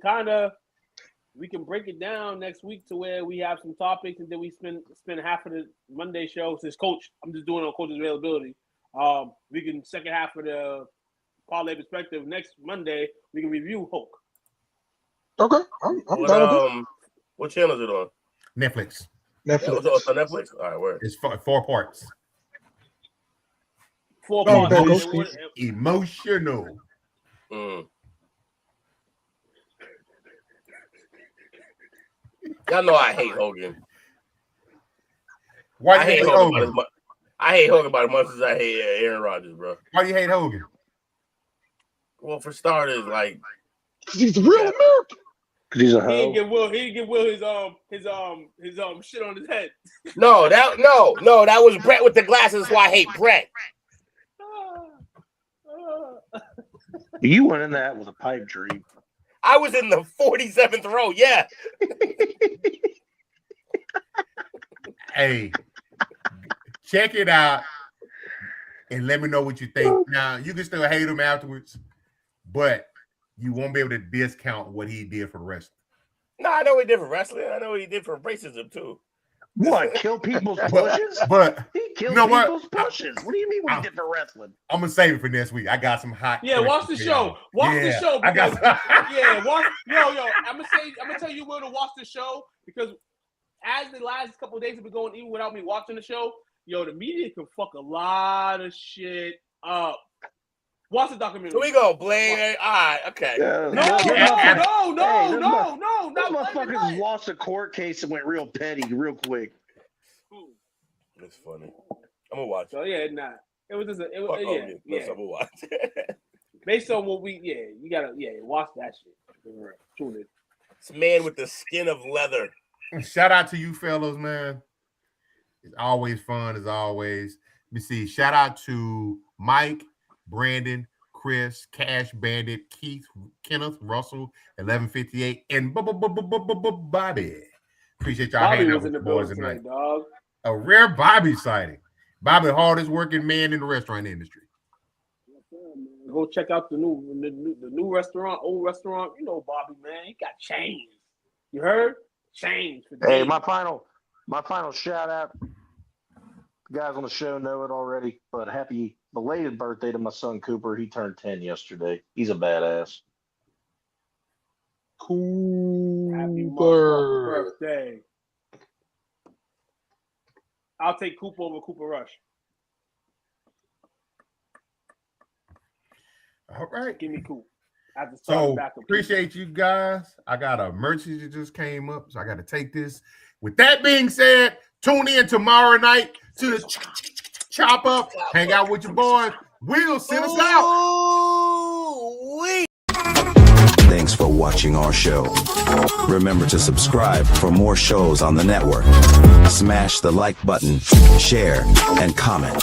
break it down next week to where we have some topics, and then we spend half of the Monday show. Since Coach, I'm just doing it on Coach's availability. We can second half of the Parlay perspective next Monday. We can review Hulk. Okay, I'm done with it. What channel is it on? Netflix. Netflix. It's on Netflix? All right, word. It's 4 parts. 4 Oh, parts. Bengals. Emotional. Y'all know I hate Hogan. Why I do you hate hate Hogan Hogan? I hate Hogan about as much as I hate Aaron Rodgers, bro. Why do you hate Hogan? Well, for starters, like, He's a real American. Because he's a He didn't hoe. give Will his shit on his head. no, that was Brett with the glasses. That's why I hate Brett. You went in that with a pipe dream. I was in the 47th row. Yeah. Hey, check it out and let me know what you think. Now, you can still hate him afterwards, but you won't be able to discount what he did for wrestling. No, I know what he did for wrestling. I know what he did for racism, too. What? Kill people's pushes? But He killed you know what? people's pushes. What do you mean what he did for wrestling? I'm gonna save it for next week. I got some hot. Yeah, watch the questions for show. y'all. Watch the show. I got. Yeah, watch. Yo. I'm gonna tell you, Will, to watch the show because as the last couple of days have been going, even without me watching the show, yo, the media can fuck a lot of shit up. Watch the documentary. So we go blame it. All right, okay. No. Those motherfuckers lost a court case and went real petty real quick. It's funny. I'm gonna watch it. So yeah, nah. It was just Fuck yeah. I'm gonna watch it. Based on what you gotta watch that shit. Tune in. It's a man with the skin of leather. Shout out to you fellows, man. It's always fun as always. Let me see. Shout out to Mike, Brandon, Chris, Cash Bandit, Keith, Kenneth, Russell, 1158, and Bobby. Appreciate y'all Bobby hanging out was in with the the boys building tonight. tonight, dog. A rare Bobby sighting. Bobby, hardest working man in the restaurant industry. Go check out the new restaurant, old restaurant. You know Bobby, man. He got chains. You heard? Chains. For Hey, days. my final shout out guys on the show know it already, but happy belated birthday to my son Cooper. He turned 10 yesterday. He's a badass. Happy Cooper. birthday. I'll take Cooper over Cooper Rush. All right. Give me Coop. So appreciate you guys. I got a message that just came up, so I got to take this. With that being said, tune in tomorrow night to the chop up. Hang out with your boys. Will send us out. Thanks for watching our show. Remember to subscribe for more shows on the network. Smash the like button, share, and comment.